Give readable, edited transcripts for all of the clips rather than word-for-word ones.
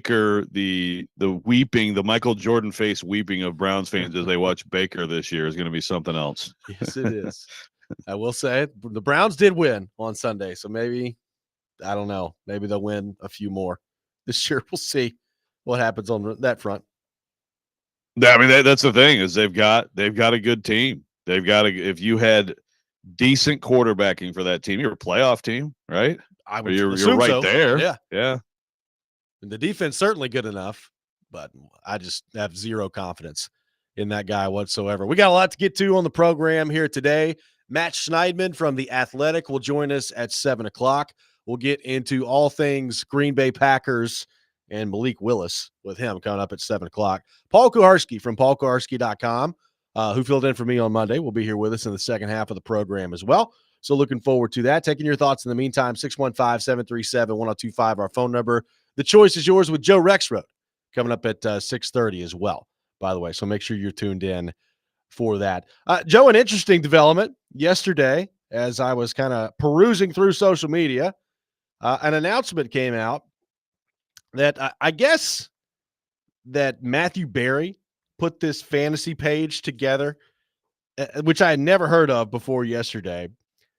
Baker, the weeping, the Michael Jordan face weeping of Browns fans as they watch Baker this year is going to be something else. Yes, it is. I will say it. The Browns did win on Sunday, so maybe, I don't know, maybe they'll win a few more this year. We'll see what happens on that front. I mean, that's the thing is they've got a good team. They've got if you had decent quarterbacking for that team, you're a playoff team, right? I would You're assume right so. there. Yeah. And the defense certainly good enough, but I just have zero confidence in that guy whatsoever. We got a lot to get to on the program here today. Matt Schneidman from The Athletic will join us at 7 o'clock. We'll get into all things Green Bay Packers and Malik Willis with him coming up at 7 o'clock. Paul Kuharsky from paulkuharsky.com, who filled in for me on Monday, will be here with us in the second half of the program as well. So looking forward to that. Taking your thoughts in the meantime, 615-737-1025, our phone number. The choice is yours with Joe Rexrode coming up at 6:30 as well, by the way. So make sure you're tuned in for that. Joe, an interesting development yesterday as I was kind of perusing through social media. An announcement came out that I guess that Matthew Berry put this fantasy page together, which I had never heard of before yesterday.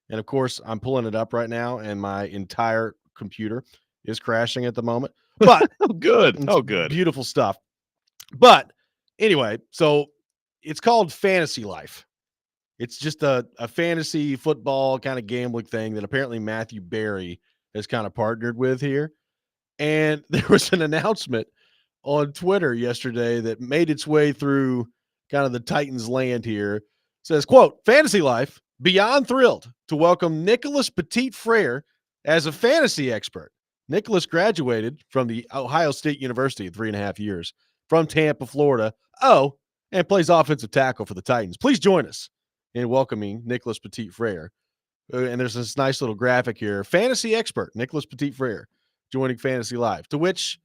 And, of course, I'm pulling it up right now, and my entire computer is crashing at the moment. But good. Beautiful stuff. But anyway, so it's called Fantasy Life. It's just a fantasy football kind of gambling thing that apparently Matthew Berry has kind of partnered with here. And there was an announcement on Twitter yesterday that made its way through kind of the Titans land here. It says, quote, Fantasy Life, beyond thrilled to welcome Nicholas Petit-Frere as a fantasy expert. Nicholas graduated from the Ohio State University in 3.5 years from Tampa, Florida. And plays offensive tackle for the Titans. Please join us in welcoming Nicholas Petit-Frere. And there's this nice little graphic here. Fantasy expert, Nicholas Petit-Frere, joining Fantasy Live, to which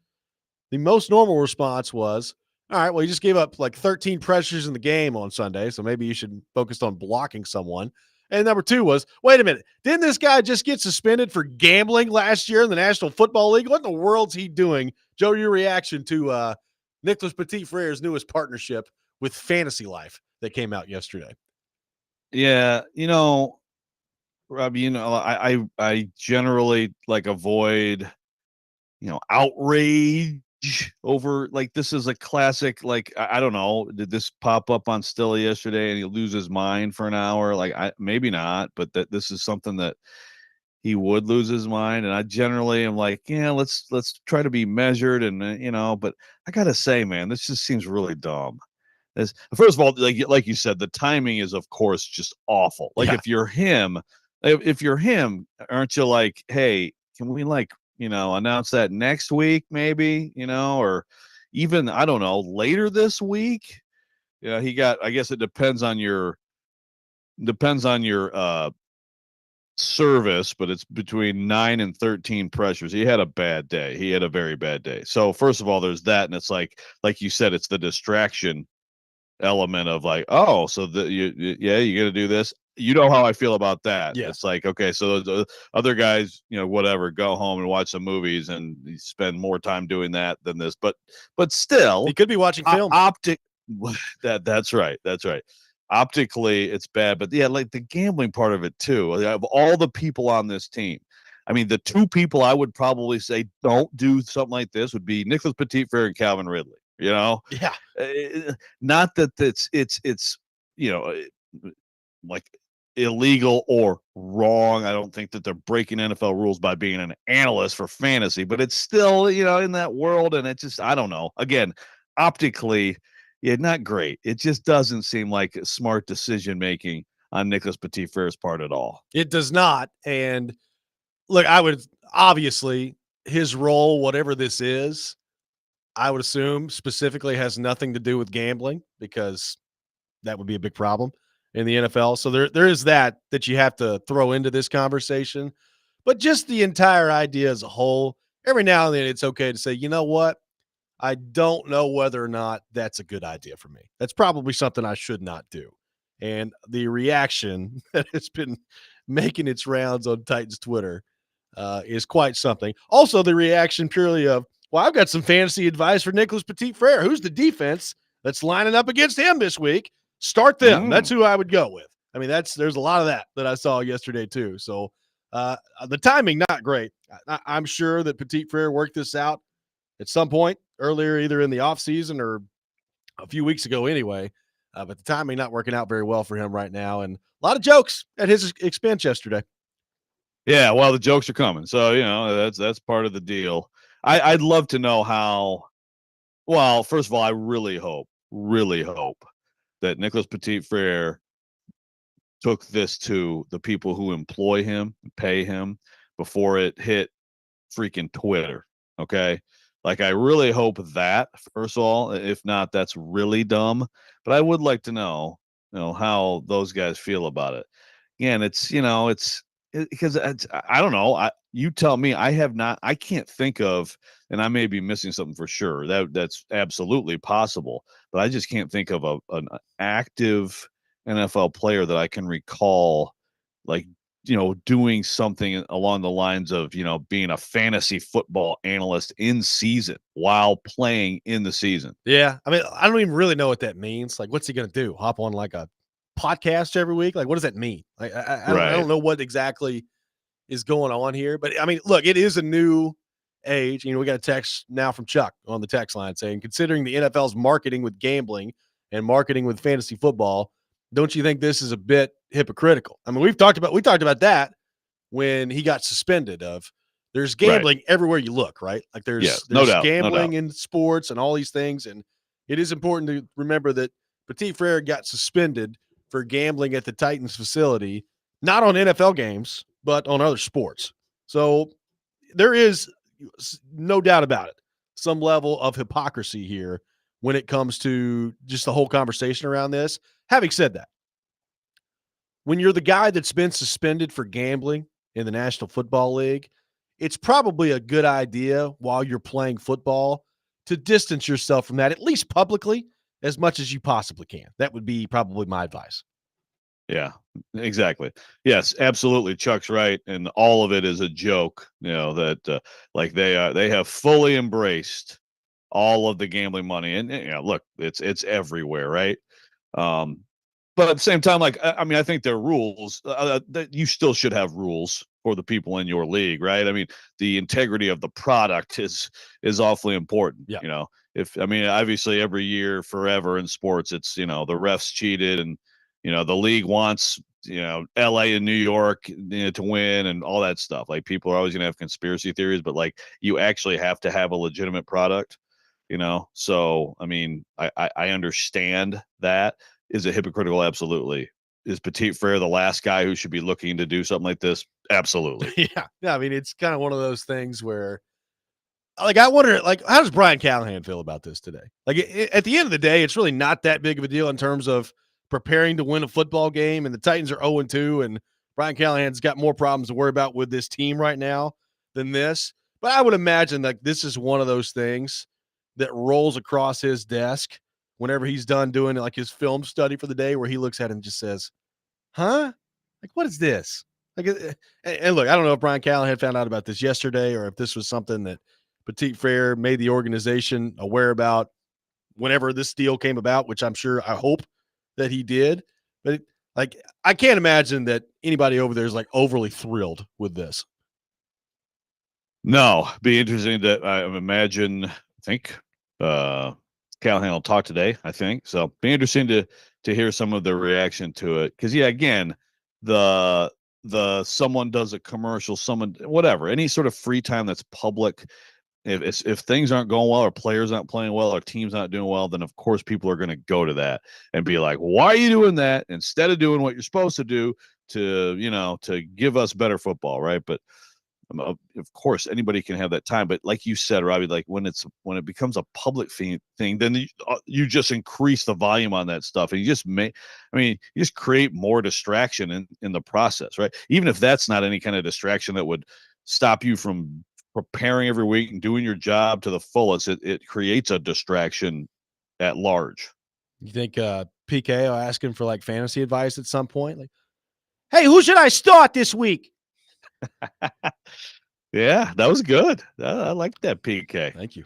the most normal response was, all right, well, you just gave up like 13 pressures in the game on Sunday, so maybe you should focus on blocking someone. And number two was, wait a minute, didn't this guy just get suspended for gambling last year in the National Football League? What in the world's he doing? Joe, your reaction to Nicholas Petit-Frere's newest partnership with Fantasy Life that came out yesterday? Yeah, Robby, I generally avoid, outrage over this is a classic. I don't know, did this pop up on Stilla yesterday and he lose his mind for an hour? Maybe not, but that this is something that he would lose his mind. And I generally am let's try to be measured and but I gotta say, man, this just seems really dumb. First of all, like you said, the timing is of course just awful. If you're him, aren't you like, hey, can we announce that next week maybe, or even, I don't know, later this week? He got, I guess it depends on your service, but it's between 9 and 13 pressures. He had a bad day. He had a very bad day. So first of all, there's that. And it's like you said, it's the distraction element of so you're going to do this. You know how I feel about that. Yeah. It's like, okay, so the other guys, whatever, go home and watch some movies and spend more time doing that than this. But still, he could be watching film. That's right. Optically, it's bad. But yeah, the gambling part of it too. Of all the people on this team, I mean, the two people I would probably say don't do something like this would be Nicholas Petit-Frere and Calvin Ridley. Yeah. Not that it's illegal or wrong. I don't think that they're breaking NFL rules by being an analyst for fantasy, but it's still, in that world. And it just, I don't know. Again, optically, not great. It just doesn't seem like a smart decision-making on Nicholas Petit-Frere's part at all. It does not. And look, I would obviously his role, whatever this is, I would assume specifically has nothing to do with gambling, because that would be a big problem in the NFL. So there is that you have to throw into this conversation. But just the entire idea as a whole, every now and then it's okay to say, you know what? I don't know whether or not that's a good idea for me. That's probably something I should not do. And the reaction that has been making its rounds on Titans Twitter is quite something. Also, the reaction purely of, Well, I've got some fantasy advice for Nicholas Petit-Frere. Who's the defense that's lining up against him this week? Start them. That's who I would go with. I mean, there's a lot of that I saw yesterday too. So the timing not great. I'm sure that Petit-Frere worked this out at some point earlier, either in the offseason or a few weeks ago anyway. But the timing not working out very well for him right now. And a lot of jokes at his expense yesterday. Yeah, well, the jokes are coming. So, that's part of the deal. I'd love to know how. Well, first of all, I really hope that Nicholas Petit-Frere took this to the people who employ him, pay him, before it hit freaking Twitter. Okay. Like, I really hope that, first of all. If not, that's really dumb. But I would like to know, how those guys feel about it. Again, because I don't know. You tell me. I can't think of, and I may be missing something for sure. That's absolutely possible, but I just can't think of an active NFL player that I can recall, like, doing something along the lines of, being a fantasy football analyst in season while playing in the season. Yeah. I mean, I don't even really know what that means. Like, what's he going to do? Hop on like a podcast every week? Like, what does that mean? Like, I don't know what exactly is going on here. But I mean, look, it is a new age. We got a text now from Chuck on the text line saying, considering the NFL's marketing with gambling and marketing with fantasy football, don't you think this is a bit hypocritical? I mean, we talked about that when he got suspended. There's gambling everywhere you look, right? Like there's no doubt, gambling in sports and all these things. And it is important to remember that Petit-Frere got suspended for gambling at the Titans facility, not on NFL games, but on other sports. So there is no doubt about it, some level of hypocrisy here when it comes to just the whole conversation around this. Having said that, when you're the guy that's been suspended for gambling in the National Football League, it's probably a good idea while you're playing football to distance yourself from that, at least publicly, as much as you possibly can. That would be probably my advice. Yeah, exactly. Yes, absolutely. Chuck's right. And all of it is a joke, that like they have fully embraced all of the gambling money. And look, it's everywhere. Right. But at the same time, like, I mean, I think there are rules that you still should have rules for the people in your league. Right. I mean, the integrity of the product is awfully important. Yeah. Obviously every year forever in sports, it's, the refs cheated and, the league wants, LA and New York, to win and all that stuff. Like, people are always going to have conspiracy theories, but like, you actually have to have a legitimate product, So, I mean, I understand that. Is it hypocritical? Absolutely. Is Petit-Frere the last guy who should be looking to do something like this? Absolutely. Yeah. I mean, it's kind of one of those things where, like, I wonder, like, how does Brian Callahan feel about this today? Like, at the end of the day, it's really not that big of a deal in terms of preparing to win a football game, and the Titans are 0-2, and Brian Callahan's got more problems to worry about with this team right now than this. But I would imagine, like, this is one of those things that rolls across his desk whenever he's done doing, like, his film study for the day, where he looks at it and just says, huh? Like, what is this? Like, and look, I don't know if Brian Callahan found out about this yesterday or if this was something that Petit-Frere made the organization aware about whenever this deal came about, which I hope that he did. But like, I can't imagine that anybody over there is like overly thrilled with this. No, be interesting to, I imagine, I think, Callahan will talk today, I think. So be interesting to hear some of the reaction to it. Cause yeah, again, the someone does a commercial, someone, whatever, any sort of free time that's public. If things aren't going well, or players aren't playing well, or teams not doing well, then of course people are going to go to that and be like, why are you doing that instead of doing what you're supposed to do to give us better football, right? But of course anybody can have that time, but like you said, Robbie, like when it becomes a public thing, then you just increase the volume on that stuff, and you just create more distraction in the process, right? Even if that's not any kind of distraction that would stop you from preparing every week and doing your job to the fullest, it creates a distraction at large. You think PK will ask him for like fantasy advice at some point? Like, hey, who should I start this week? Yeah, that was good. I like that PK. Thank you.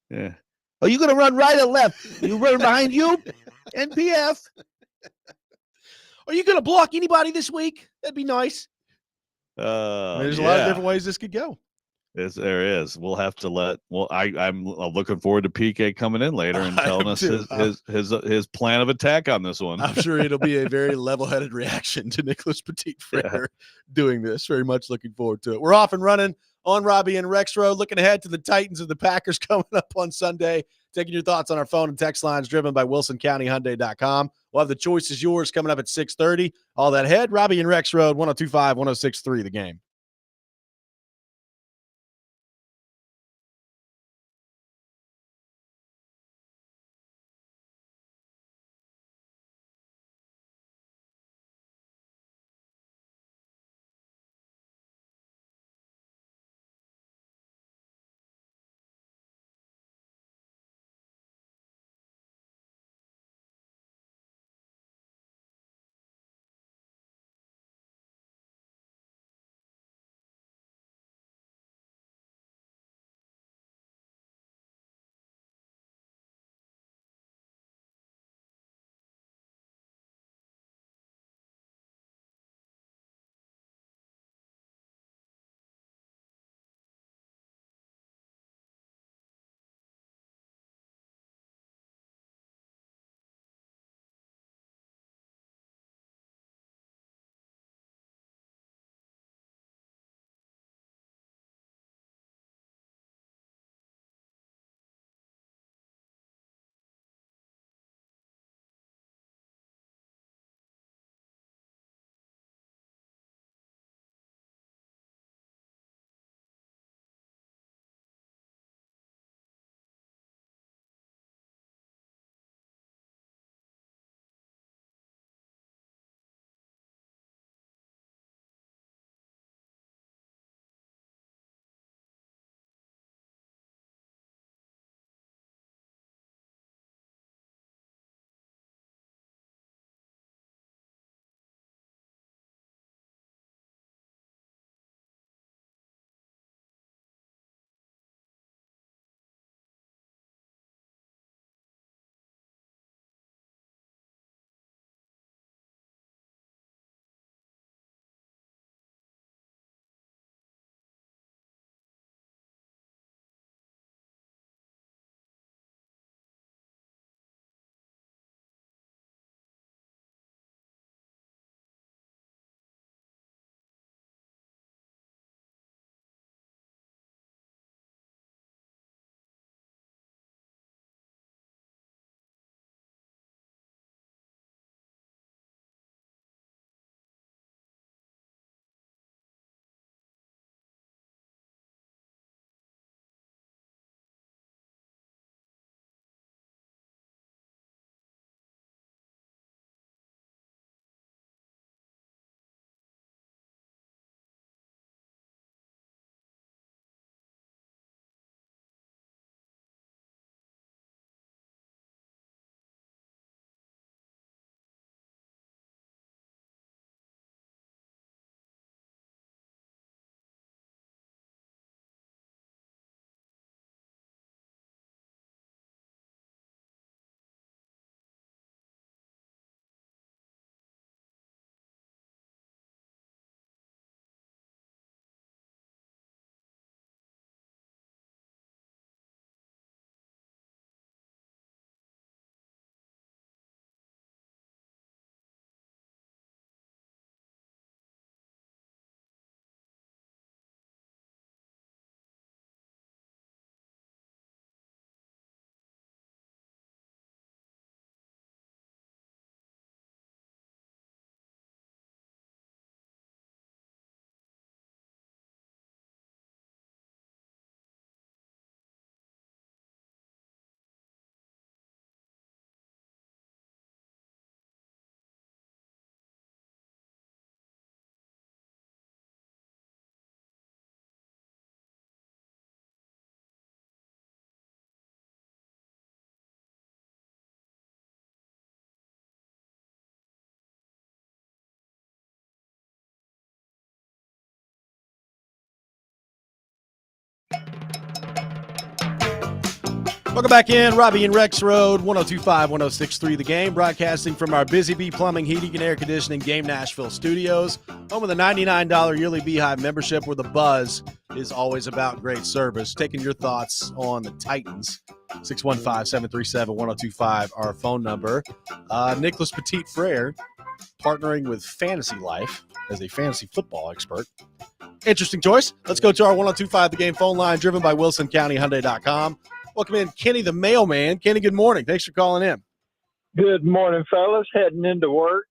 Yeah. Are you going to run right or left? You run behind you? NPF. Are you going to block anybody this week? That'd be nice. There's a lot of different ways this could go. There is. We'll have to I'm looking forward to PK coming in later and telling us his plan of attack on this one. I'm sure it'll be a very level-headed reaction to Nicholas Petit-Frere doing this. Very much looking forward to it. We're off and running on Robby and Rexrode. Looking ahead to the Titans and the Packers coming up on Sunday. Taking your thoughts on our phone and text lines driven by WilsonCountyHyundai.com. We'll have the choice is yours coming up at 6:30. All that ahead. Robby and Rexrode, 102.5, 106.3 The Game. Welcome back in. Robby and Rexrode, 102.5, 106.3 The Game, broadcasting from our Busy Bee Plumbing, Heating, and Air Conditioning Game Nashville studios. Home of the $99 yearly Beehive membership, where the buzz is always about great service. Taking your thoughts on the Titans. 615-737-1025, our phone number. Nicholas Petit-Frere, partnering with Fantasy Life as a fantasy football expert. Interesting choice. Let's go to our 102.5 The Game phone line, driven by WilsonCountyHyundai.com. Welcome in, Kenny the mailman. Kenny, good morning. Thanks for calling in. Good morning, fellas. Heading into work.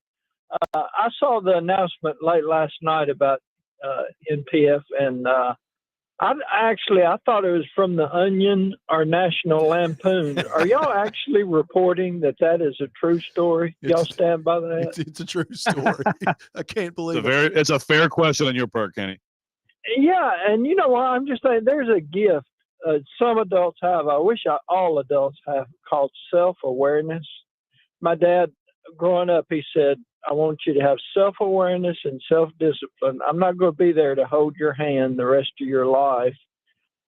I saw the announcement late last night about NPF, and I thought it was from the Onion or National Lampoon. Are y'all actually reporting that is a true story? Y'all stand by that? It's a true story. I can't believe it's a fair question on your part, Kenny. Yeah, and you know what? I'm just saying there's a gift some adults have. I wish all adults have, called self-awareness. My dad, growing up, he said, I want you to have self-awareness and self-discipline. I'm not going to be there to hold your hand the rest of your life.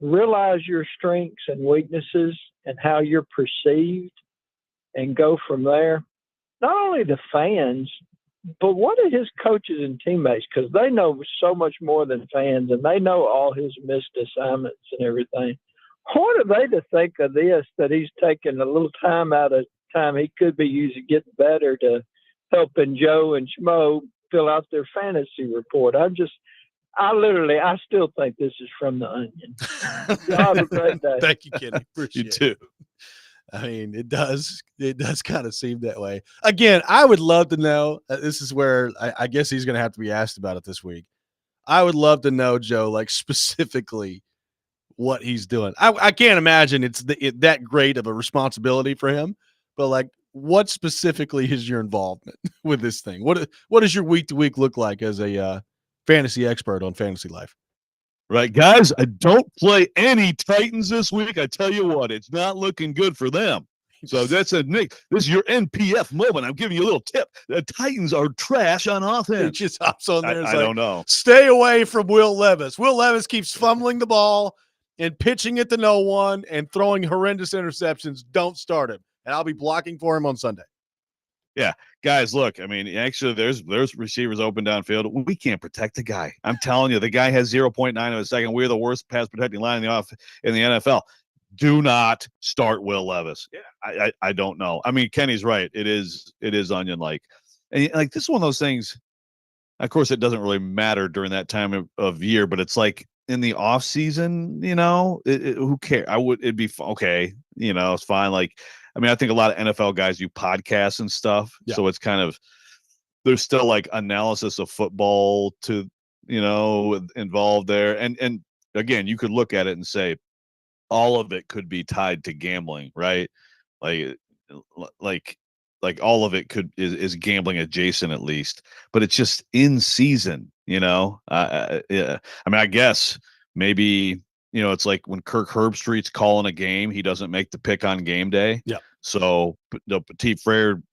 Realize your strengths and weaknesses and how you're perceived and go from there. Not only the fans, but what are his coaches and teammates? Because they know so much more than fans, and they know all his missed assignments and everything. What are they to think of this, that he's taking a little time out of time he could be using getting better to helping Joe and Schmo fill out their fantasy report? I still think this is from the Onion. Y'all have a great day. Thank you, Kenny. You too. I mean, it does kind of seem that way. Again, I would love to know. This is where I guess he's going to have to be asked about it this week. I would love to know, Joe, like specifically what he's doing. I can't imagine it's that great of a responsibility for him, but like, what specifically is your involvement with this thing? What does your week to week look like as a fantasy expert on Fantasy Life? Right, guys, I don't play any Titans this week. I tell you what, it's not looking good for them. So that's Nick. This is your NPF moment. I'm giving you a little tip. The Titans are trash on offense. He just hops on there. I don't know. Stay away from Will Levis. Will Levis keeps fumbling the ball and pitching it to no one and throwing horrendous interceptions. Don't start him. And I'll be blocking for him on Sunday. Yeah, guys, look, I mean, actually, there's receivers open downfield. We can't protect the guy. I'm telling you, the guy has 0.9 of a second. We're the worst pass protecting line in the NFL. Do not start Will Levis. Yeah, I don't know. I mean, Kenny's right. It is Onion like, and like this is one of those things. Of course, it doesn't really matter during that time of year, but it's like in the off season, you know, who cares? It'd be okay. You know, it's fine. Like, I mean, I think a lot of NFL guys do podcasts and stuff. Yeah. So it's kind of, there's still like analysis of football to, you know, involved there. And again, you could look at it and say all of it could be tied to gambling, right? Like all of it is gambling adjacent at least, but it's just in season, you know? Yeah. I mean, I guess maybe, you know, it's like when Kirk Herbstreit's calling a game, he doesn't make the pick on game day. Yeah. So the Petit-Frere,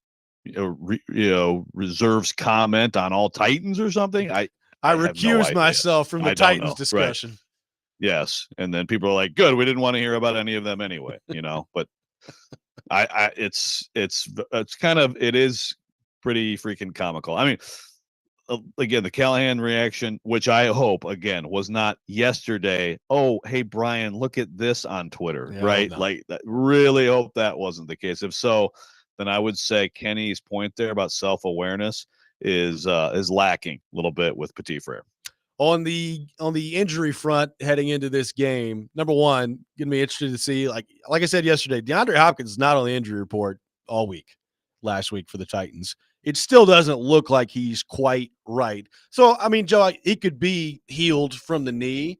reserves comment on all Titans or something. I recuse myself from the Titans discussion. Right. Yes, and then people are like, "Good, we didn't want to hear about any of them anyway," you know. But it's kind of, it is pretty freaking comical. I mean, again, the Callahan reaction, which I hope, again, was not yesterday. Oh, hey, Brian, look at this on Twitter, right? Like, really hope that wasn't the case. If so, then I would say Kenny's point there about self-awareness is lacking a little bit with Petit-Frere. On the injury front heading into this game, number one, gonna be interested to see, like I said yesterday, DeAndre Hopkins is not on the injury report all week, last week for the Titans. It still doesn't look like he's quite right. So, I mean, Joe, he could be healed from the knee.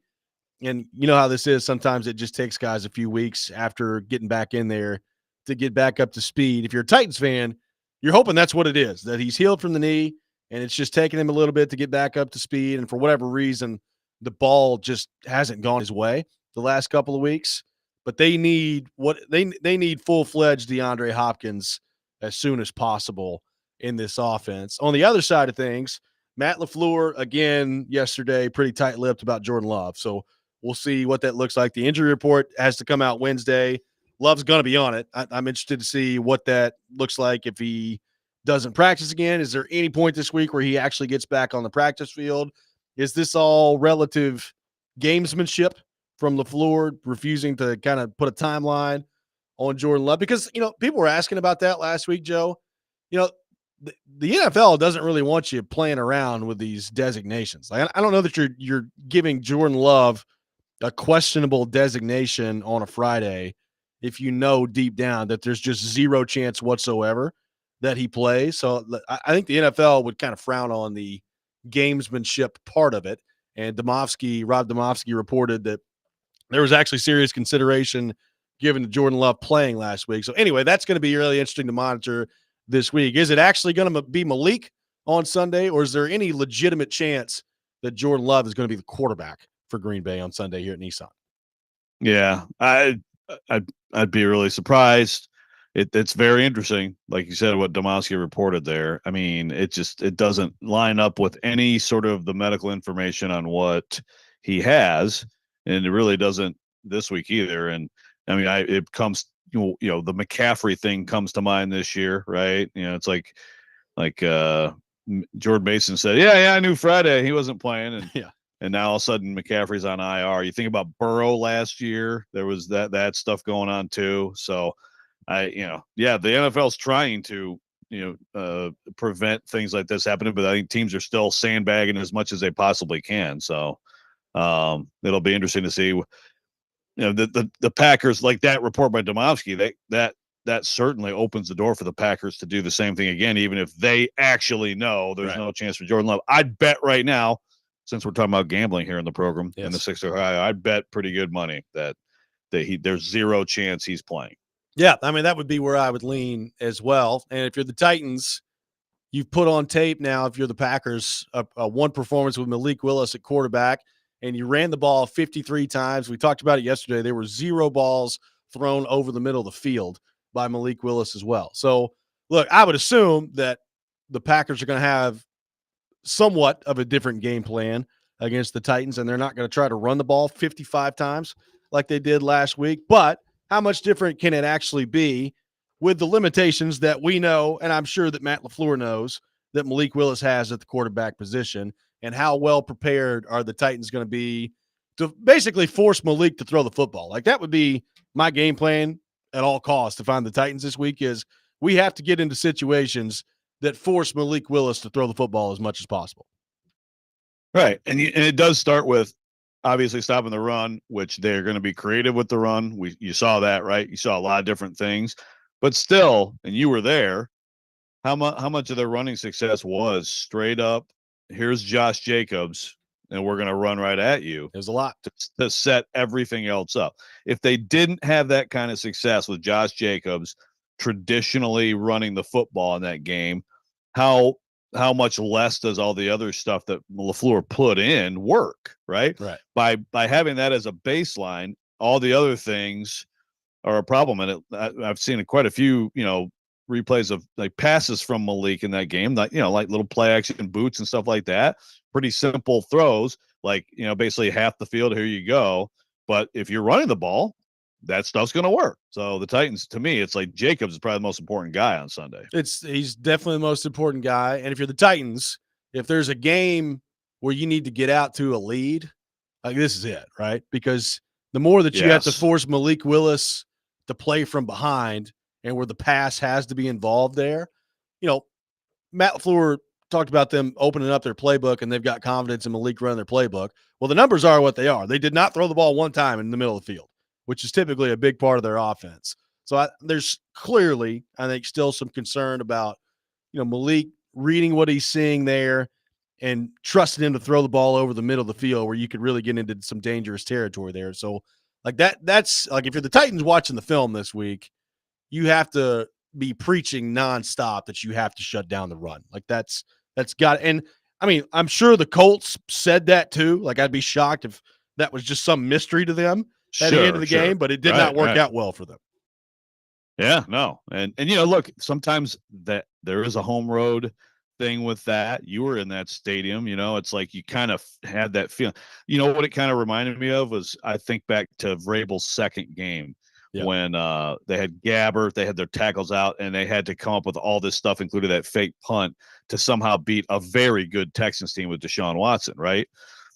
And you know how this is. Sometimes it just takes guys a few weeks after getting back in there to get back up to speed. If you're a Titans fan, you're hoping that's what it is, that he's healed from the knee and it's just taking him a little bit to get back up to speed. And for whatever reason, the ball just hasn't gone his way the last couple of weeks. But they need they need full-fledged DeAndre Hopkins as soon as possible in this offense. On the other side of things, Matt LaFleur, again, yesterday, pretty tight-lipped about Jordan Love. So we'll see what that looks like. The injury report has to come out Wednesday. Love's going to be on it. I'm interested to see what that looks like if he doesn't practice again. Is there any point this week where he actually gets back on the practice field? Is this all relative gamesmanship from LaFleur refusing to kind of put a timeline on Jordan Love? Because, people were asking about that last week, Joe. The NFL doesn't really want you playing around with these designations. Like, I don't know that you're giving Jordan Love a questionable designation on a Friday if you know deep down that there's just zero chance whatsoever that he plays. So I think the NFL would kind of frown on the gamesmanship part of it. And Rob Domofsky reported that there was actually serious consideration given to Jordan Love playing last week. So anyway, that's going to be really interesting to monitor this week. Is it actually going to be Malik on Sunday, or is there any legitimate chance that Jordan Love is going to be the quarterback for Green Bay on Sunday here at Nissan? Yeah, I'd be really surprised. It's very interesting, like you said, what Domowski reported there. I mean, it doesn't line up with any sort of the medical information on what he has, and it really doesn't this week either. And I mean, it comes, the McCaffrey thing comes to mind this year, right? It's like Jordan Mason said, yeah, I knew Friday he wasn't playing, and yeah. And now all of a sudden McCaffrey's on IR. You think about Burrow last year, there was that stuff going on too. So the NFL's trying to, prevent things like this happening, but I think teams are still sandbagging as much as they possibly can. So it'll be interesting to see, the Packers, like that report by Domofsky, that certainly opens the door for the Packers to do the same thing again, even if they actually know there's no chance for Jordan Love. I'd bet right now, since we're talking about gambling here in the program, in the 6th Ohio, I'd bet pretty good money that there's zero chance he's playing. Yeah, I mean, that would be where I would lean as well. And if you're the Titans, you've put on tape now, if you're the Packers, a one performance with Malik Willis at quarterback, and you ran the ball 53 times. We talked about it yesterday. There were 0 balls thrown over the middle of the field by Malik Willis as well. So, look, I would assume that the Packers are going to have somewhat of a different game plan against the Titans, and they're not going to try to run the ball 55 times like they did last week. But how much different can it actually be with the limitations that we know, and I'm sure that Matt LaFleur knows, that Malik Willis has at the quarterback position, and how well prepared are the Titans going to be to basically force Malik to throw the football? Like, that would be my game plan at all costs to find the Titans this week, is we have to get into situations that force Malik Willis to throw the football as much as possible. Right. And it does start with obviously stopping the run, which they're going to be creative with the run. You saw that, right? You saw a lot of different things, but still, and you were there, how much of their running success was straight up, here's Josh Jacobs, and we're going to run right at you. There's a lot to set everything else up. If they didn't have that kind of success with Josh Jacobs traditionally running the football in that game, how much less does all the other stuff that LaFleur put in work, right? By having that as a baseline, all the other things are a problem. And I've seen quite a few, replays of like passes from Malik in that game, like little play action boots and stuff like that. Pretty simple throws, like, basically half the field, here you go. But if you're running the ball, that stuff's going to work. So the Titans, to me, it's like Jacobs is probably the most important guy on Sunday. He's definitely the most important guy. And if you're the Titans, if there's a game where you need to get out to a lead, like, this is it, right? Because the more that you have to force Malik Willis to play from behind, and where the pass has to be involved there, Matt LaFleur talked about them opening up their playbook, and they've got confidence in Malik running their playbook. Well, the numbers are what they are. They did not throw the ball one time in the middle of the field, which is typically a big part of their offense. So there's clearly, I think, still some concern about, Malik reading what he's seeing there and trusting him to throw the ball over the middle of the field, where you could really get into some dangerous territory there. So, like, that's like, if you're the Titans watching the film this week, you have to be preaching nonstop that you have to shut down the run. Like, that's got, and I mean, I'm sure the Colts said that too. Like, I'd be shocked if that was just some mystery to them at the end of the game, but it did not work out well for them. Yeah, no. And look, sometimes that there is a home road thing with that. You were in that stadium, it's like you kind of had that feeling. What it kind of reminded me of was, I think back to Vrabel's second game Yep. when they had Gabbert, they had their tackles out, and they had to come up with all this stuff, including that fake punt, to somehow beat a very good Texans team with Deshaun Watson, right?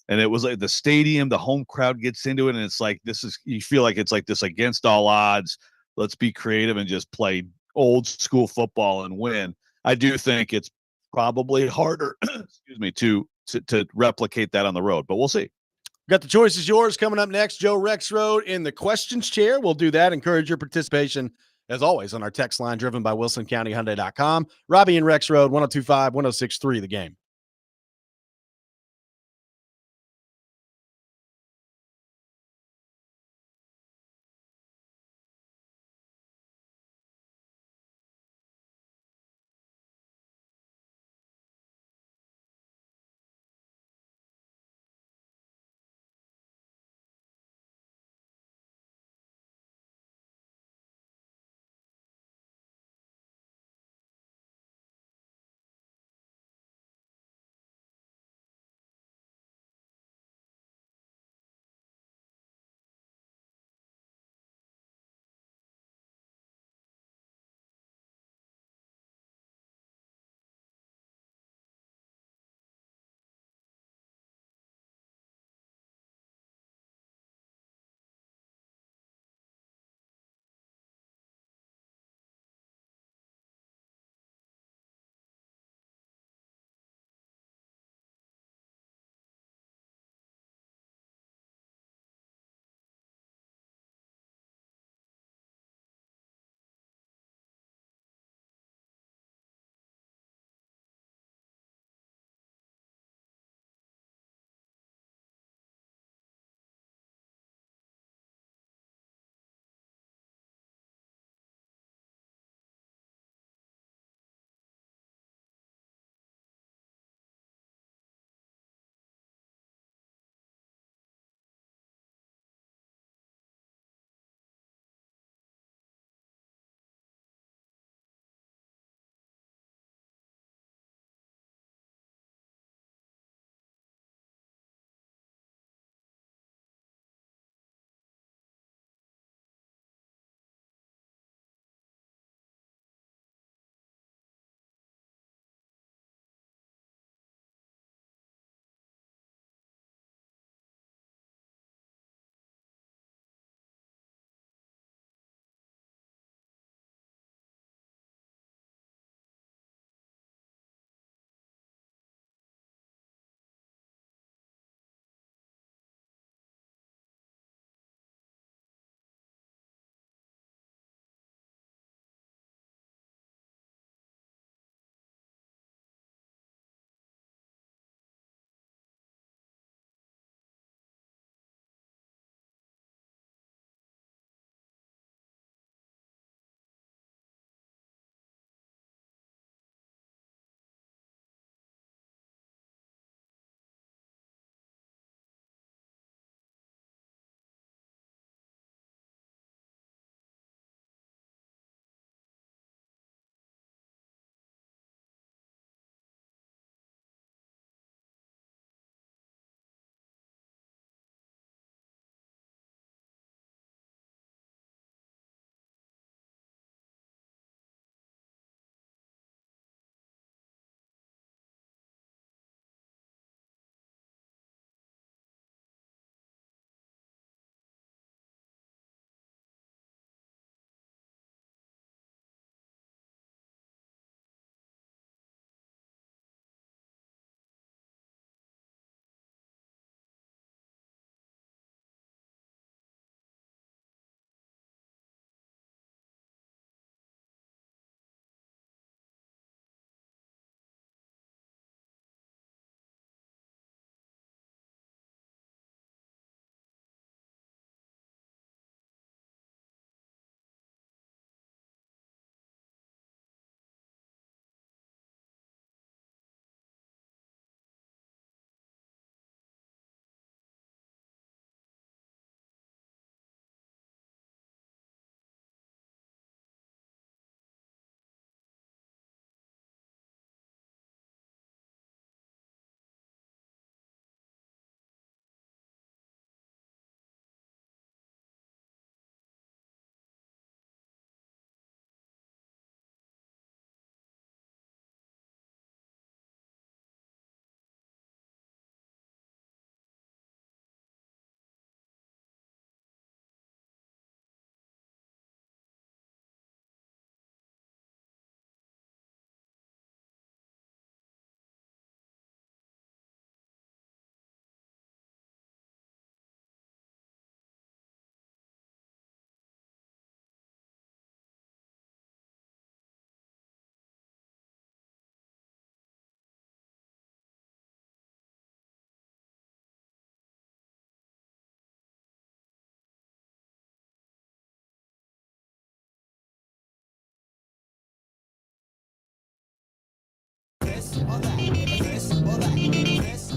And it was like the stadium, the home crowd gets into it, and it's like you feel like it's like this against all odds. Let's be creative and just play old school football and win. I do think it's probably harder, excuse me, to replicate that on the road, but we'll see. Got the choice is yours coming up next. Joe Rexrode in the questions chair. We'll do that. Encourage your participation, as always, on our text line driven by WilsonCountyHyundai.com. Robby and Rexrode, 102.5, 106.3, The Game.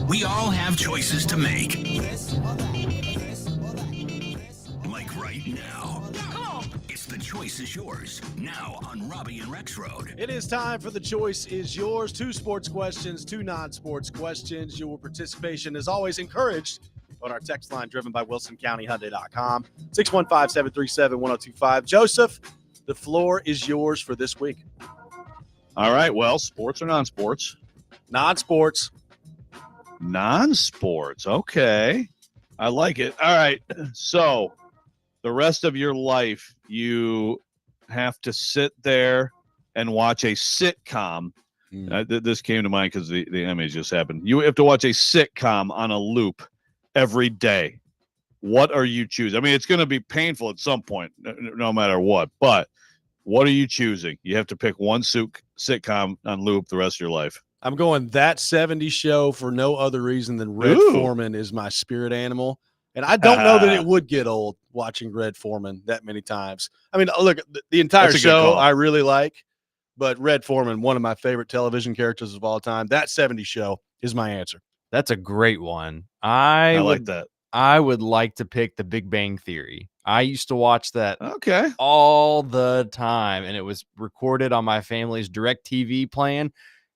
We all have choices to make. Like right now. It's The Choice Is Yours, now on Robby and Rexrode. It is time for The Choice Is Yours. 2 sports questions, 2 non-sports questions. Your participation is always encouraged on our text line driven by WilsonCountyHyundai.com, 615-737-1025. Joseph, the floor is yours for this week. All right. Well, sports or non-sports? Non-sports. Non-sports. Okay. I like it. All right. So the rest of your life, you have to sit there and watch a sitcom. This came to mind because the image just happened. You have to watch a sitcom on a loop every day. What are you choosing? I mean, it's going to be painful at some point, no matter what. But what are you choosing? You have to pick one sitcom on loop the rest of your life. I'm going That 70s Show for no other reason than Red Foreman is my spirit animal. And I don't know that it would get old watching Red Foreman that many times. I mean, look, the entire show I really like, but Red Foreman, one of my favorite television characters of all time. That 70s Show is my answer. That's a great one. I like that. I would like to pick The Big Bang Theory. I used to watch that Okay. all the time, and it was recorded on my family's DirecTV plan.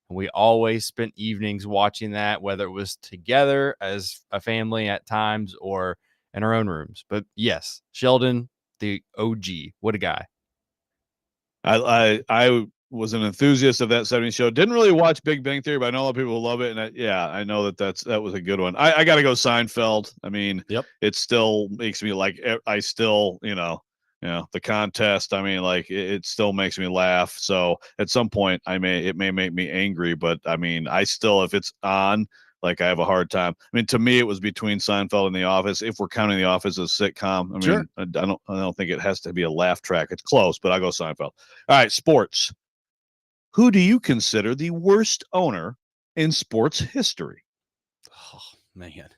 And we always spent evenings watching that, whether it was together as a family at times or in our own rooms. But yes, Sheldon, the OG, what a guy. I was an enthusiast of that 70s show. Didn't really watch Big Bang Theory, but I know a lot of people who love it. And I know that was a good one. I got to go Seinfeld. I mean, It still makes me like, I still, the contest. I mean, like it still makes me laugh. So at some point it may make me angry, but I mean, I still, if it's on, like I have a hard time. I mean, to me, it was between Seinfeld and The Office. If we're counting The Office as a sitcom, I mean, I don't think it has to be a laugh track. It's close, but I'll go Seinfeld. All right, sports. Who do you consider the worst owner in sports history? Oh, man. Let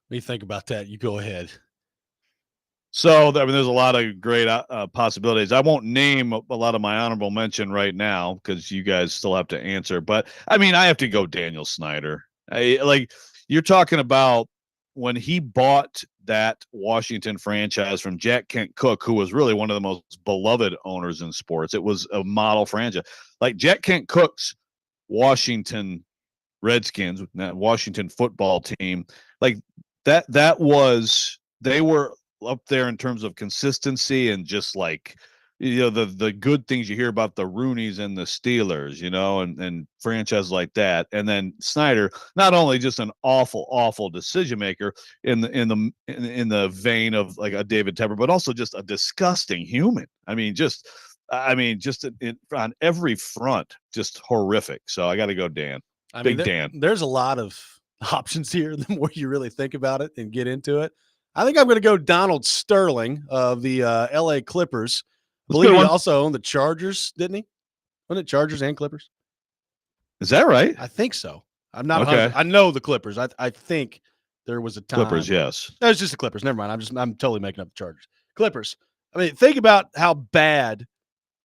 me think about that. You go ahead. So, I mean, there's a lot of great possibilities. I won't name a lot of my honorable mention right now because you guys still have to answer. But, I mean, I have to go Daniel Snyder. You're talking about when he bought that Washington franchise from Jack Kent Cooke, who was really one of the most beloved owners in sports. It was a model franchise. Like Jack Kent Cooke's Washington Redskins, that Washington football team, like that was, they were up there in terms of consistency and just like, the good things you hear about the Rooneys and the Steelers, and franchises like that. And then Snyder, not only just an awful decision maker in the vein of like a David Tepper, but also just a disgusting human. I mean, just on every front, just horrific. So I got to go Dan. Dan. There's a lot of options here. The more you really think about it and get into it, I think I'm going to go Donald Sterling of the LA Clippers. I believe he also owned the Chargers, didn't he? Wasn't it Chargers and Clippers? Is that right? I think so. I'm not okay. I know the Clippers. I think there was a time. Clippers, yes. No, it's just the Clippers. Never mind. I'm totally making up the Chargers. Clippers. I mean, think about how bad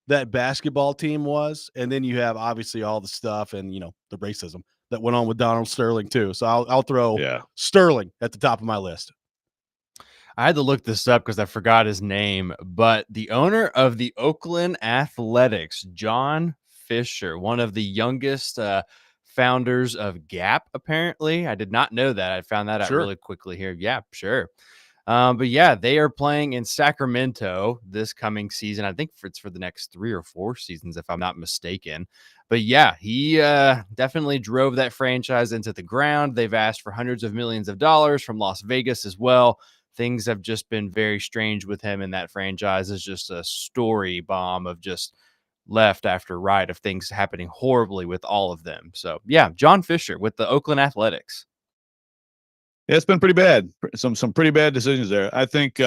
that basketball team was, and then you have obviously all the stuff and the racism that went on with Donald Sterling too. So I'll throw Sterling at the top of my list. I had to look this up because I forgot his name, but the owner of the Oakland Athletics, John Fisher, one of the youngest founders of Gap, apparently. I did not know that. I found that out really quickly here. Yeah, sure. But yeah, they are playing in Sacramento this coming season. I think it's for the next 3 or 4 seasons, if I'm not mistaken. But yeah, he definitely drove that franchise into the ground. They've asked for hundreds of millions of dollars from Las Vegas as well. Things have just been very strange with him in that franchise. It's just a story bomb of just left after right of things happening horribly with all of them. So yeah, John Fisher with the Oakland Athletics. Yeah, it's been pretty bad. Some pretty bad decisions there. I think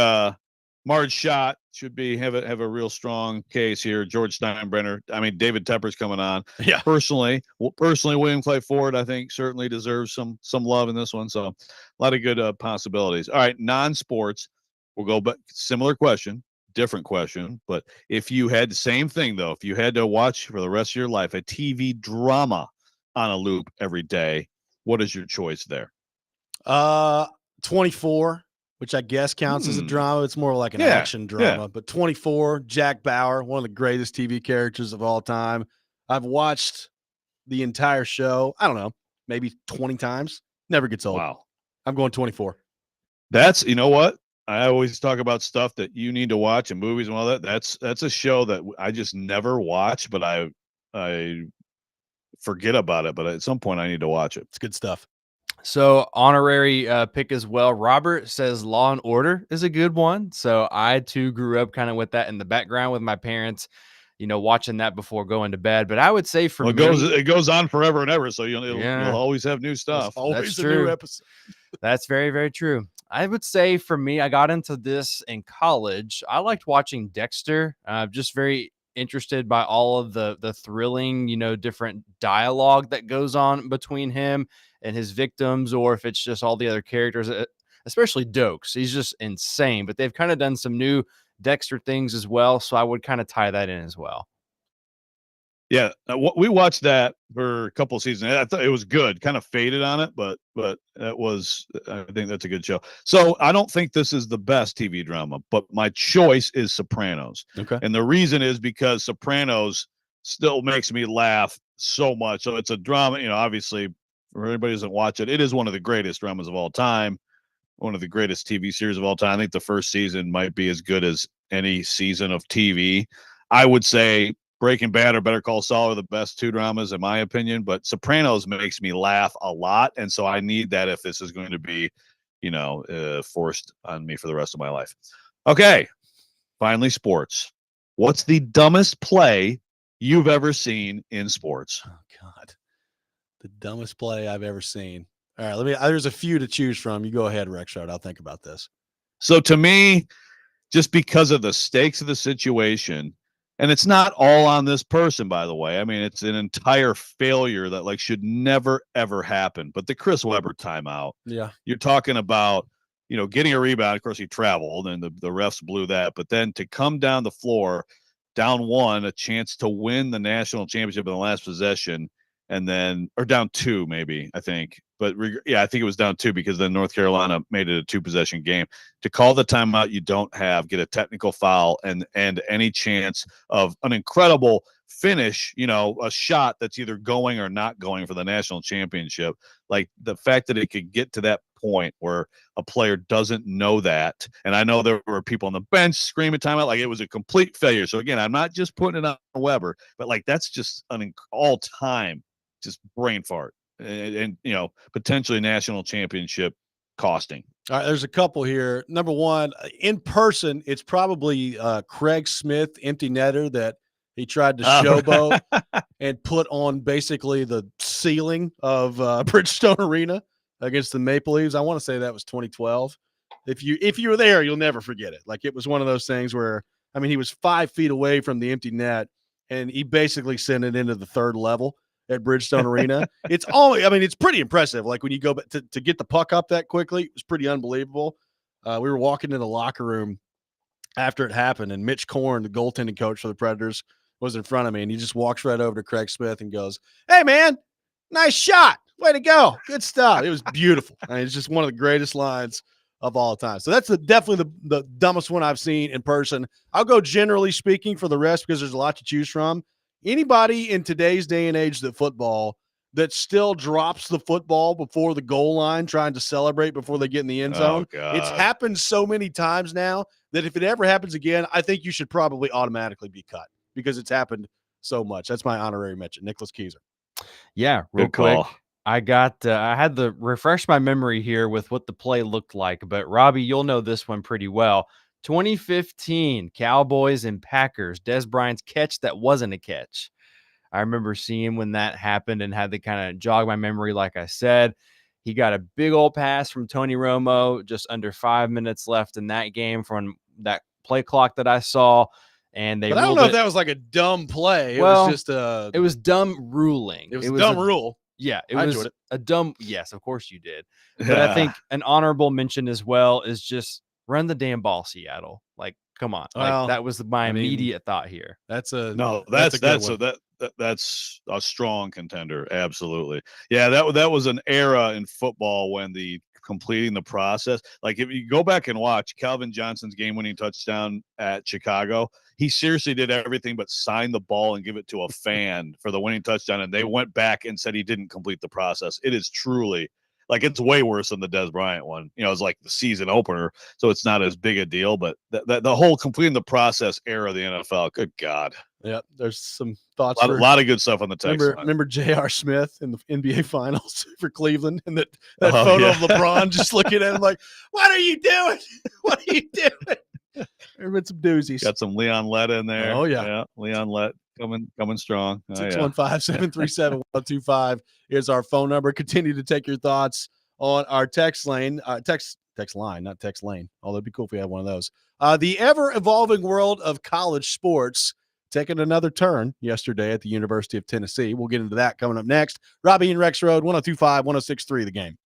Marge Schott should have a real strong case here. George Steinbrenner. I mean, David Tepper's coming on. Yeah. Personally, William Clay Ford, I think, certainly deserves some love in this one. So a lot of good possibilities. All right, non-sports. We'll go back. Similar question, different question. But if you had the same thing, though, if you had to watch for the rest of your life a TV drama on a loop every day, What is your choice there? 24, which I guess counts as a drama. It's more like an Yeah, action drama, but 24, Jack Bauer, one of the greatest TV characters of all time. I've watched the entire show, I don't know, maybe 20 times. Never gets old. Wow. I'm going 24. That's, you know what? I always talk about stuff that you need to watch and movies and all that. That's a show that I just never watch, but I forget about it. But at some point, I need to watch it. It's good stuff. So honorary pick as well. Robert says Law and Order is a good one. So I too grew up kind of with that in the background with my parents, watching that before going to bed. But I would say for Well, me, it goes on forever and ever. So you'll always have new stuff. There's always That's a true. new episode. That's very, very true. I would say for me, I got into this in college. I liked watching Dexter. Just very interested by all of the thrilling, different dialogue that goes on between him and his victims, or if it's just all the other characters, especially Dokes. He's just insane. But they've kind of done some new Dexter things as well, so I would kind of tie that in as well. Yeah, we watched that for a couple of seasons. I thought it was good. Kind of faded on it, but it was. I think that's a good show. So I don't think this is the best TV drama, but my choice is Sopranos. Okay. And the reason is because Sopranos still makes me laugh so much. So it's a drama. Obviously, for anybody who doesn't watch it, it is one of the greatest dramas of all time. One of the greatest TV series of all time. I think the first season might be as good as any season of TV. I would say Breaking Bad or Better Call Saul are the best two dramas in my opinion, but Sopranos makes me laugh a lot, and so I need that if this is going to be, forced on me for the rest of my life. Okay, finally, sports. What's the dumbest play you've ever seen in sports? Oh God, the dumbest play I've ever seen. All right, there's a few to choose from. You go ahead, Rexrode. I'll think about this. So to me, just because of the stakes of the situation. And it's not all on this person, by the way. I mean, it's an entire failure that should never, ever happen. But the Chris Webber timeout, you're talking about, getting a rebound. Of course, he traveled and the refs blew that. But then to come down the floor, down one, a chance to win the national championship in the last possession, or down two, maybe, I think. But I think it was down two because then North Carolina made it a 2-possession game. To call the timeout you don't have, get a technical foul, and any chance of an incredible finish, a shot that's either going or not going for the national championship. Like the fact that it could get to that point where a player doesn't know that. And I know there were people on the bench screaming timeout, like it was a complete failure. So again, I'm not just putting it on Weber, but that's just an all-time just brain fart. And potentially national championship costing. All right, there's a couple here. Number one, in person, it's probably Craig Smith, empty netter, that he tried to showboat and put on basically the ceiling of Bridgestone Arena against the Maple Leafs. I want to say that was 2012. If you were there, you'll never forget it. Like, it was one of those things where, he was 5 feet away from the empty net, and he basically sent it into the third level at Bridgestone Arena. It's pretty impressive. Like, when you go back to get the puck up that quickly, it was pretty unbelievable. We were walking in the locker room after it happened, and Mitch Korn, the goaltending coach for the Predators, was in front of me, and he just walks right over to Craig Smith and goes, "Hey, man, nice shot. Way to go. Good stuff." It was beautiful. It's just one of the greatest lines of all time. So that's definitely the dumbest one I've seen in person. I'll go generally speaking for the rest because there's a lot to choose from. Anybody in today's day and age that still drops the football before the goal line trying to celebrate before they get in the end zone. It's happened so many times now that if it ever happens again, I think you should probably automatically be cut because it's happened so much. That's my honorary mention, Nicholas Keyser. Yeah, real quick. I had to refresh my memory here with what the play looked like, but Robby, you'll know this one pretty well. 2015 Cowboys and Packers, Des Bryant's catch that wasn't a catch. I remember seeing when that happened and had to kind of jog my memory. Like I said, he got a big old pass from Tony Romo, just under 5 minutes left in that game from that play clock that I saw. And I don't know if that was like a dumb play. It was dumb ruling. It was a dumb rule. Yeah, it was a dumb. Yes, of course you did. But I think an honorable mention as well is just run the damn ball, Seattle. Like, come on. That was my immediate thought here. That's a that's a strong contender. Absolutely. Yeah, that was an era in football when the completing the process. Like if you go back and watch Calvin Johnson's game-winning touchdown at Chicago, he seriously did everything but sign the ball and give it to a fan for the winning touchdown, and they went back and said he didn't complete the process. It is truly like it's way worse than the Des Bryant one. You know, it's like the season opener, so it's not as big a deal. But the whole completing the process era of the NFL, good God. Yeah, there's some thoughts. A lot of good stuff on the text line. Remember J.R. Smith in the NBA Finals for Cleveland, and that Oh, photo yeah. of LeBron just looking at him like, "What are you doing? What are you doing?" There's been some doozies. Got some Leon Lett in there. Oh, yeah. Leon Lett coming strong. Oh, yeah. 615-737-1025 is our phone number. Continue to take your thoughts on our text line, text line, not text lane. Although it'd be cool if we had one of those. The ever-evolving world of college sports taking another turn yesterday at the University of Tennessee. We'll get into that coming up next. Robby and Rexrode, 102.5, 106.3, The Game.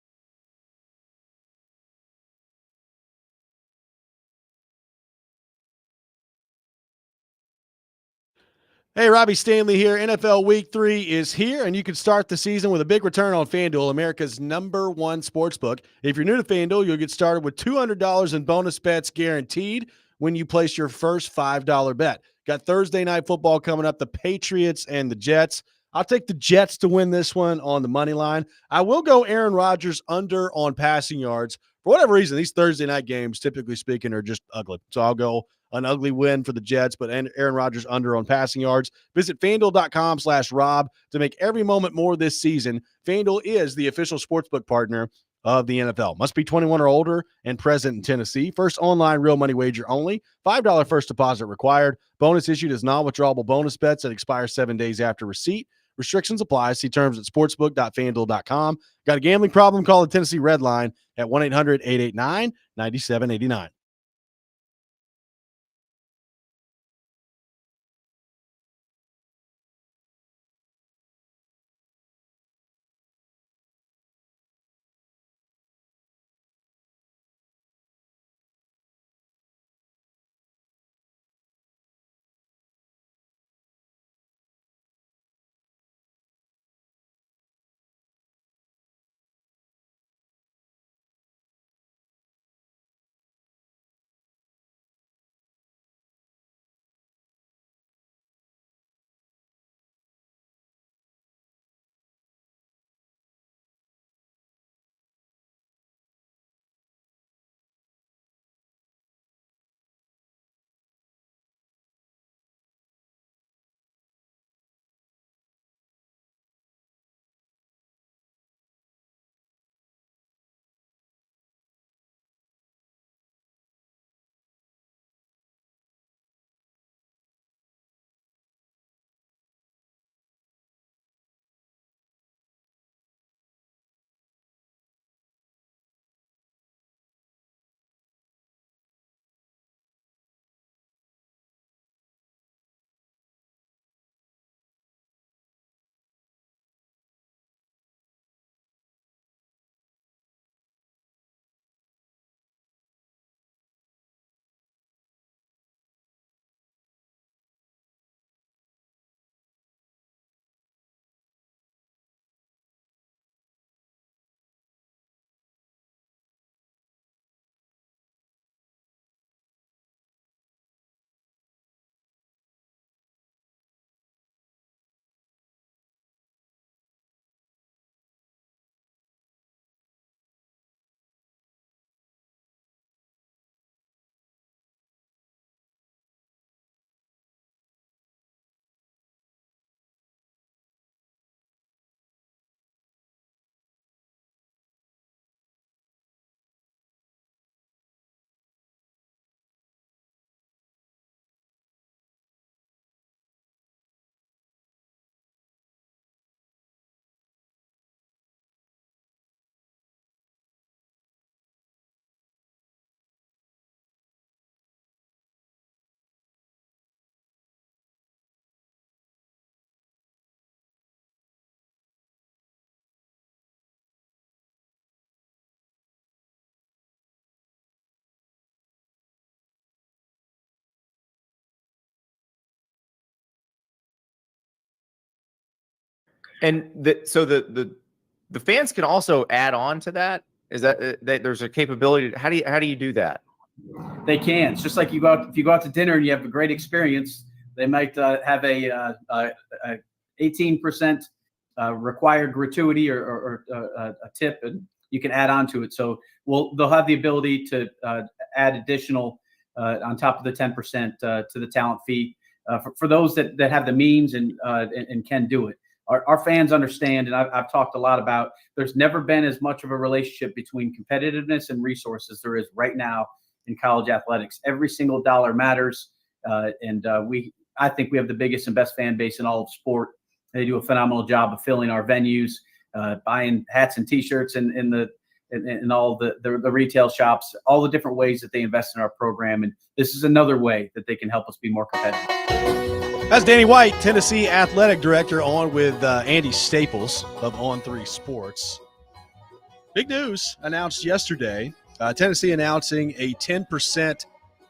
Hey, Robby Stanley here. NFL Week 3 is here, and you can start the season with a big return on FanDuel, America's #1 sportsbook. If you're new to FanDuel, you'll get started with $200 in bonus bets guaranteed when you place your first $5 bet. Got Thursday night football coming up, the Patriots and the Jets. I'll take the Jets to win this one on the money line. I will go Aaron Rodgers under on passing yards. For whatever reason, these Thursday night games, typically speaking, are just ugly. So I'll go an ugly win for the Jets, but Aaron Rodgers under on passing yards. Visit FanDuel.com/Rob to make every moment more this season. FanDuel is the official sportsbook partner of the NFL. Must be 21 or older and present in Tennessee. First online real money wager only. $5 first deposit required. Bonus issued as non-withdrawable bonus bets that expire 7 days after receipt. Restrictions apply. See terms at sportsbook.fanduel.com. Got a gambling problem? Call the Tennessee Red Line at 1-800-889-9789. And so the fans can also add on to that. Is that there's a capability? How do you do that? They can. It's just like if you go out to dinner and you have a great experience, they might have a 18% required gratuity or a tip, and you can add on to it. So they'll have the ability to add additional on top of the 10% to the talent fee for those that have the means and can do it. Our fans understand, and I've talked a lot about, there's never been as much of a relationship between competitiveness and resources there is right now in college athletics. Every single dollar matters, and I think we have the biggest and best fan base in all of sport. They do a phenomenal job of filling our venues, buying hats and T-shirts, and all the retail shops, all the different ways that they invest in our program. And this is another way that they can help us be more competitive. That's Danny White, Tennessee Athletic Director, on with Andy Staples of On3 Sports. Big news announced yesterday. Tennessee announcing a 10%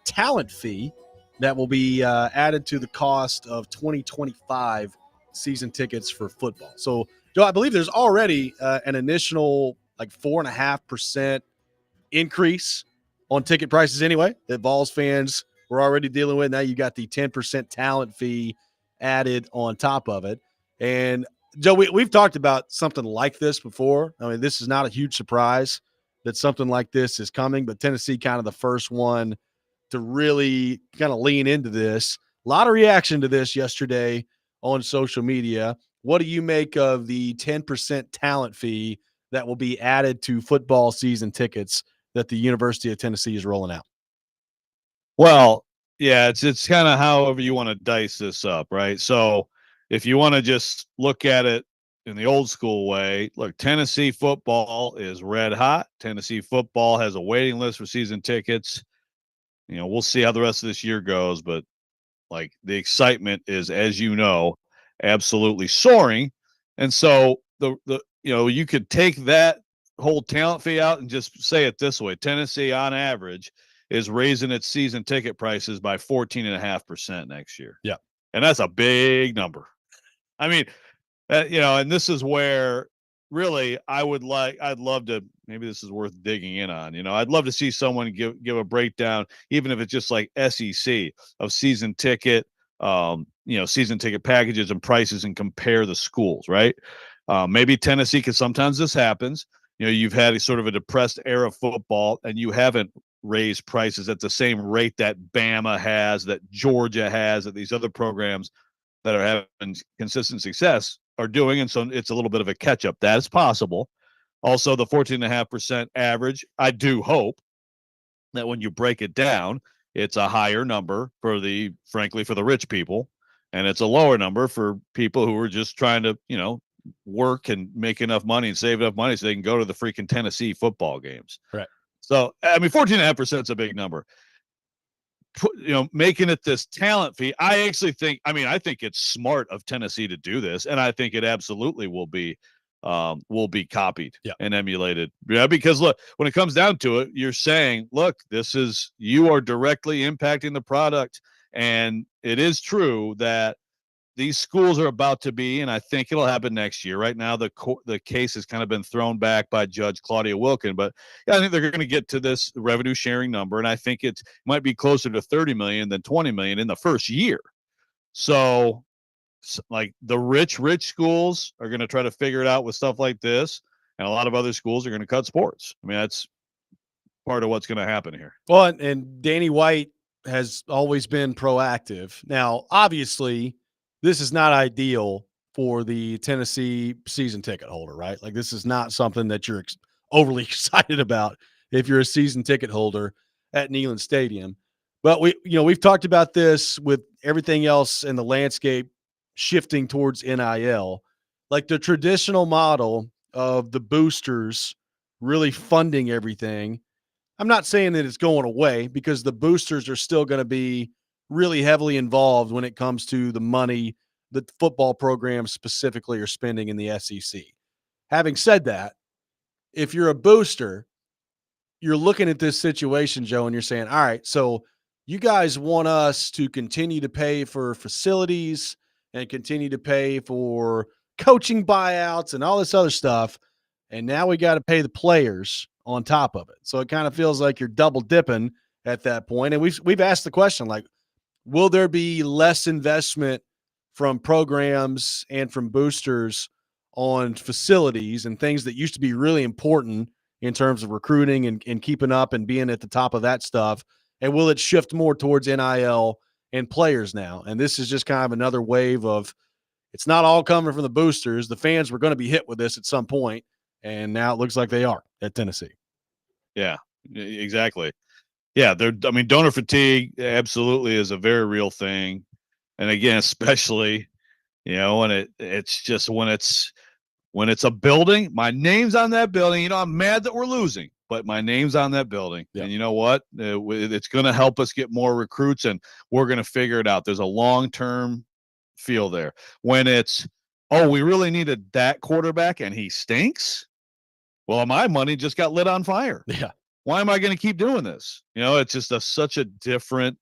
talent fee that will be added to the cost of 2025 season tickets for football. So, Joe, I believe there's already an initial 4.5% increase on ticket prices anyway that Vols fans were already dealing with. Now you got the 10% talent fee added on top of it. And, Joe, we've talked about something like this before. I mean, this is not a huge surprise that something like this is coming, but Tennessee kind of the first one to really kind of lean into this. A lot of reaction to this yesterday on social media. What do you make of the 10% talent fee that will be added to football season tickets that the University of Tennessee is rolling out? Well, yeah, it's kind of however you want to dice this up, right? So if you want to just look at it in the old school way, look, Tennessee football is red hot. Tennessee football has a waiting list for season tickets. You know, we'll see how the rest of this year goes, but the excitement is, as you know, absolutely soaring. And so you could take that whole talent fee out and just say it this way: Tennessee on average is raising its season ticket prices by 14.5% next year. Yeah. And that's a big number. I mean, and this is where really I'd love to, maybe this is worth digging in on. I'd love to see someone give a breakdown, even if it's just like SEC, of season ticket, season ticket packages and prices, and compare the schools, right? Maybe Tennessee, because sometimes this happens. You've had a sort of a depressed era of football, and you haven't raised prices at the same rate that Bama has, that Georgia has, that these other programs that are having consistent success are doing. And so it's a little bit of a catch up. That is possible. Also, the 14.5% average, I do hope that when you break it down, it's a higher number frankly, for the rich people, and it's a lower number for people who are just trying to, work and make enough money and save enough money so they can go to the freaking Tennessee football games. Right. So, I mean, 14.5% is a big number. Making it this talent fee, I think it's smart of Tennessee to do this, and I think it absolutely will be copied and emulated. Yeah, because look, when it comes down to it, you're saying, look, you are directly impacting the product, and it is true that these schools are about to be, and I think it'll happen next year. Right now, the case has kind of been thrown back by Judge Claudia Wilkin, but I think they're going to get to this revenue sharing number, and I think it might be closer to 30 million than 20 million in the first year. So, the rich schools are going to try to figure it out with stuff like this, and a lot of other schools are going to cut sports. I mean, that's part of what's going to happen here. Well, and Danny White has always been proactive. Now, obviously, this is not ideal for the Tennessee season ticket holder, right? This is not something that you're overly excited about if you're a season ticket holder at Neyland Stadium. But we've talked about this with everything else in the landscape shifting towards NIL. The traditional model of the boosters really funding everything, I'm not saying that it's going away, because the boosters are still going to be really heavily involved when it comes to the money that football programs specifically are spending in the SEC. Having said that, if you're a booster, you're looking at this situation, Joe, and you're saying, all right, so you guys want us to continue to pay for facilities and continue to pay for coaching buyouts and all this other stuff. And now we got to pay the players on top of it. So it kind of feels like you're double dipping at that point. And we've asked the question, like, will there be less investment from programs and from boosters on facilities and things that used to be really important in terms of recruiting and keeping up and being at the top of that stuff? And will it shift more towards NIL and players now? And this is just kind of another wave of, it's not all coming from the boosters. The fans were going to be hit with this at some point, and now it looks like they are at Tennessee. Yeah, exactly. Yeah, I mean, donor fatigue absolutely is a very real thing. And again, especially, when it's just when it's a building, my name's on that building. I'm mad that we're losing, but my name's on that building. Yeah. And you know what? It's going to help us get more recruits, and we're going to figure it out. There's a long-term feel there. When it's, oh, we really needed that quarterback and he stinks. Well, my money just got lit on fire. Yeah. Why am I going to keep doing this? It's just such a different,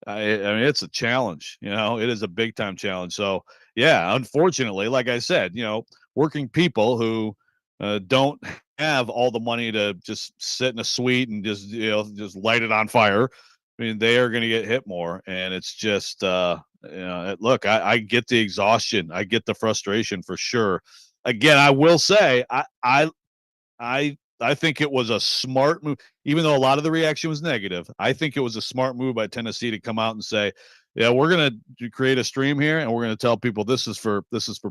I mean, it's a challenge, it is a big time challenge. So yeah, unfortunately, like I said, working people who don't have all the money to just sit in a suite and just light it on fire. I mean, they are going to get hit more. And it's just, look, I get the exhaustion. I get the frustration for sure. Again, I will say, I think it was a smart move, even though a lot of the reaction was negative. I think it was a smart move by Tennessee to come out and say, yeah, we're going to create a stream here, and we're going to tell people this is for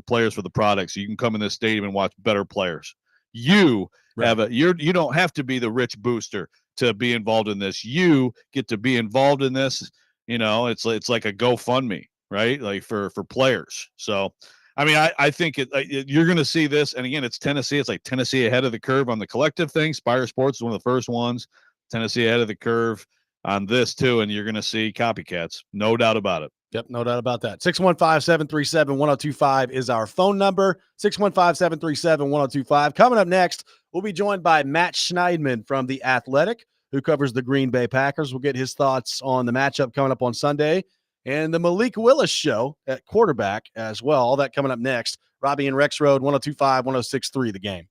players, for the product. So you can come in this stadium and watch better players. You you don't have to be the rich booster to be involved in this. You get to be involved in this. It's like a GoFundMe, right? Like for players. So, I mean, I think you're going to see this. And again, it's Tennessee. It's like Tennessee ahead of the curve on the collective thing. Spire Sports is one of the first ones. Tennessee ahead of the curve on this too. And you're going to see copycats. No doubt about it. Yep, no doubt about that. 615-737-1025 is our phone number. 615-737-1025. Coming up next, we'll be joined by Matt Schneidman from The Athletic, who covers the Green Bay Packers. We'll get his thoughts on the matchup coming up on Sunday and the Malik Willis show at quarterback as well. All that coming up next. Robby and Rexrode, 102.5, 106.3, The Game.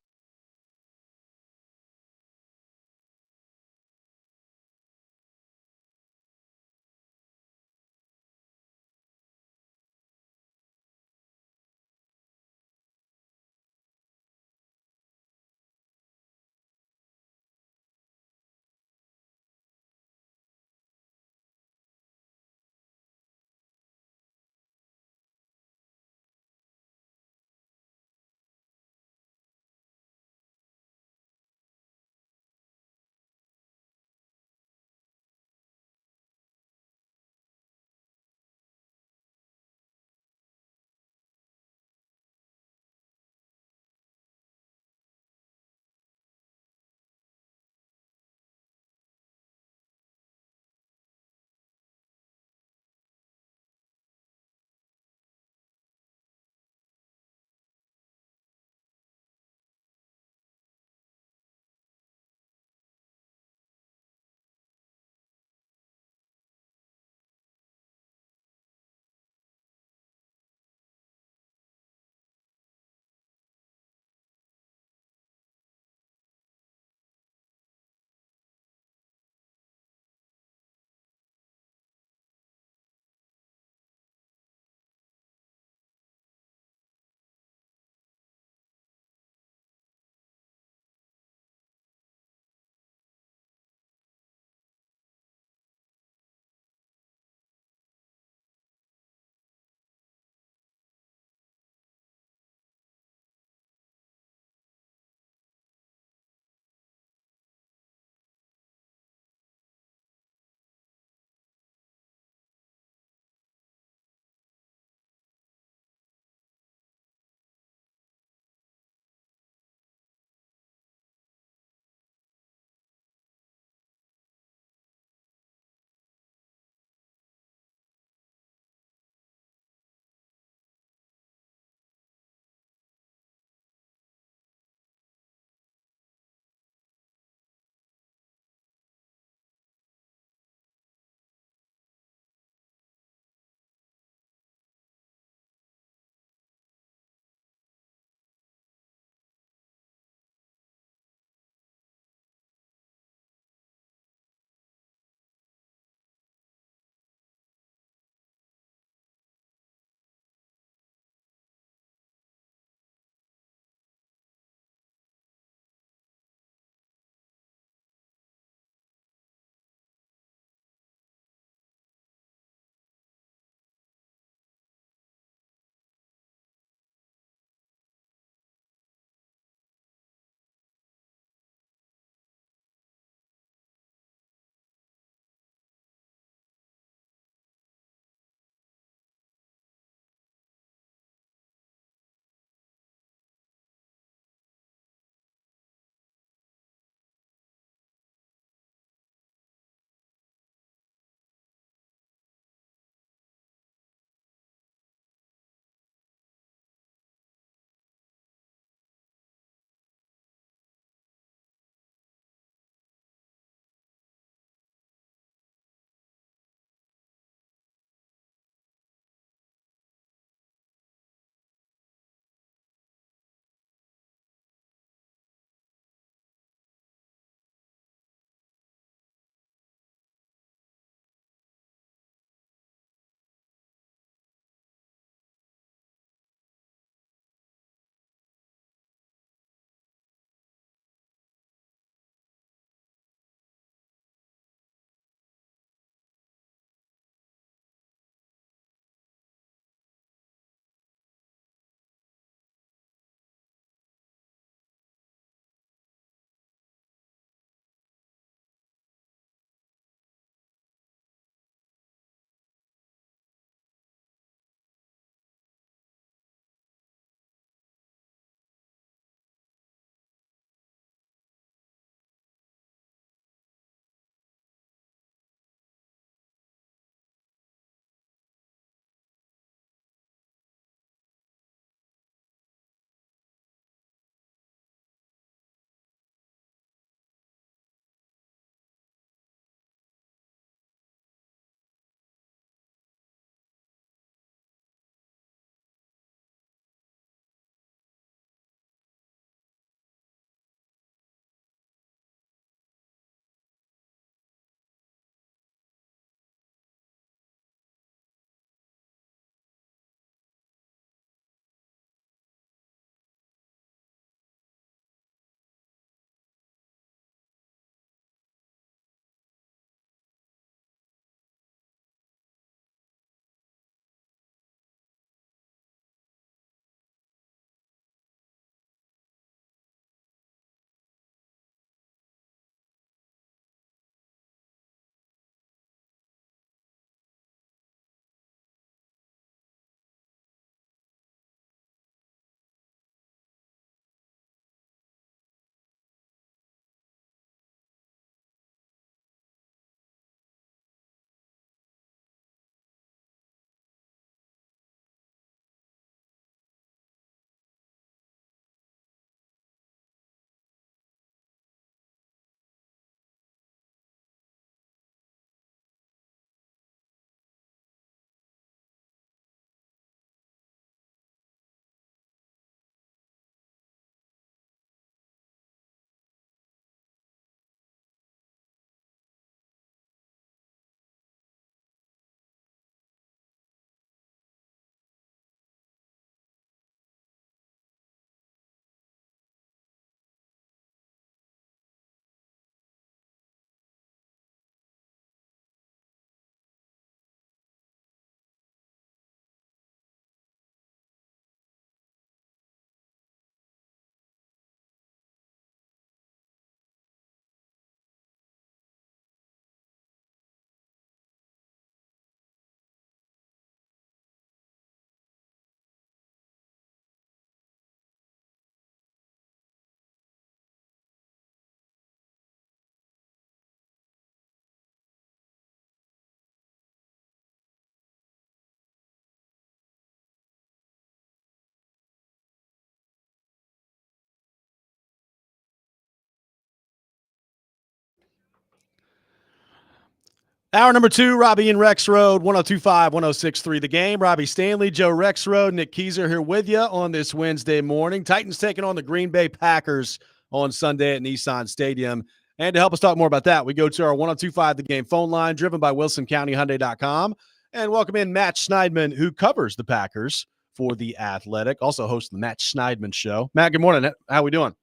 Hour number 2, Robby and Rexrode, 102.5, 106.3 The Game. Robbie Stanley, Joe Rexrode, Nick Keyser here with you on this Wednesday morning. Titans taking on the Green Bay Packers on Sunday at Nissan Stadium. And to help us talk more about that, we go to our 102.5 The Game phone line, driven by WilsonCountyHyundai.com. And welcome in Matt Schneidman, who covers the Packers for The Athletic, also hosts the Matt Schneidman Show. Matt, good morning. How we doing?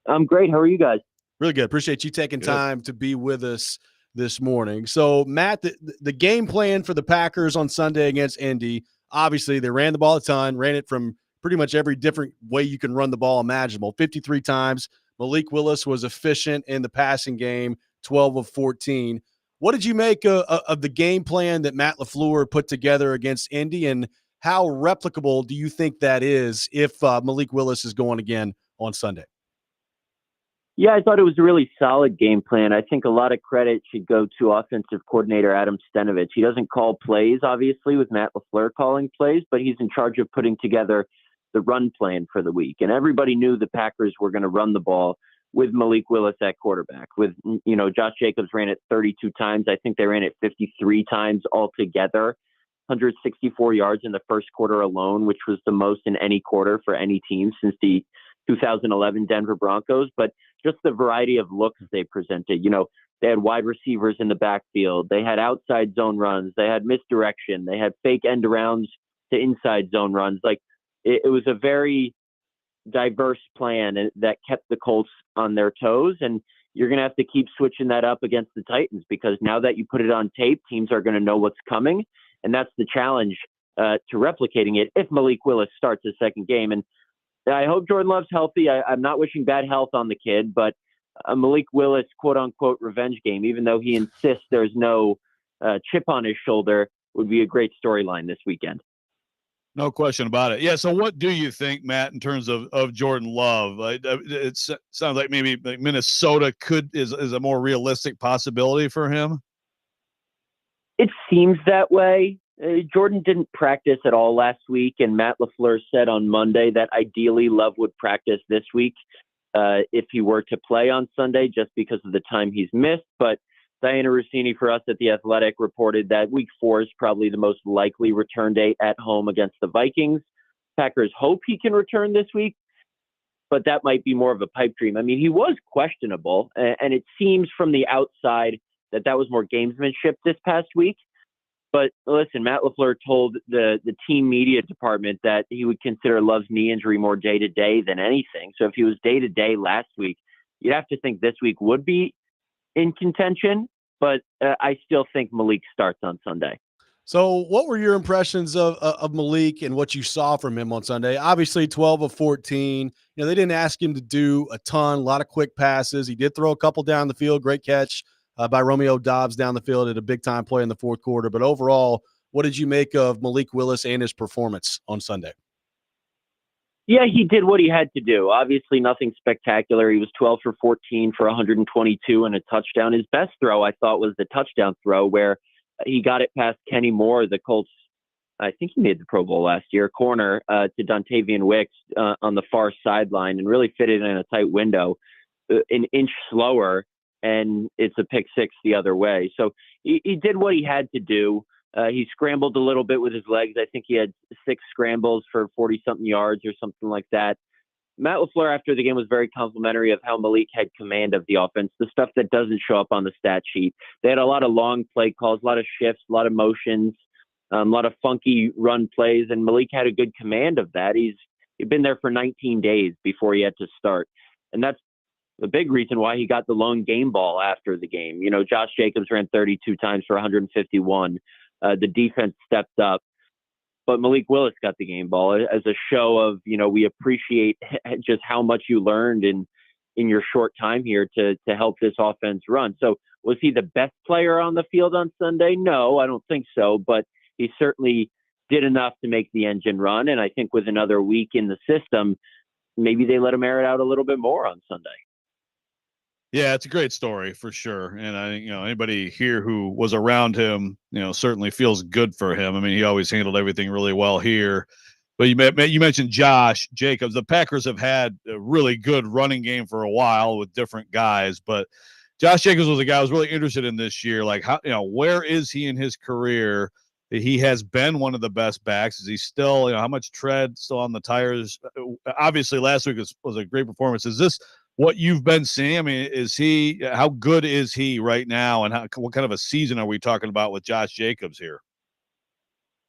I'm great. How are you guys? Really good. Appreciate you taking time to be with us this morning. So, Matt, the game plan for the Packers on Sunday against Indy, obviously they ran the ball a ton, ran it from pretty much every different way you can run the ball imaginable, 53 times. Malik Willis was efficient in the passing game, 12 of 14. What did you make of the game plan that Matt LaFleur put together against Indy, and how replicable do you think that is if Malik Willis is going again on Sunday? Yeah, I thought it was a really solid game plan. I think a lot of credit should go to offensive coordinator Adam Stenavich. He doesn't call plays, obviously, with Matt LaFleur calling plays, but he's in charge of putting together the run plan for the week. And everybody knew the Packers were going to run the ball with Malik Willis at quarterback. With, Josh Jacobs ran it 32 times. I think they ran it 53 times altogether. 164 yards in the first quarter alone, which was the most in any quarter for any team since the 2011 Denver Broncos. But just the variety of looks they presented. They had wide receivers in the backfield. They had outside zone runs. They had misdirection. They had fake end arounds to inside zone runs. Like it was a very diverse plan that kept the Colts on their toes. And you're going to have to keep switching that up against the Titans, because now that you put it on tape, teams are going to know what's coming. And that's the challenge to replicating it if Malik Willis starts his second game. And I hope Jordan Love's healthy. I'm not wishing bad health on the kid, but a Malik Willis quote-unquote revenge game, even though he insists there's no chip on his shoulder, would be a great storyline this weekend. No question about it. Yeah. So what do you think, Matt, in terms of Jordan Love? It sounds like maybe Minnesota is a more realistic possibility for him. It seems that way. Jordan didn't practice at all last week, and Matt LaFleur said on Monday that ideally Love would practice this week if he were to play on Sunday, just because of the time he's missed. But Diana Rossini for us at The Athletic reported that week 4 is probably the most likely return date at home against the Vikings. Packers hope he can return this week, but that might be more of a pipe dream. I mean, he was questionable, and it seems from the outside that was more gamesmanship this past week. But listen, Matt LaFleur told the team media department that he would consider Love's knee injury more day-to-day than anything. So if he was day-to-day last week, you'd have to think this week would be in contention. But I still think Malik starts on Sunday. So what were your impressions of Malik and what you saw from him on Sunday? Obviously 12 of 14. They didn't ask him to do a ton, a lot of quick passes. He did throw a couple down the field. Great catch by Romeo Doubs down the field at a big-time play in the fourth quarter. But overall, what did you make of Malik Willis and his performance on Sunday? Yeah, he did what he had to do. Obviously, nothing spectacular. He was 12 for 14 for 122 and a touchdown. His best throw, I thought, was the touchdown throw where he got it past Kenny Moore, the Colts. I think he made the Pro Bowl last year, corner to Dontavian Wicks on the far sideline, and really fit it in a tight window, an inch slower, and it's a pick six the other way. So he did what he had to do. He scrambled a little bit with his legs. I think he had 6 scrambles for 40-something yards or something like that. Matt LaFleur after the game was very complimentary of how Malik had command of the offense, the stuff that doesn't show up on the stat sheet. They had a lot of long play calls, a lot of shifts, a lot of motions, a lot of funky run plays, and Malik had a good command of that. He'd been there for 19 days before he had to start. And that's the big reason why he got the lone game ball after the game. Josh Jacobs ran 32 times for 151. The defense stepped up, but Malik Willis got the game ball as a show of, we appreciate just how much you learned in your short time here to help this offense run. So was he the best player on the field on Sunday? No, I don't think so, but he certainly did enough to make the engine run. And I think with another week in the system, maybe they let him air it out a little bit more on Sunday. Yeah, it's a great story for sure. And I think, anybody here who was around him, certainly feels good for him. I mean, he always handled everything really well here. But you mentioned Josh Jacobs. The Packers have had a really good running game for a while with different guys, but Josh Jacobs was a guy I was really interested in this year. Like, how, where is he in his career? He has been one of the best backs. Is he still, how much tread still on the tires? Obviously, last week was a great performance. Is this what you've been seeing? I mean, how good is he right now? And what kind of a season are we talking about with Josh Jacobs here?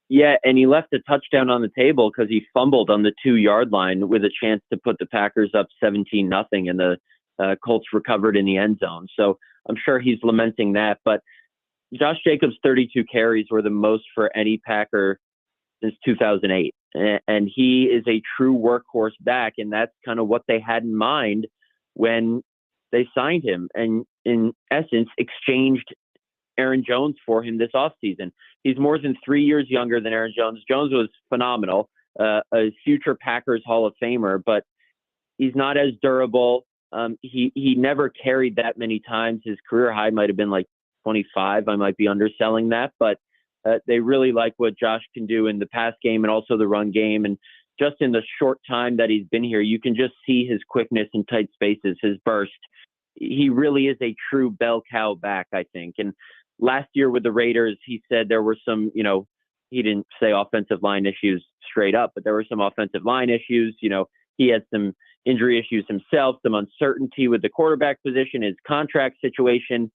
Yeah, and he left a touchdown on the table because he fumbled on the 2-yard line with a chance to put the Packers up 17-0, and the Colts recovered in the end zone. So I'm sure he's lamenting that. But Josh Jacobs' 32 carries were the most for any Packer since 2008. And he is a true workhorse back, and that's kind of what they had in mind when they signed him and, in essence, exchanged Aaron Jones for him this offseason. He's more than 3 years younger than Aaron Jones. Jones was phenomenal, a future Packers Hall of Famer, but he's not as durable. He never carried that many times. His career high might have been like 25. I might be underselling that, but they really like what Josh can do in the pass game and also the run game. And just in the short time that he's been here, you can just see his quickness in tight spaces, his burst. He really is a true bell cow back, I think. And last year with the Raiders, he said there were some, he didn't say offensive line issues straight up, but there were some offensive line issues. He had some injury issues himself, some uncertainty with the quarterback position, his contract situation.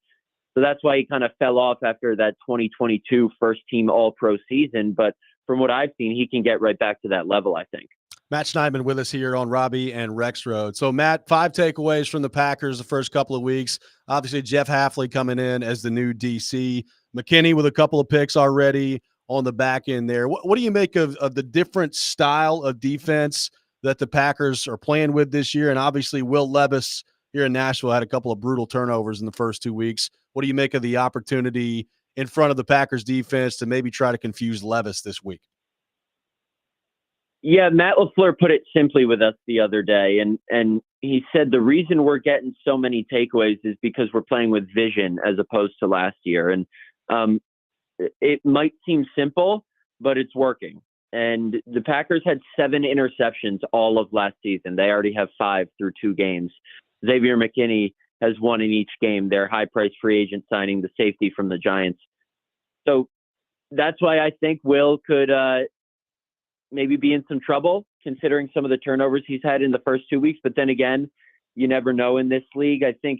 So that's why he kind of fell off after that 2022 first team All-Pro season. But from what I've seen, he can get right back to that level, I think. Matt Schneidman with us here on Robby and Rexrode. So, Matt, 5 takeaways from the Packers the first couple of weeks. Obviously, Jeff Hafley coming in as the new DC. McKinney with a couple of picks already on the back end there. What do you make of the different style of defense that the Packers are playing with this year? And obviously, Will Levis here in Nashville had a couple of brutal turnovers in the first 2 weeks. What do you make of the opportunity in front of the Packers defense to maybe try to confuse Levis this week? Yeah, Matt LaFleur put it simply with us the other day, and he said the reason we're getting so many takeaways is because we're playing with vision as opposed to last year. And it might seem simple, but it's working. And the Packers had 7 interceptions all of last season. They already have 5 through 2 games. Xavier McKinney has 1 in each game. Their high-priced free agent signing, the safety from the Giants. So that's why I think Will could maybe be in some trouble, considering some of the turnovers he's had in the first 2 weeks. But then again, you never know in this league. I think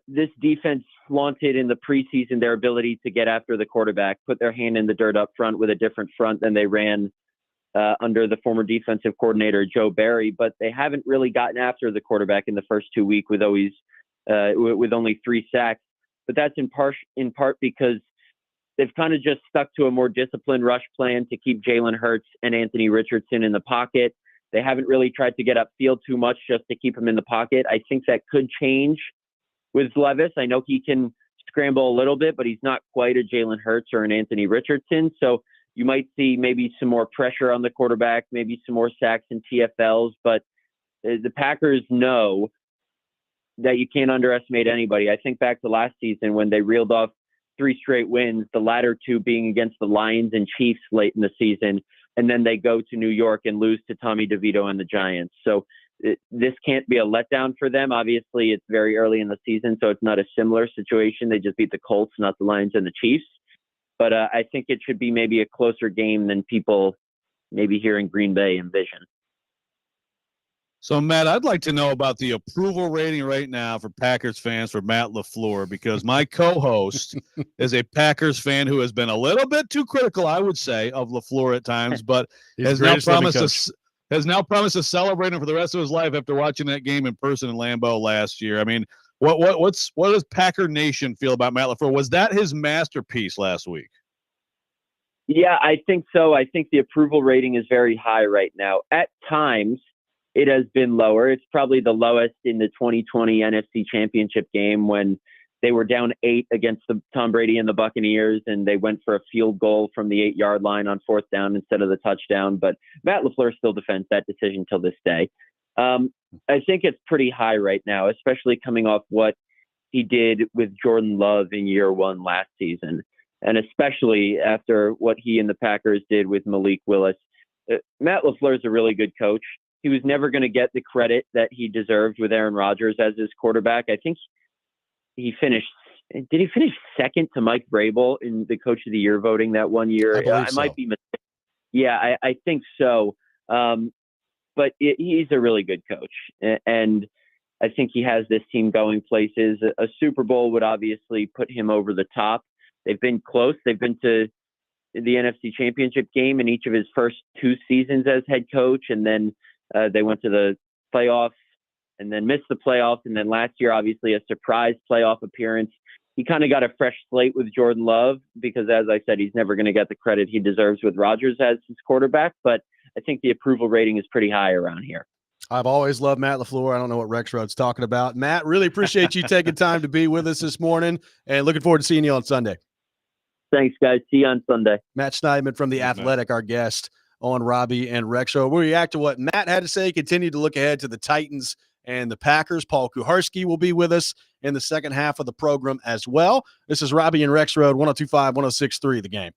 this defense flaunted in the preseason their ability to get after the quarterback, put their hand in the dirt up front with a different front than they ran under the former defensive coordinator, Joe Barry. But they haven't really gotten after the quarterback in the first 2 weeks with only 3 sacks. But that's in part because they've kind of just stuck to a more disciplined rush plan to keep Jalen Hurts and Anthony Richardson in the pocket. They haven't really tried to get upfield too much just to keep him in the pocket. I think that could change with Levis. I know he can scramble a little bit, but he's not quite a Jalen Hurts or an Anthony Richardson. So you might see maybe some more pressure on the quarterback, maybe some more sacks and TFLs. But the Packers know that you can't underestimate anybody. I think back to last season when they reeled off 3 straight wins, the latter 2 being against the Lions and Chiefs late in the season. And then they go to New York and lose to Tommy DeVito and the Giants. So this can't be a letdown for them. Obviously, it's very early in the season, so it's not a similar situation. They just beat the Colts, not the Lions and the Chiefs. But I think it should be maybe a closer game than people maybe here in Green Bay envision. So, Matt, I'd like to know about the approval rating right now for Packers fans for Matt LaFleur, because my co-host is a Packers fan who has been a little bit too critical, I would say, of LaFleur at times, but has now promised to celebrate him for the rest of his life after watching that game in person in Lambeau last year. I mean, what does Packer Nation feel about Matt LaFleur? Was that his masterpiece last week? Yeah, I think so. I think the approval rating is very high right now. At times, it has been lower. It's probably the lowest in the 2020 NFC Championship game when they were down 8 against Tom Brady and the Buccaneers, and they went for a field goal from the 8-yard line on 4th down instead of the touchdown. But Matt LaFleur still defends that decision till this day. I think it's pretty high right now, especially coming off what he did with Jordan Love in year 1 last season, and especially after what he and the Packers did with Malik Willis. Matt LaFleur is a really good coach. He was never going to get the credit that he deserved with Aaron Rodgers as his quarterback. I think he finished. Did he finish second to Mike Vrabel in the Coach of the Year voting that one year? I believe might so. be. Yeah, I think so. But he's a really good coach, and I think he has this team going places. A Super Bowl would obviously put him over the top. They've been close. They've been to the NFC Championship game in each of his first 2 seasons as head coach, and then they went to the playoffs and then missed the playoffs, and then last year, obviously, a surprise playoff appearance. He kind of got a fresh slate with Jordan Love because, as I said, he's never going to get the credit he deserves with Rodgers as his quarterback, but I think the approval rating is pretty high around here. I've always loved Matt LaFleur. I don't know what Rexrode's talking about. Matt, really appreciate you taking time to be with us this morning, and looking forward to seeing you on Sunday. Thanks, guys. See you on Sunday. Matt Schneidman from The Athletic, our guest on Robby and Rexrode. We'll react to what Matt had to say, continue to look ahead to the Titans and the Packers. Paul Kuharsky will be with us in the second half of the program as well. This is Robby and Rexrode, 102.5, 106.3, The Game.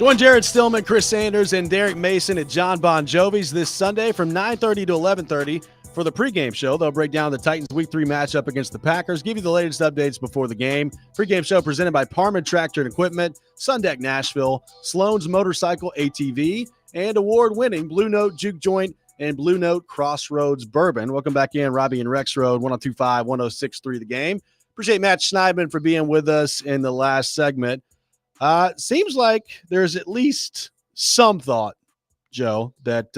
Join Jared Stillman, Chris Sanders, and Derek Mason at John Bon Jovi's this Sunday from 9:30 to 11:30 for the pregame show. They'll break down the Titans' Week 3 matchup against the Packers, give you the latest updates before the game. Pregame show presented by Parman Tractor and Equipment, Sundeck Nashville, Sloan's Motorcycle ATV, and award-winning Blue Note Juke Joint and Blue Note Crossroads Bourbon. Welcome back in, Robby and Rexrode, 102.5, 106.3 The Game. Appreciate Matt Schneidman for being with us in the last segment. Seems like there's at least some thought, Joe, that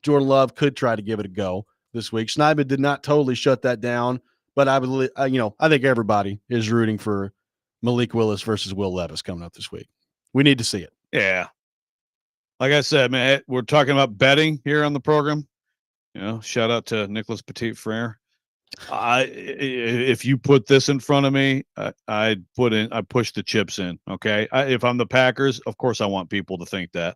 Jordan Love could try to give it a go this week. Schneidman did not totally shut that down, but I believe, I think everybody is rooting for Malik Willis versus Will Levis coming up this week. We need to see it. Yeah. Like I said, man, we're talking about betting here on the program. Shout out to Nicholas Petit-Frere. If you put this in front of me, I push the chips in. Okay. If I'm the Packers, of course I want people to think that.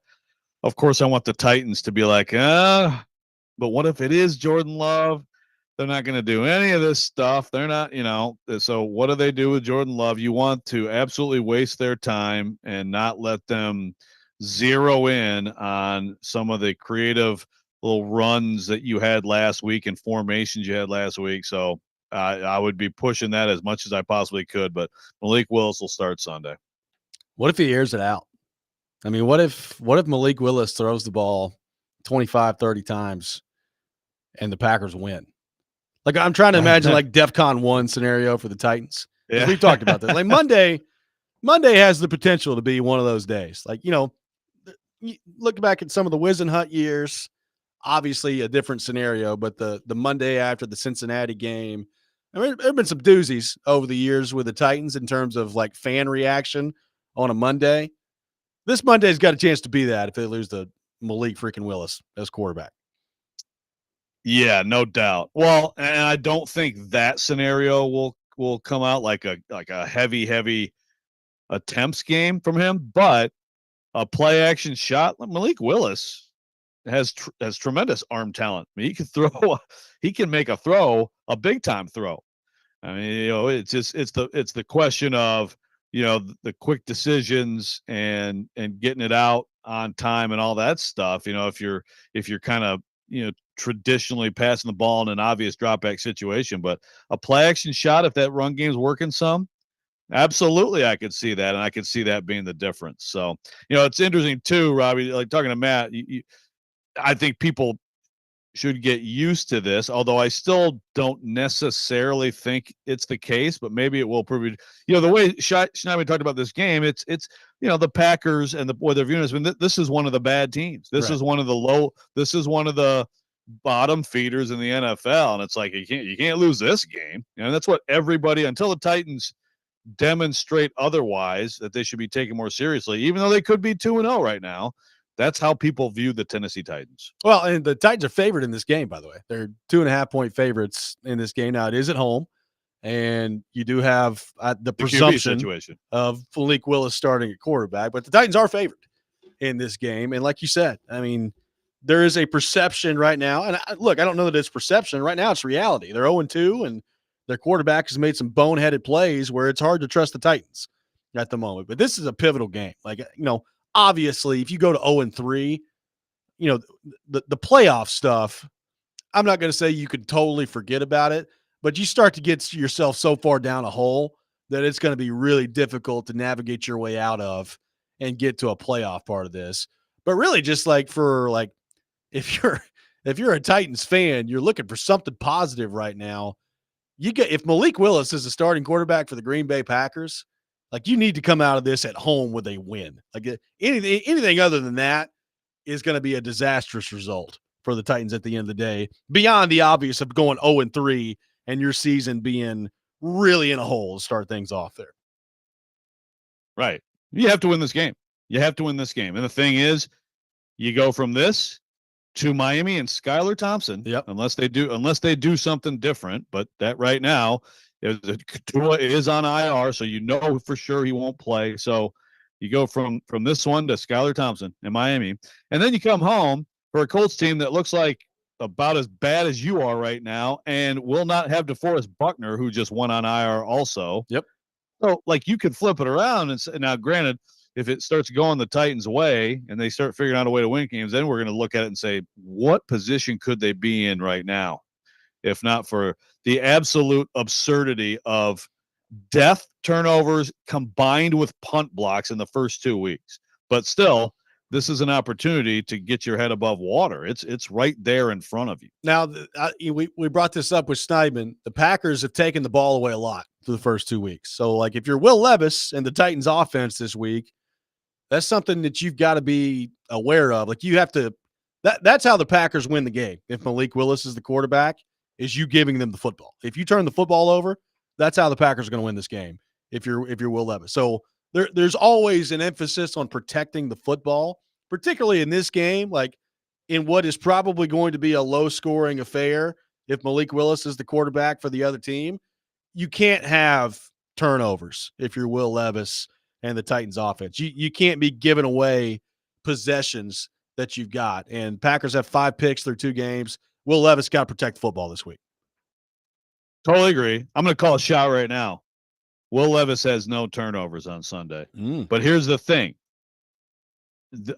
Of course I want the Titans to be like, but what if it is Jordan Love? They're not going to do any of this stuff. They're not, so what do they do with Jordan Love? You want to absolutely waste their time and not let them zero in on some of the creative little runs that you had last week and formations you had last week. So I would be pushing that as much as I possibly could, but Malik Willis will start Sunday. What if he airs it out? I mean, what if Malik Willis throws the ball 25, 30 times and the Packers win? Like, I'm trying to imagine like DEFCON 1 scenario for the Titans. Yeah. We've talked about this. Like Monday has the potential to be one of those days. Like, look back at some of the Wisenhunt years, obviously a different scenario, but the Monday after the Cincinnati game, I mean, there have been some doozies over the years with the Titans in terms of like fan reaction on a Monday. This Monday's got a chance to be that if they lose to Malik freaking Willis as quarterback. Yeah, no doubt. Well, and I don't think that scenario will come out like a heavy attempts game from him, but a play action shot. Malik Willis has tremendous arm talent. I mean, he can make a throw, a big time throw. I mean, it's the question of, the quick decisions and getting it out on time and all that stuff. If you're kind of, traditionally passing the ball in an obvious drop back situation, but a play action shot, if that run game's working some, absolutely, I could see that, and I could see that being the difference. So, it's interesting too, Robby. Like talking to Matt, I think people should get used to this, although I still don't necessarily think it's the case, but maybe it will prove it. The way Schneidman talked about this game, it's the Packers and the they're viewing this. This is one of the bad teams. This is one of the bottom feeders in the NFL, and it's like you can't lose this game. That's what everybody, until the Titans demonstrate otherwise, that they should be taken more seriously, even though they could be 2-0 right now. That's how people view the Tennessee Titans. Well, and the Titans are favored in this game, by the way. They're 2.5-point favorites in this game. Now, it is at home, and you do have the presumption of Malik Willis starting at quarterback, but the Titans are favored in this game. And like you said, I mean, there is a perception right now. And I don't know that it's perception. Right now, it's reality. They're 0-2, and their quarterback has made some boneheaded plays where it's hard to trust the Titans at the moment. But this is a pivotal game. Like, obviously, if you go to 0-3, the playoff stuff, I'm not going to say you could totally forget about it, but you start to get yourself so far down a hole that it's going to be really difficult to navigate your way out of and get to a playoff part of this. But really, just like if you're a Titans fan, you're looking for something positive right now. If Malik Willis is a starting quarterback for the Green Bay Packers, like, you need to come out of this at home with a win. Like, anything other than that is going to be a disastrous result for the Titans at the end of the day, beyond the obvious of going 0-3 and your season being really in a hole to start things off there. Right. You have to win this game. And the thing is, you go from this to Miami and Skylar Thompson. Yep. Unless they do something different, but that right now, Tua is on IR, so for sure he won't play. So you go from this one to Skylar Thompson in Miami, and then you come home for a Colts team that looks like about as bad as you are right now, and will not have DeForest Buckner, who just went on IR also. Yep. So, like, you could flip it around and say, now, granted, if it starts going the Titans' way and they start figuring out a way to win games, then we're going to look at it and say, what position could they be in right now, if not for the absolute absurdity of death turnovers combined with punt blocks in the first 2 weeks. But still, this is an opportunity to get your head above water. It's right there in front of you. Now, we brought this up with Schneidman. The Packers have taken the ball away a lot through the first 2 weeks. So, like, if you're Will Levis and the Titans offense this week, that's something that you've got to be aware of. Like, you have to that's how the Packers win the game. If Malik Willis is the quarterback, is you giving them the football. If you turn the football over, that's how the Packers are going to win this game. If you're Will Levis. So there's always an emphasis on protecting the football, particularly in this game, like in what is probably going to be a low-scoring affair. If Malik Willis is the quarterback for the other team, you can't have turnovers if you're Will Levis and the Titans offense. You can't be giving away possessions that you've got. And Packers have 5 picks through 2 games. Will Levis got to protect football this week. Totally agree. I'm going to call a shot right now. Will Levis has no turnovers on Sunday. But here's the thing.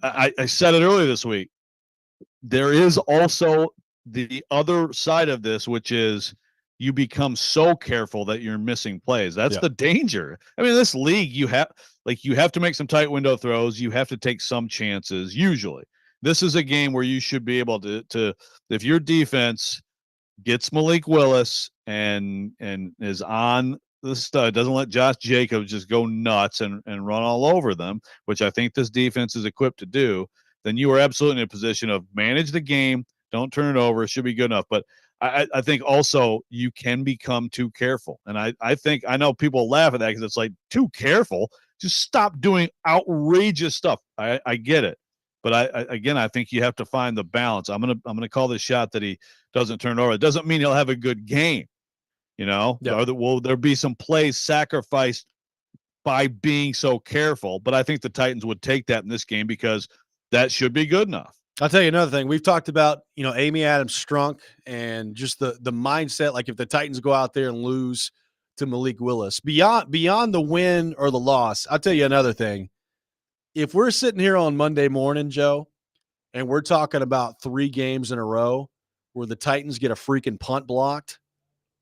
I said it earlier this week. There is also the other side of this, which is you become so careful that you're missing plays. That's the danger. I mean, this league, you have to make some tight window throws. You have to take some chances. Usually, this is a game where you should be able to if your defense gets Malik Willis and is on the stud, doesn't let Josh Jacobs just go nuts and run all over them, which I think this defense is equipped to do, then you are absolutely in a position of manage the game, don't turn it over. It should be good enough. But I think also you can become too careful. And I think I know people laugh at that because it's like, too careful. Just stop doing outrageous stuff. I get it. But I think you have to find the balance. I'm gonna call this shot that he doesn't turn over. It doesn't mean he'll have a good game. Will there be some plays sacrificed by being so careful? But I think the Titans would take that in this game because that should be good enough. I'll tell you another thing. We've talked about, Amy Adams Strunk and just the mindset. Like if the Titans go out there and lose to Malik Willis, beyond the win or the loss, I'll tell you another thing. If we're sitting here on Monday morning, Joe, and we're talking about 3 games in a row where the Titans get a freaking punt blocked,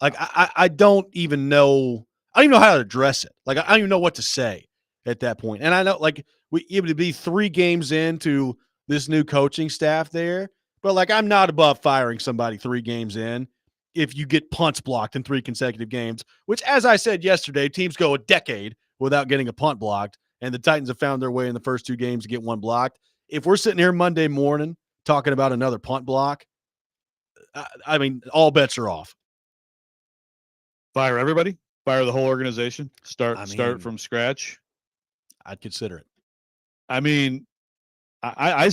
like I don't even know. I don't even know how to address it. Like I don't even know what to say at that point. And I know like it would be 3 games into this new coaching staff there, but like I'm not above firing somebody 3 games in if you get punts blocked in 3 consecutive games, which as I said yesterday, teams go a decade without getting a punt blocked, and the Titans have found their way in the first 2 games to get one blocked. If we're sitting here Monday morning talking about another punt block, I mean, all bets are off. Fire everybody. Fire the whole organization. Start from scratch. I'd consider it. I mean, I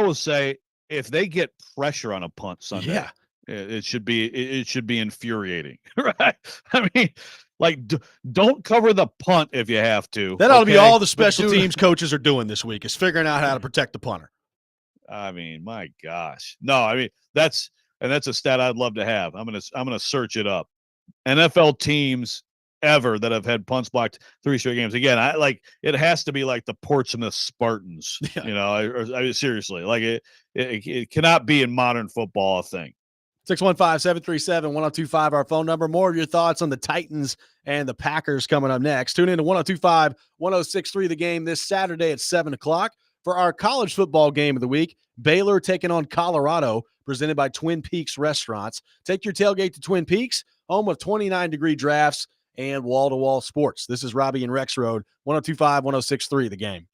would say if they get pressure on a punt Sunday, it should be infuriating, right? I mean, like don't cover the punt if you have to. That ought to be all the special teams coaches are doing this week is figuring out how to protect the punter. I mean, my gosh, no, I mean that's a stat I'd love to have. I'm gonna search it up. NFL teams ever that have had punts blocked 3 straight games. Again, it has to be like the Portsmouth Spartans. I mean, seriously, like it cannot be in modern football a thing. 615-737-1025, our phone number. More of your thoughts on the Titans and the Packers coming up next. Tune in to 1025-1063 The Game this Saturday at 7 o'clock for our college football game of the week. Baylor taking on Colorado, presented by Twin Peaks Restaurants. Take your tailgate to Twin Peaks, home of 29-degree drafts and wall-to-wall sports. This is Robby and Rexrode, 1025-1063 The Game.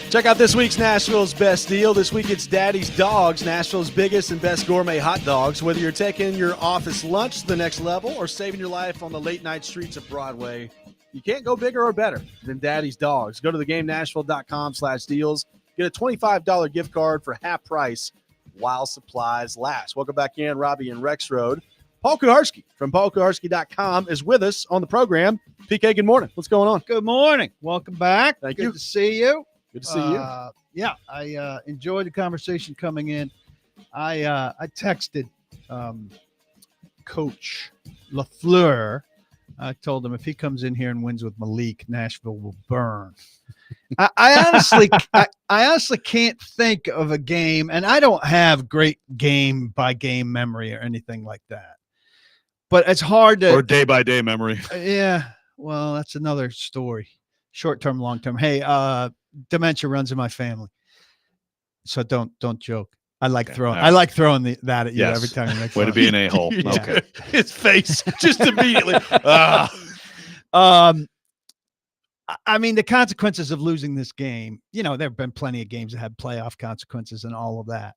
Check out this week's Nashville's Best Deal. This week it's Daddy's Dogs, Nashville's biggest and best gourmet hot dogs. Whether you're taking your office lunch to the next level or saving your life on the late-night streets of Broadway, you can't go bigger or better than Daddy's Dogs. Go to thegamenashville.com/deals. Get a $25 gift card for half price while supplies last. Welcome back in, Robby and Rexrode. Paul Kuharski from paulkuharski.com is with us on the program. PK, good morning. What's going on? Good morning. Welcome back. Thank Good you. to see you. Good to see you. Yeah, I enjoyed the conversation coming in. I texted Coach LaFleur. I told him if he comes in here and wins with Malik, Nashville will burn. I honestly can't think of a game, and I don't have great game by game memory or anything like that. But it's hard to or day by day memory. Yeah, well, that's another story. Short term, long term. Hey, dementia runs in my family, so don't joke. I like throwing that at you every time you make way fun to be an a-hole. Yeah. Okay. His face just immediately. I mean, the consequences of losing this game, there have been plenty of games that had playoff consequences and all of that.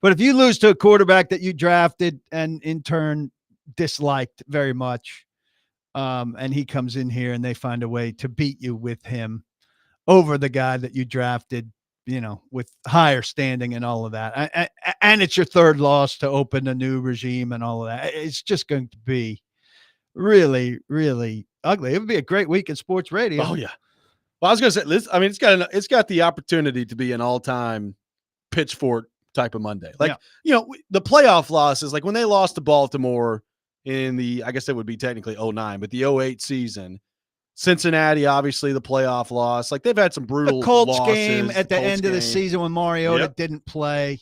But if you lose to a quarterback that you drafted and in turn disliked very much, and he comes in here and they find a way to beat you with him over the guy that you drafted, with higher standing and all of that. And it's your third loss to open a new regime and all of that. It's just going to be really, really ugly. It would be a great week in sports radio. Oh yeah. Well, I was going to say, Liz, I mean, it's got the opportunity to be an all-time pitchfork type of Monday. Like, the playoff losses, like when they lost to Baltimore in I guess it would be technically 09, but the 08 season, Cincinnati, obviously the playoff loss. Like they've had some brutal the Colts losses, game at the end of the season when Mariota didn't play.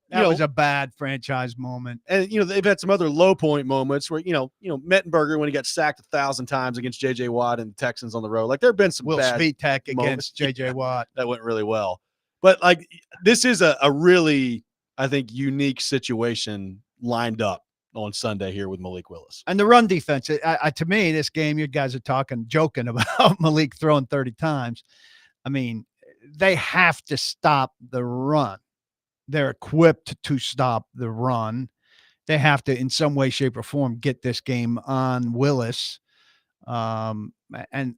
That was a bad franchise moment. And they've had some other low point moments where Mettenberger when he got sacked 1,000 times against J.J. Watt and the Texans on the road. Like there have been some Will bad Spitek against moments. J.J. Watt. That went really well. But like this is a really, I think, unique situation lined up on Sunday here with Malik Willis. And the run defense, to me, this game, you guys are joking about Malik throwing 30 times. I mean, they have to stop the run. They're equipped to stop the run. They have to, in some way, shape, or form, get this game on Willis. And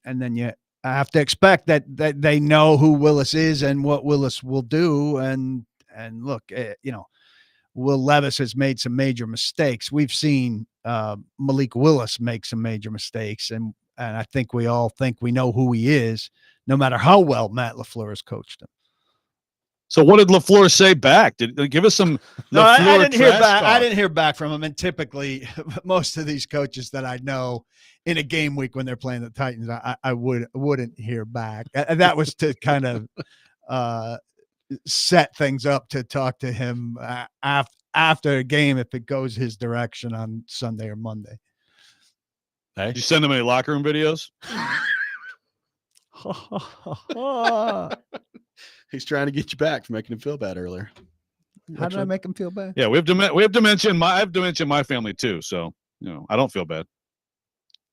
then you have to expect that they know who Willis is and what Willis will do. And look, Will Levis has made some major mistakes. We've seen Malik Willis make some major mistakes, and I think we all think we know who he is, no matter how well Matt LaFleur has coached him. So what did LaFleur say back? Did give us some? No, I didn't hear back. Talk. I didn't hear back from him. And typically, most of these coaches that I know in a game week when they're playing the Titans, I wouldn't hear back. And that was to kind of set things up to talk to him after a game if it goes his direction on Sunday or Monday. Hey, did you send him any locker room videos? He's trying to get you back for making him feel bad earlier. How did I make him feel bad? Yeah, we have dementia. I have dementia in my family too, so I don't feel bad.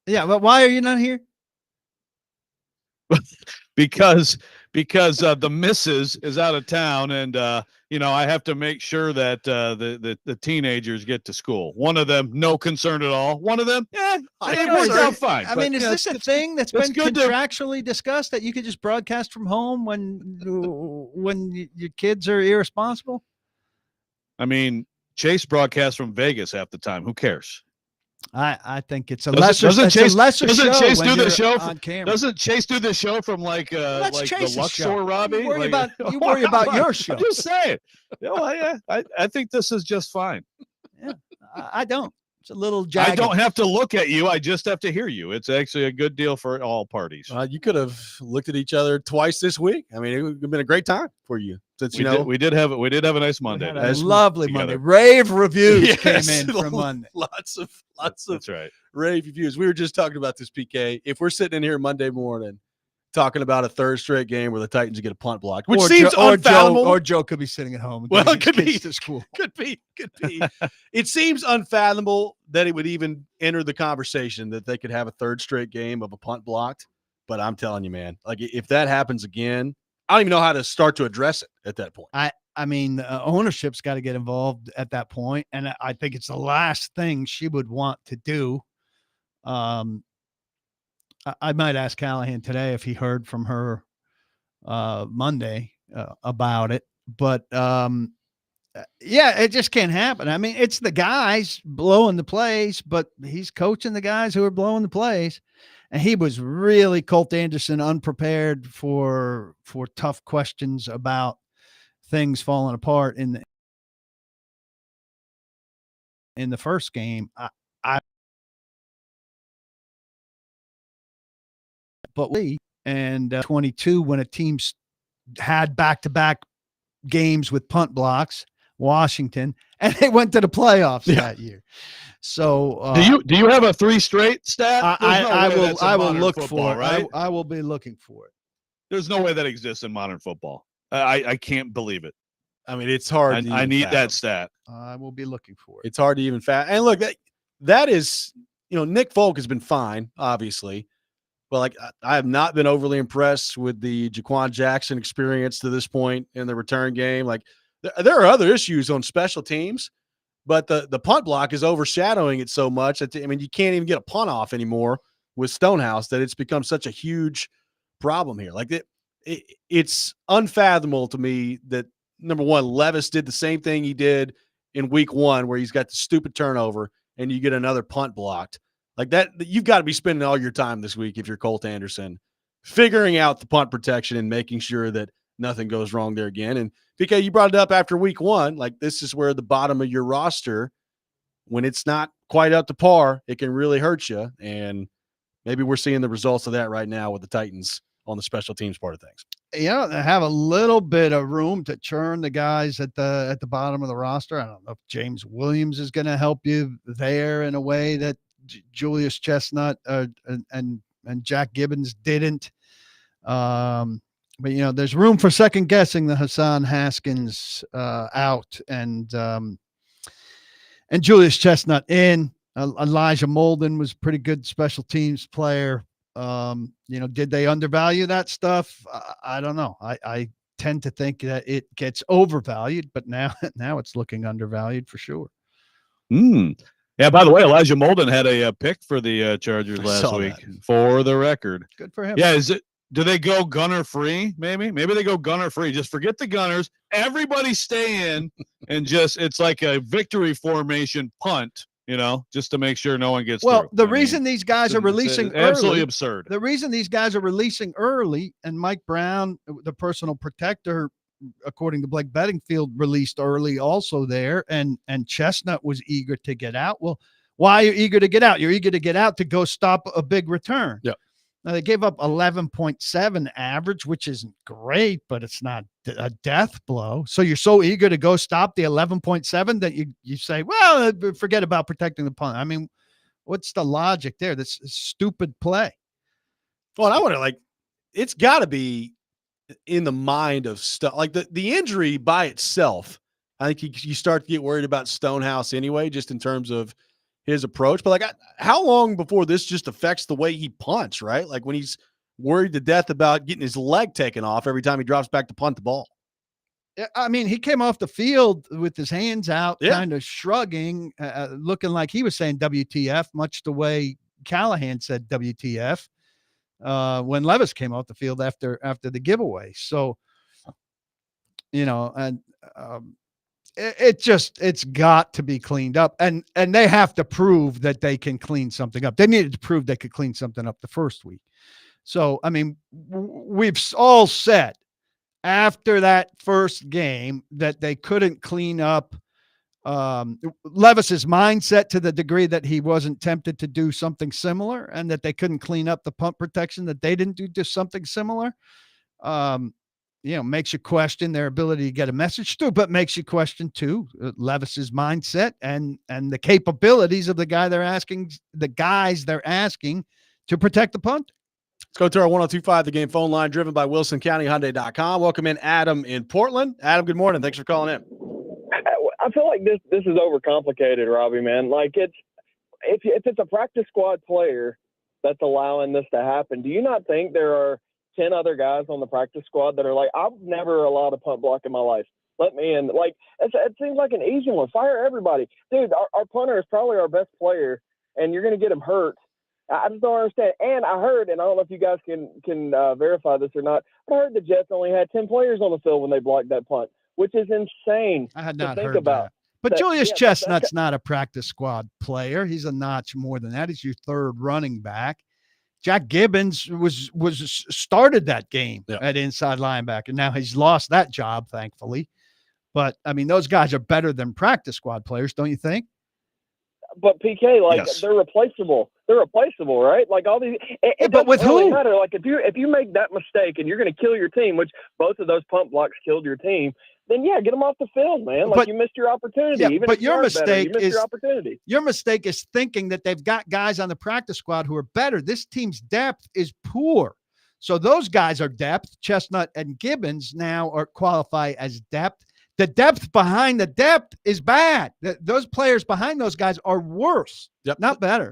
Yeah, but why are you not here? because the missus is out of town, and I have to make sure that the teenagers get to school. One of them, no concern at all. One of them, it works out fine. I mean, is this a thing that's been contractually discussed that you could just broadcast from home when your kids are irresponsible? I mean, Chase broadcasts from Vegas half the time. Who cares? I think it's a lesser show. Doesn't Chase do the show on camera? Doesn't Chase do the show from like the Luxor, Robby? You worry about your show. I'm just saying. I think this is just fine. Yeah, I don't. It's a little jagged. I don't have to look at you. I just have to hear you. It's actually a good deal for all parties. You could have looked at each other twice this week. I mean, it would have been a great time for you. Since we did have a nice Monday. A lovely Monday. Rave reviews came in from Monday. Lots of That's right. Rave reviews. We were just talking about this, PK. If we're sitting in here Monday morning talking about a third straight game where the Titans get a punt blocked, which seems unfathomable. Or Joe could be sitting at home. Well, it could be to school. Could be. It seems unfathomable that it would even enter the conversation that they could have a third straight game of a punt blocked. But I'm telling you, man, like if that happens again, I don't even know how to start to address it at that point. I mean, ownership's got to get involved at that point, and I think it's the last thing she would want to do. I might ask Callahan today if he heard from her Monday about it, but yeah, it just can't happen. I mean, it's the guys blowing the plays, but he's coaching the guys who are blowing the plays. And he was really, Colt Anderson, unprepared for tough questions about things falling apart in the first game. But we and 22 when a team's had back-to-back games with punt blocks, Washington, and they went to the playoffs that year. So do you have a 3 straight stat? I will look football, for it. Right? I will be looking for it. There's no way that exists in modern football. I can't believe it. I mean, it's hard. I need that stat. I will be looking for it. It's hard to even And look, that is, Nick Folk has been fine, obviously. But like, I have not been overly impressed with the Jaquan Jackson experience to this point in the return game. Like, there are other issues on special teams, but the punt block is overshadowing it so much that, I mean, you can't even get a punt off anymore with Stonehouse, that it's become such a huge problem here. Like, it's unfathomable to me that, number one, Levis did the same thing he did in week 1, where he's got the stupid turnover and you get another punt blocked. Like that, you've got to be spending all your time this week, if you're Colt Anderson, figuring out the punt protection and making sure that nothing goes wrong there again. And BK, you brought it up after week 1. Like, this is where the bottom of your roster, when it's not quite up to par, it can really hurt you. And maybe we're seeing the results of that right now with the Titans on the special teams part of things. Yeah, they have a little bit of room to churn the guys at the bottom of the roster. I don't know if James Williams is going to help you there in a way that Julius Chestnut and Jack Gibbons didn't. But there's room for second guessing the Hassan Haskins out and Julius Chestnut in. Elijah Molden was a pretty good special teams player. Did they undervalue that stuff? I don't know. I tend to think that it gets overvalued, but now it's looking undervalued for sure. Yeah, by the way, Elijah Molden had a pick for the Chargers last week, for the record. Good for him. Yeah, do they go gunner free? Maybe they go gunner free. Just forget the gunners. Everybody stay in and it's like a victory formation punt, just to make sure no one gets through. The reason these guys are releasing early, absolutely absurd. The reason these guys are releasing early, and Mike Brown, the personal protector, according to Blake Bedingfield, released early also there, and Chestnut was eager to get out. Well, why are you eager to get out? You're eager to get out to go stop a big return. Yeah. Now, they gave up 11.7 average, which isn't great, but it's not a death blow. So you're so eager to go stop the 11.7 that you say, well, forget about protecting the punt. I mean, what's the logic there? That's a stupid play. Well, I want to it's got to be in the mind of stuff like the injury by itself. I think you start to get worried about Stonehouse anyway, just in terms of his approach. But how long before this just affects the way he punts, right? Like when he's worried to death about getting his leg taken off every time he drops back to punt the ball. I mean, he came off the field with his hands out, kind of shrugging, looking like he was saying WTF, much the way Callahan said WTF when Levis came off the field after the giveaway. So, it's got to be cleaned up, and they have to prove that they can clean something up. They needed to prove they could clean something up the first week. So, I mean, we've all said after that first game that they couldn't clean up Levis's mindset to the degree that he wasn't tempted to do something similar, and that they couldn't clean up the punt protection that they didn't do something similar. Makes you question their ability to get a message through, but makes you question too Levis's mindset and the capabilities of the guys they're asking to protect the punt. Let's go to our 1025 The Game phone line, driven by WilsonCountyHyundai.com. Welcome in Adam in Portland. Adam, good morning. Thanks for calling in. I feel like this is overcomplicated, Robby, man. Like if it's a practice squad player that's allowing this to happen, do you not think there are 10 other guys on the practice squad that are like, I've never allowed a punt block in my life. Let me in. Like, it seems like an easy one. Fire everybody. Dude, our punter is probably our best player, and you're going to get him hurt. I just don't understand. And I heard, and I don't know if you guys can verify this or not, but I heard the Jets only had 10 players on the field when they blocked that punt, which is insane I had to not think heard about. that. But Julius yeah, Chestnut's not a practice squad player. He's a notch more than that. He's your third running back. Jack Gibbons was started that game at inside linebacker. Now he's lost that job, thankfully. But I mean, those guys are better than practice squad players, don't you think? But PK, like Yes. they're replaceable. They're replaceable, right? Like all these. It but with doesn't really who? matter. Like if you make that mistake and you're going to kill your team, which both of those punt blocks killed your team, then yeah, get them off the field, man. Like you missed your opportunity. Yeah, Even but if you your are better, mistake you missed is your opportunity. Your mistake is thinking that they've got guys on the practice squad who are better. This team's depth is poor. So those guys are depth. Chestnut and Gibbons now are qualify as depth. The depth behind the depth is bad. Those players behind those guys are worse, not better.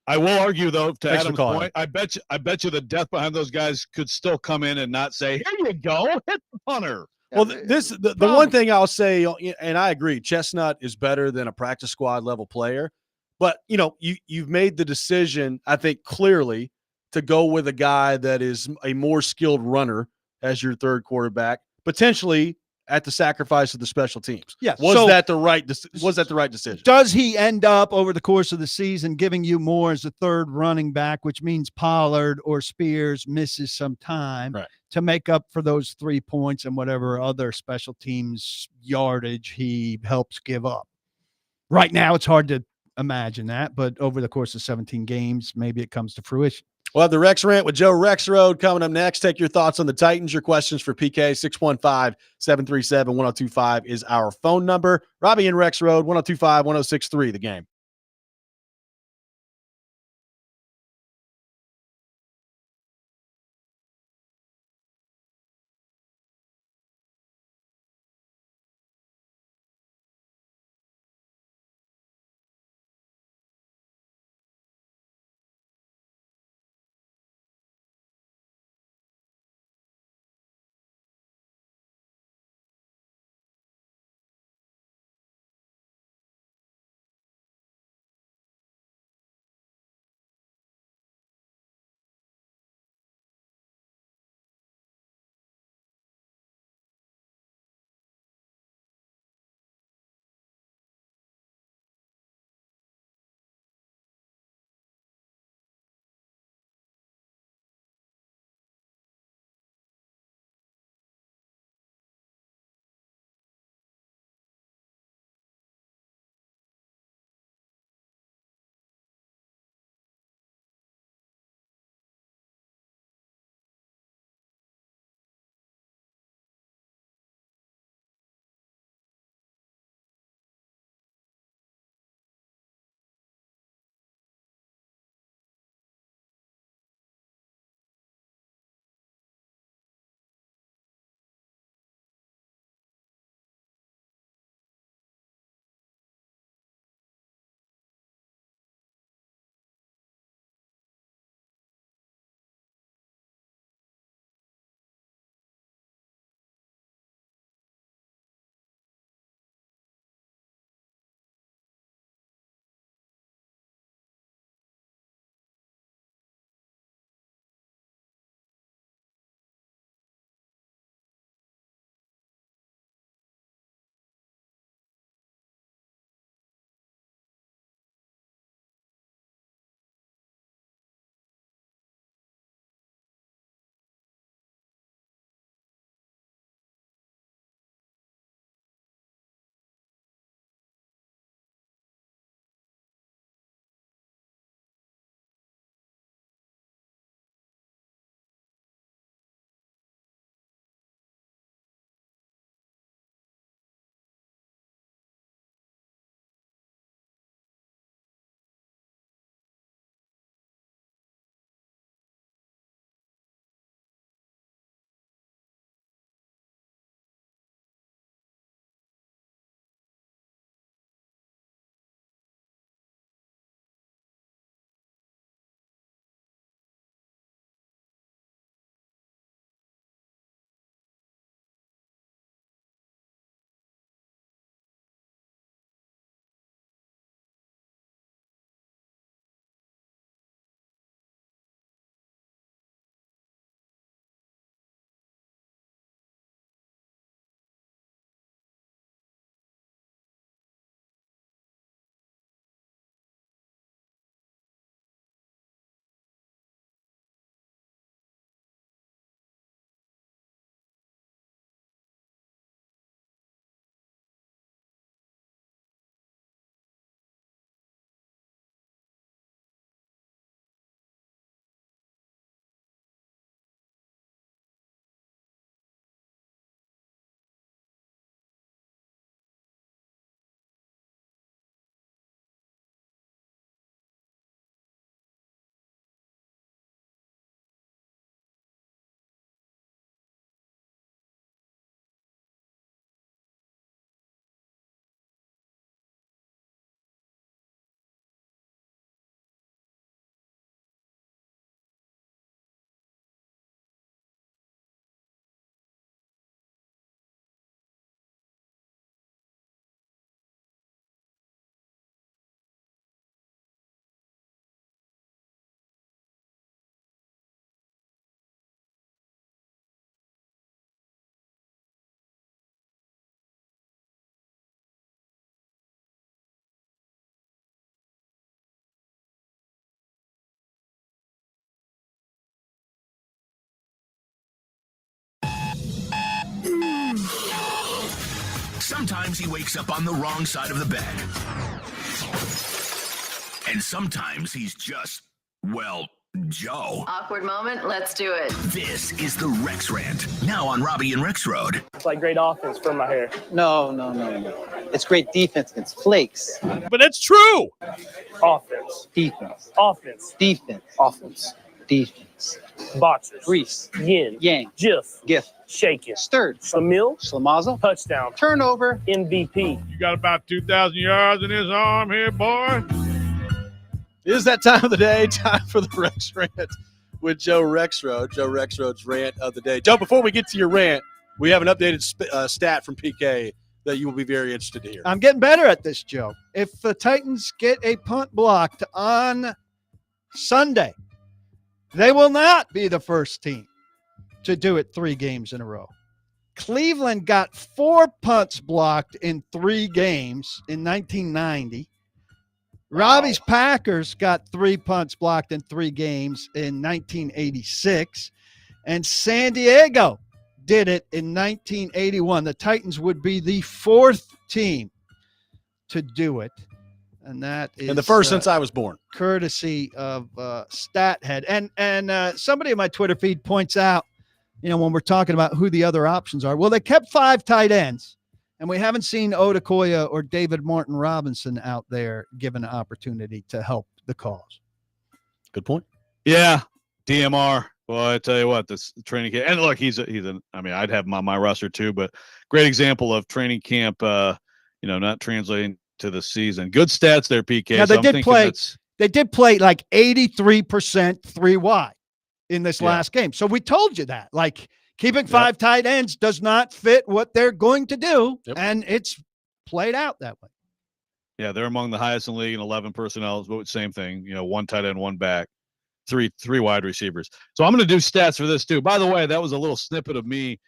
I will argue, though, to Thanks for Adam's calling. point, I bet you the depth behind those guys could still come in and not say, here you go, hit the punter. Well, the one thing I'll say, and I agree, Chestnut is better than a practice squad level player. But, you've made the decision, I think, clearly to go with a guy that is a more skilled runner as your third quarterback, potentially at the sacrifice of the special teams. Yeah. Was that the right decision? Does he end up over the course of the season giving you more as a third running back, which means Pollard or Spears misses some time to make up for those 3 points and whatever other special teams yardage he helps give up? Right now, it's hard to imagine that, but over the course of 17 games, maybe it comes to fruition. We'll have the Rex Rant with Joe Rexrode coming up next. Take your thoughts on the Titans, your questions for PK. 615-737-1025 is our phone number. Robby and Rexrode, 1025-1063, the game. Sometimes he wakes up on the wrong side of the bed. And sometimes he's just, well, Joe. Awkward moment. Let's do it. This is the Rex Rant, now on Robby and Rexrode. It's like great offense for my hair. No. It's great defense against flakes. But it's true. Offense. Defense. Offense. Defense. Offense. Defense. Boxers. Grease. Yin. Yang. Jiff. Gift. Shaking. Stirred. Slamil. Slamaza. Touchdown. Turnover. MVP. You got about 2,000 yards in his arm here, boy. It is that time of the day, time for the Rex Rant with Joe Rexrode. Joe Rexrode's rant of the day. Joe, before we get to your rant, we have an updated stat from PK that you will be very interested to hear. I'm getting better at this, Joe. If the Titans get a punt blocked on Sunday, they will not be the first team to do it 3 games in a row. Cleveland got 4 punts blocked in 3 games in 1990. Robbie's Packers got 3 punts blocked in 3 games in 1986. And San Diego did it in 1981. The Titans would be the 4th team to do it. And that is and the first since I was born. Courtesy of StatHead. And somebody in my Twitter feed points out, when we're talking about who the other options are, well, they kept 5 tight ends. And we haven't seen Odakoya or David Martin Robinson out there given an opportunity to help the cause. Good point. Yeah, DMR. Well, I tell you what, this training camp, and look, I'd have him on my roster too, but great example of training camp, not translating to the season. Good stats there, PK. Yeah, they did play like 83% 3 wide in this last game. So we told you that, like, keeping 5 tight ends does not fit what they're going to do, and it's played out that way. Yeah, they're among the highest in the league in 11 personnel. Same thing, 1 tight end, 1 back, three wide receivers. So I'm going to do stats for this too. By the way, that was a little snippet of me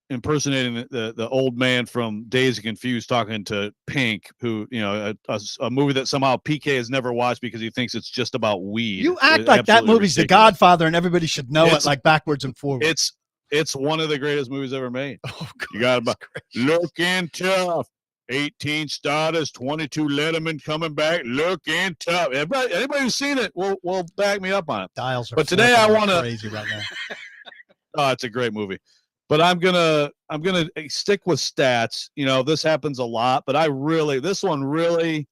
impersonating the old man from Dazed and Confused talking to Pink, who, a movie that somehow PK has never watched because he thinks it's just about weed. You act like that movie's The Godfather and everybody should know it like backwards and forwards. It's one of the greatest movies ever made. Oh, you got about looking tough. 18 starters, 22 Letterman coming back, looking tough. Anybody who's seen it will back me up on it. Dials are but today I want to crazy right now. Oh, it's a great movie. But I'm gonna stick with stats. This happens a lot, but this one really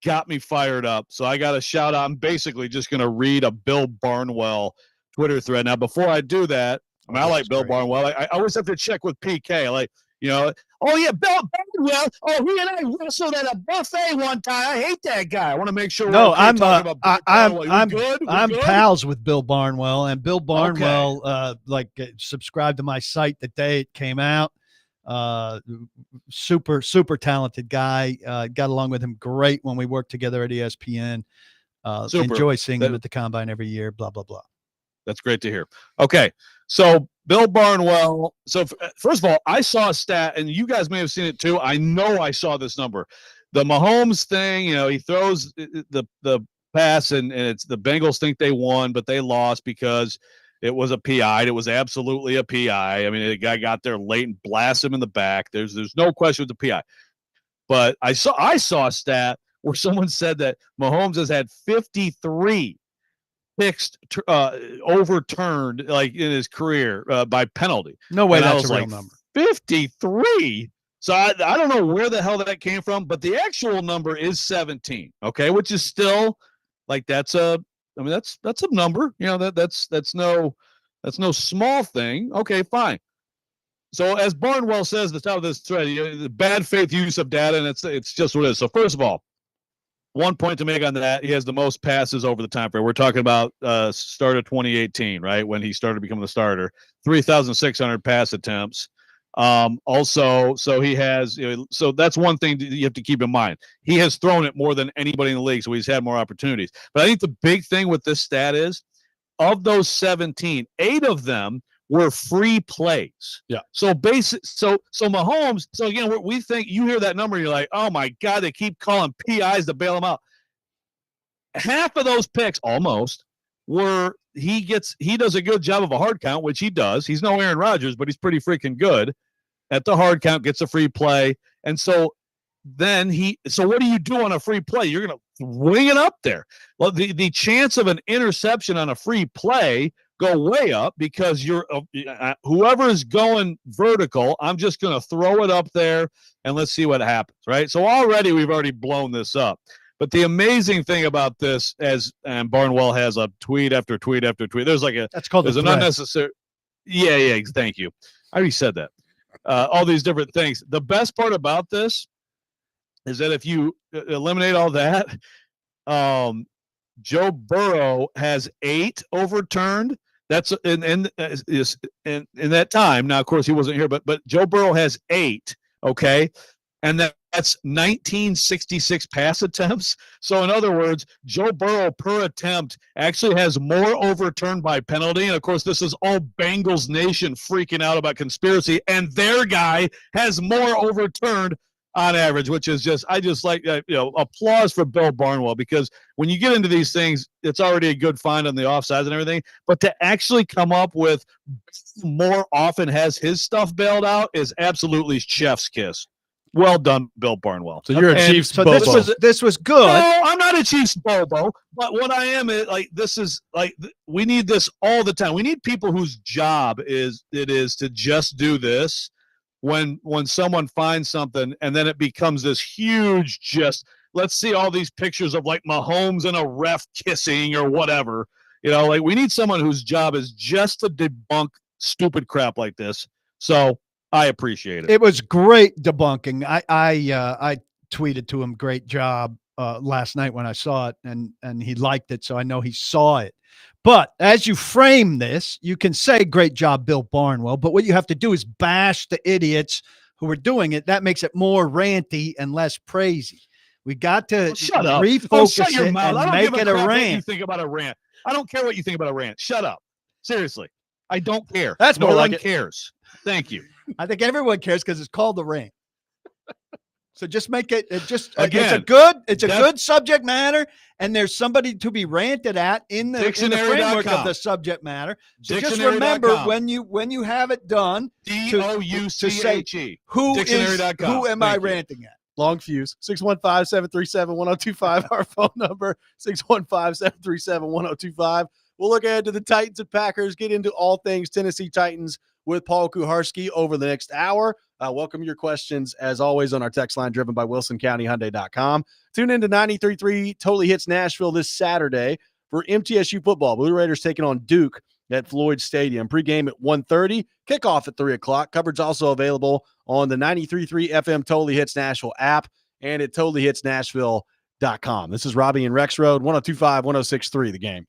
got me fired up. So I got a shout out. I'm basically just gonna read a Bill Barnwell Twitter thread. Now, before I do that, I like Bill Barnwell. I always have to check with PK. Oh yeah, Bill Barnwell. Oh, he and I wrestled at a buffet one time. I hate that guy. I want to make sure. No, I'm good? pals with Bill Barnwell, and Bill Barnwell subscribed to my site the day it came out. Super talented guy. Got along with him great when we worked together at ESPN. Enjoy seeing him at the combine every year. Blah blah blah. That's great to hear. Okay, so Bill Barnwell. So first of all, I saw a stat, and you guys may have seen it too. I know I saw this number. The Mahomes thing, he throws the pass, and it's the Bengals think they won, but they lost because it was a PI. It was absolutely a PI. I mean, the guy got there late and blasted him in the back. There's no question with the PI. But I saw a stat where someone said that Mahomes has had 53 picks overturned in his career by penalty. No way, that's a real number. 53. So I don't know where the hell that came from, but the actual number is 17. Okay, which is still that's a number. That's no small thing. Okay, fine. So as Barnwell says at the top of this thread, the bad faith use of data, and it's just what it is. So first of all, 1 point to make on that, he has the most passes over the time frame. We're talking about start of 2018, right, when he started becoming the starter. 3,600 pass attempts. Also, so he has, so that's one thing that you have to keep in mind. He has thrown it more than anybody in the league, so he's had more opportunities. But I think the big thing with this stat is, of those 17, 8 of them were free plays. Yeah. So Mahomes. So again, we think you hear that number, you're like, oh my God, they keep calling PIs to bail him out. Half of those picks, almost, were he does a good job of a hard count, which he does. He's no Aaron Rodgers, but he's pretty freaking good. at the hard count, gets a free play. And so then so what do you do on a free play? You're going to wing it up there. Well, the chance of an interception on a free play go way up because you're whoever is going vertical, I'm just going to throw it up there and let's see what happens, right? So we've already blown this up. But the amazing thing about this, and Barnwell has a tweet after tweet after tweet. There's an unnecessary. Yeah. Thank you. I already said that. All these different things. The best part about this is that if you eliminate all that, Joe Burrow has 8 overturned. That's in that time. Now, of course, he wasn't here, but Joe Burrow has 8. Okay, and that's 1966 pass attempts. So, in other words, Joe Burrow per attempt actually has more overturned by penalty. And of course, this is all Bengals Nation freaking out about conspiracy, and their guy has more overturned on average, which is I just like, applause for Bill Barnwell, because when you get into these things, it's already a good find on the offsides and everything. But to actually come up with more often has his stuff bailed out is absolutely chef's kiss. Well done, Bill Barnwell. So you're a Chiefs bobo. This was good. No, I'm not a Chiefs bobo, but what I am is this is we need this all the time. We need people whose job is to just do this. When someone finds something and then it becomes this huge, let's see all these pictures of Mahomes and a ref kissing or whatever, we need someone whose job is just to debunk stupid crap like this. So I appreciate it. It was great debunking. I tweeted to him, great job last night when I saw it, and he liked it. So I know he saw it. But as you frame this, you can say, great job, Bill Barnwell. But what you have to do is bash the idiots who are doing it. That makes it more ranty and less praisey. We got to shut up. refocus Shut your it mouth. and make it a What rant. you think about a rant. I don't care what you think about a rant. Shut up. Seriously. I don't care. That's more no like one it. cares. Thank you. I think everyone cares because it's called the rant. So just make it Again, it's a good subject matter, and there's somebody to be ranted at in the framework of the subject matter. So just remember when you have it done to say who am I ranting at? Long fuse. 615-737-1025. Our phone number 615-737-1025. We'll look ahead to the Titans and Packers, get into all things Tennessee Titans with Paul Kuharsky over the next hour. Welcome your questions, as always, on our text line driven by WilsonCountyHyundai.com. Tune in to 93.3 Totally Hits Nashville this Saturday for MTSU football. Blue Raiders taking on Duke at Floyd Stadium. Pregame at 1:30, kickoff at 3 o'clock. Coverage also available on the 93.3 FM Totally Hits Nashville app and at TotallyHitsNashville.com. This is Robby and Rexrode, 102.5, 106.3 The Game.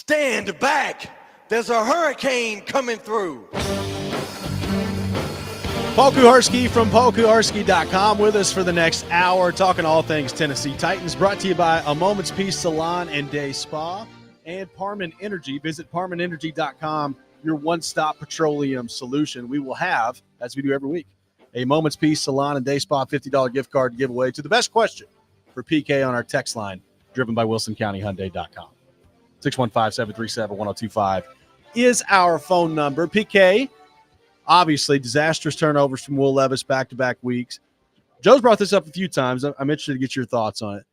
Stand back. There's a hurricane coming through. Paul Kuharski from paulkuharski.com with us for the next hour, talking all things Tennessee Titans, brought to you by A Moment's Peace Salon and Day Spa and Parman Energy. Visit parmanenergy.com, your one-stop petroleum solution. We will have, as we do every week, a Moment's Peace Salon and Day Spa $50 gift card to give away to the best question for PK on our text line, driven by WilsonCountyHyundai.com. 615-737-1025 is our phone number. PK, obviously, disastrous turnovers from Will Levis back-to-back weeks. Joe's brought this up a few times. I'm interested to get your thoughts on it.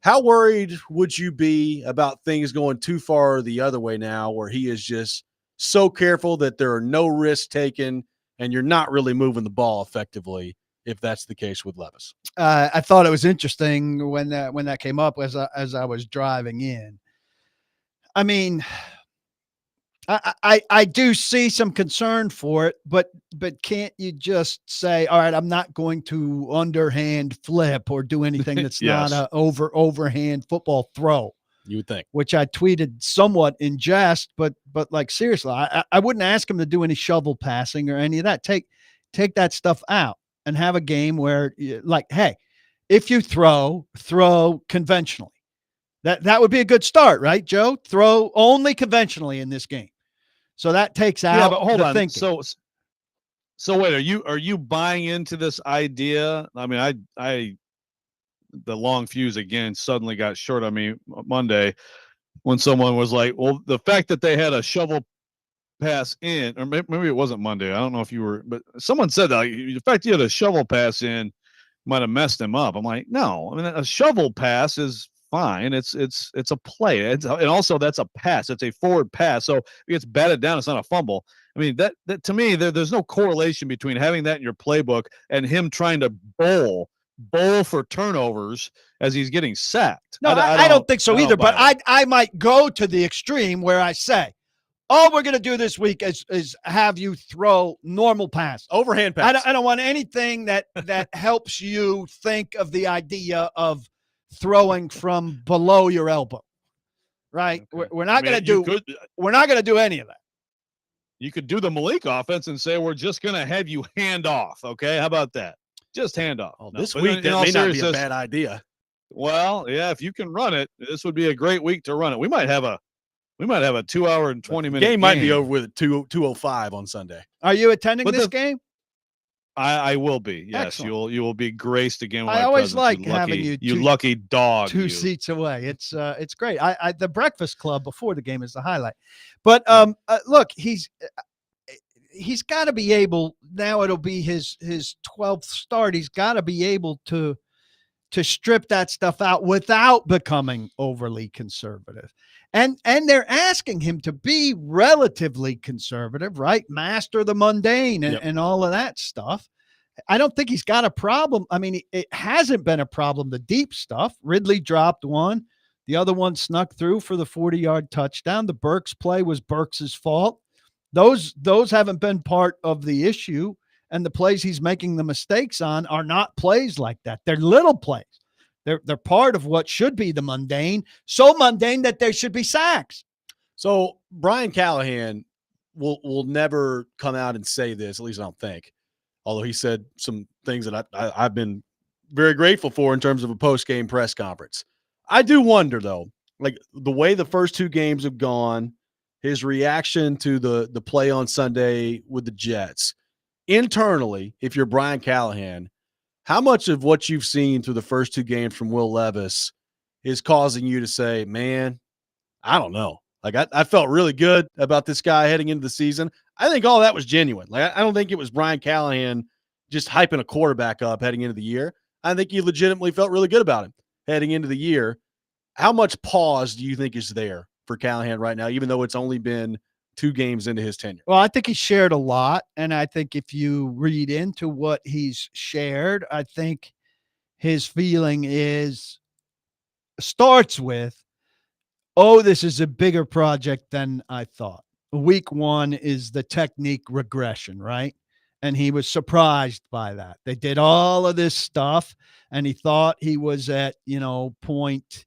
How worried would you be about things going too far the other way now, where he is just so careful that there are no risks taken and you're not really moving the ball effectively, if that's the case with Levis? I thought it was interesting when that came up as I was driving in. I mean, I do see some concern for it, but can't you just say, all right, I'm not going to underhand flip or do anything that's Yes. not a overhand football throw? You would think. Which I tweeted somewhat in jest, but like seriously, I wouldn't ask him to do any shovel passing or any of that. Take that stuff out and have a game where, like, hey, if you throw conventionally. That would be a good start, right, Joe? Throw only conventionally in this game. So that takes out but hold the on. thinking. So wait, are you buying into this idea? I mean, I the long fuse again suddenly got short on me Monday when someone was like, well, the fact that they had a shovel pass in, or maybe it wasn't Monday. I don't know if you were, but someone said that, like, the fact you had a shovel pass in might have messed him up. I'm like, no, I mean, a shovel pass is fine. It's a play. And also that's a pass. It's a forward pass. So if it gets batted down, it's not a fumble. I mean, that to me, there's no correlation between having that in your playbook and him trying to bowl for turnovers as he's getting sacked. No, I don't think so either, but I might go to the extreme where I say, all we're going to do this week is have you throw normal pass. Overhand pass. I don't want anything that helps you think of the idea of throwing from below your elbow. Right? Okay. We're not going to do any of that. You could do the Malik offense and say, we're just going to have you hand off. Okay. How about that? Just hand off. Oh, this week, that may not be a bad idea. Well, yeah, if you can run it, this would be a great week to run it. We might have a 2 hour and 20-minute game. Might be over with 2:05 on Sunday. Are you attending this game? I will be. Yes, excellent. You will be graced again. With I my always presence. like having you lucky dog. 2 seats away. It's great. The Breakfast Club before the game is the highlight. But look, he's got to be able. Now it'll be his 12th start. He's got to be able to strip that stuff out without becoming overly conservative. And they're asking him to be relatively conservative, right? Master the mundane and all of that stuff. I don't think he's got a problem. I mean, it hasn't been a problem, the deep stuff. Ridley dropped one. The other one snuck through for the 40-yard touchdown. The Burks play was Burks' fault. Those haven't been part of the issue. And the plays he's making the mistakes on are not plays like that. They're little plays. They're part of what should be the mundane, so mundane that there should be sacks. So Brian Callahan will never come out and say this, at least I don't think, although he said some things that I've been very grateful for in terms of a post-game press conference. I do wonder, though, like the way the first 2 games have gone, his reaction to the play on Sunday with the Jets, internally, if you're Brian Callahan, how much of what you've seen through the first 2 games from Will Levis is causing you to say, man, I don't know. Like, I felt really good about this guy heading into the season. I think all that was genuine. Like, I don't think it was Brian Callahan just hyping a quarterback up heading into the year. I think he legitimately felt really good about him heading into the year. How much pause do you think is there for Callahan right now, even though it's only been 2 games into his tenure? Well, I think he shared a lot. And I think if you read into what he's shared, I think his feeling starts with, oh, this is a bigger project than I thought. Week 1 is the technique regression, right? And he was surprised by that. They did all of this stuff and he thought he was at, point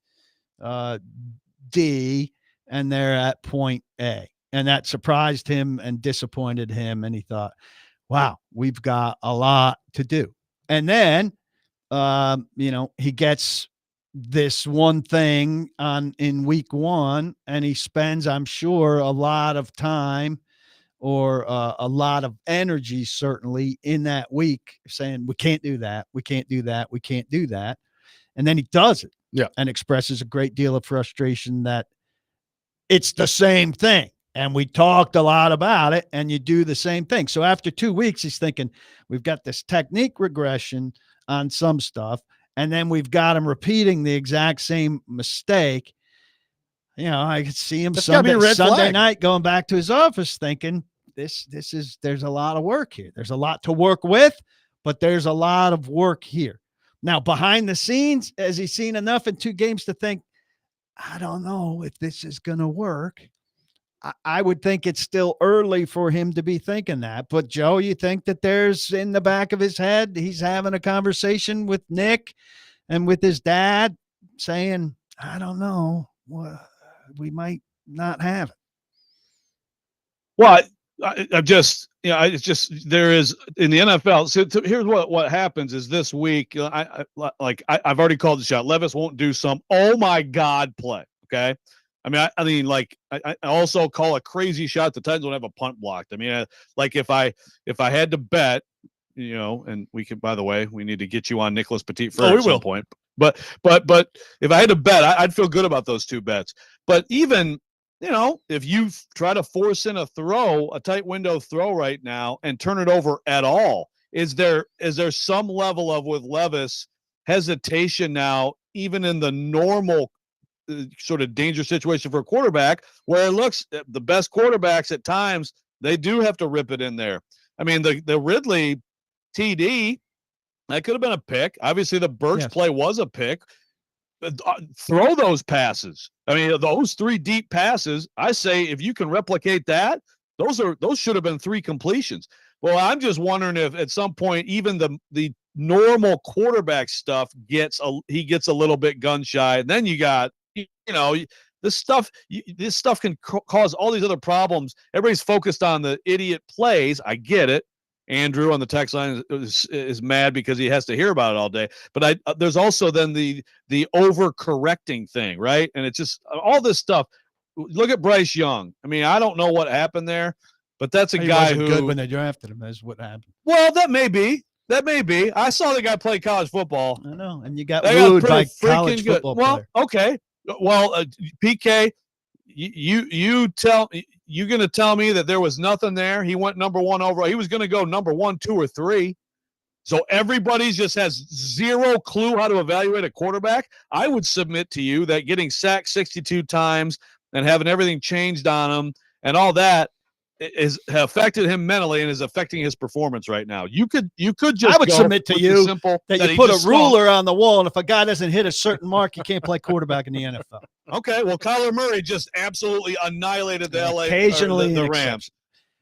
D. and they're at point A. And that surprised him and disappointed him. And he thought, wow, we've got a lot to do. And then, he gets this one thing in week 1, and he spends, I'm sure, a lot of time or a lot of energy, certainly, in that week saying, we can't do that. We can't do that. We can't do that. And then he does it. Yeah. And expresses a great deal of frustration that it's the same thing. And we talked a lot about it, and you do the same thing. So after 2 weeks, he's thinking, we've got this technique regression on some stuff, and then we've got him repeating the exact same mistake. I could see him Sunday night going back to his office thinking, there's a lot of work here. There's a lot to work with, but there's a lot of work here. Now, behind the scenes, has he seen enough in 2 games to think, I don't know if this is going to work? I would think it's still early for him to be thinking that. But, Joe, you think that there's in the back of his head, he's having a conversation with Nick and with his dad saying, I don't know, we might not have it. Well, it's just there is in the NFL. So here's what happens is this week, I've already called the shot. Levis won't do some, oh my God, play. Okay. I also call a crazy shot. The Titans don't have a punt blocked. If I had to bet, and we could, by the way, we need to get you on Nicholas Petit-Frere at some point. But if I had to bet, I'd feel good about those 2 bets. But even, if you try to force in a tight window throw right now and turn it over at all, is there some level of, with Levis, hesitation now, even in the normal sort of dangerous situation for a quarterback, where it looks the best quarterbacks at times, they do have to rip it in there. The Ridley TD, that could have been a pick. Obviously, the Burks play was a pick. Throw those passes. Those 3 deep passes, I say if you can replicate that, those should have been 3 completions. Well, I'm just wondering if at some point even the normal quarterback stuff gets a little bit gun shy, and then you got this stuff can cause all these other problems. Everybody's focused on the idiot plays. I get it. Andrew on the text line is mad because he has to hear about it all day. But there's also then the overcorrecting thing, right? And it's just all this stuff. Look at Bryce Young. I don't know what happened there, but that's a guy who good when they drafted him. Is what happened. Well, that may be. I saw the guy play college football. I know, and you got wooed by college football player. Okay. Well, PK, you're going to tell me that there was nothing there? He went number 1 overall. He was going to go number 1, 2, or 3. So everybody just has zero clue how to evaluate a quarterback. I would submit to you that getting sacked 62 times and having everything changed on him and all that is affected him mentally and is affecting his performance right now. You could just. I would submit to you simple that you put a ruler on the wall, and if a guy doesn't hit a certain mark, you can't play quarterback in the NFL. Okay, well, Kyler Murray just absolutely annihilated the LA, occasionally the Rams.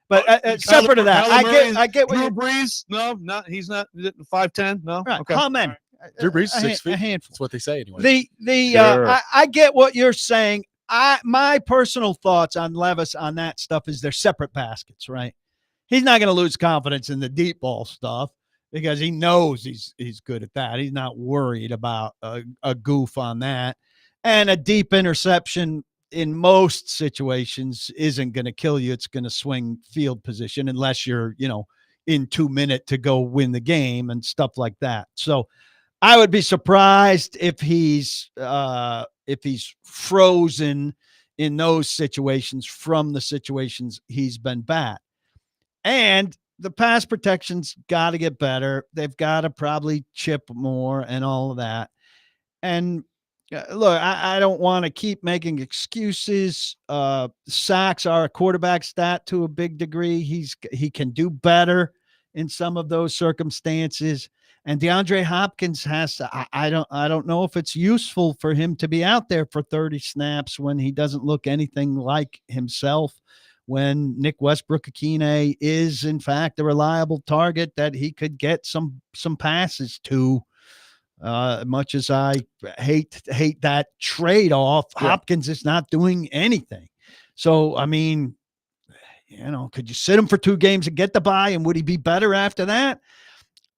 But separate to that, I get what Drew Brees. No, he's not 5'10". No, right, okay. Comment. Drew Brees 6 feet. A handful. That's what they say anyway. I get what you're saying. My personal thoughts on Levis on that stuff is they're separate baskets, right? He's not going to lose confidence in the deep ball stuff because he knows he's good at that. He's not worried about a goof on that. And a deep interception in most situations isn't going to kill you. It's going to swing field position unless you're, in 2 minutes to go win the game and stuff like that. So I would be surprised if he's frozen in those situations from the situations he's been bad. And the pass protection's got to get better. They've got to probably chip more and all of that. And look, I don't want to keep making excuses. Sacks are a quarterback stat to a big degree. He can do better in some of those circumstances. And DeAndre Hopkins has to, I don't know if it's useful for him to be out there for 30 snaps when he doesn't look anything like himself, when Nick Westbrook-Akine is in fact a reliable target that he could get some passes to. Much as I hate that trade off, Yeah. Hopkins is not doing anything. So, I mean, could you sit him for 2 games and get the bye? And would he be better after that?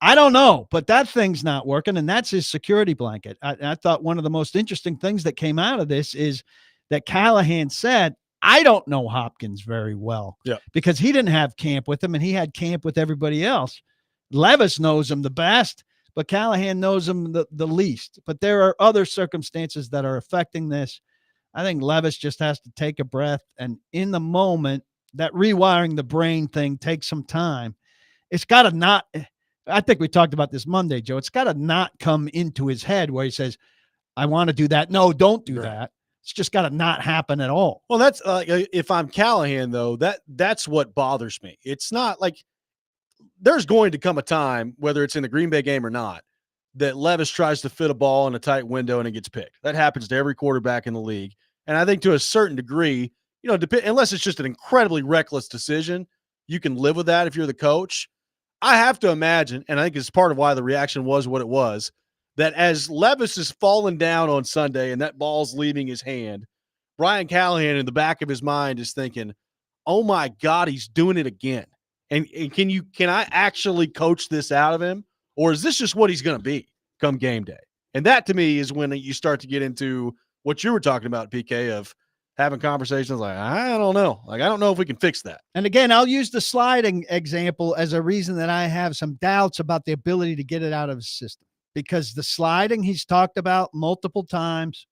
I don't know, but that thing's not working, and that's his security blanket. I thought one of the most interesting things that came out of this is that Callahan said, I don't know Hopkins very well because he didn't have camp with him, and he had camp with everybody else. Levis knows him the best, but Callahan knows him the least. But there are other circumstances that are affecting this. I think Levis just has to take a breath, and in the moment, that rewiring the brain thing takes some time. It's got to not – I think we talked about this Monday, Joe. It's got to not come into his head where he says, I want to do that. No, don't do that. It's just got to not happen at all. Well, that's if I'm Callahan, though, that's what bothers me. It's not like there's going to come a time, whether it's in the Green Bay game or not, that Levis tries to fit a ball in a tight window and it gets picked. That happens to every quarterback in the league. And I think to a certain degree, unless it's just an incredibly reckless decision, you can live with that if you're the coach. I have to imagine, and I think it's part of why the reaction was what it was, that as Levis is falling down on Sunday and that ball's leaving his hand, Brian Callahan in the back of his mind is thinking, oh my God, he's doing it again. And can I actually coach this out of him? Or is this just what he's going to be come game day? And that to me is when you start to get into what you were talking about, PK, of having conversations like, I don't know. Like, I don't know if we can fix that. And again, I'll use the sliding example as a reason that I have some doubts about the ability to get it out of his system, because the sliding he's talked about multiple times.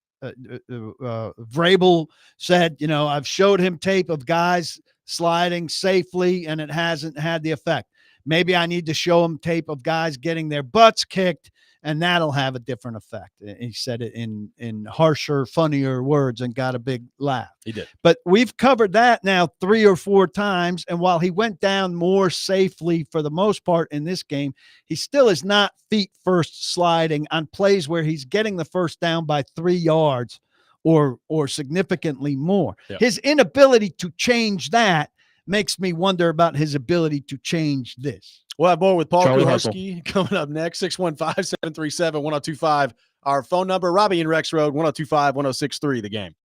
Vrabel said, I've showed him tape of guys sliding safely and it hasn't had the effect. Maybe I need to show him tape of guys getting their butts kicked and that'll have a different effect. And he said it in harsher, funnier words and got a big laugh. He did. But we've covered that now 3 or 4 times. And while he went down more safely for the most part in this game, he still is not feet first sliding on plays where he's getting the first down by 3 yards or significantly more. Yep. His inability to change that makes me wonder about his ability to change this. We'll have more with Paul Charlie Kuharski coming up next. 615-737-1025. Our phone number, Robby and Rexrode, 1025-1063, The Game.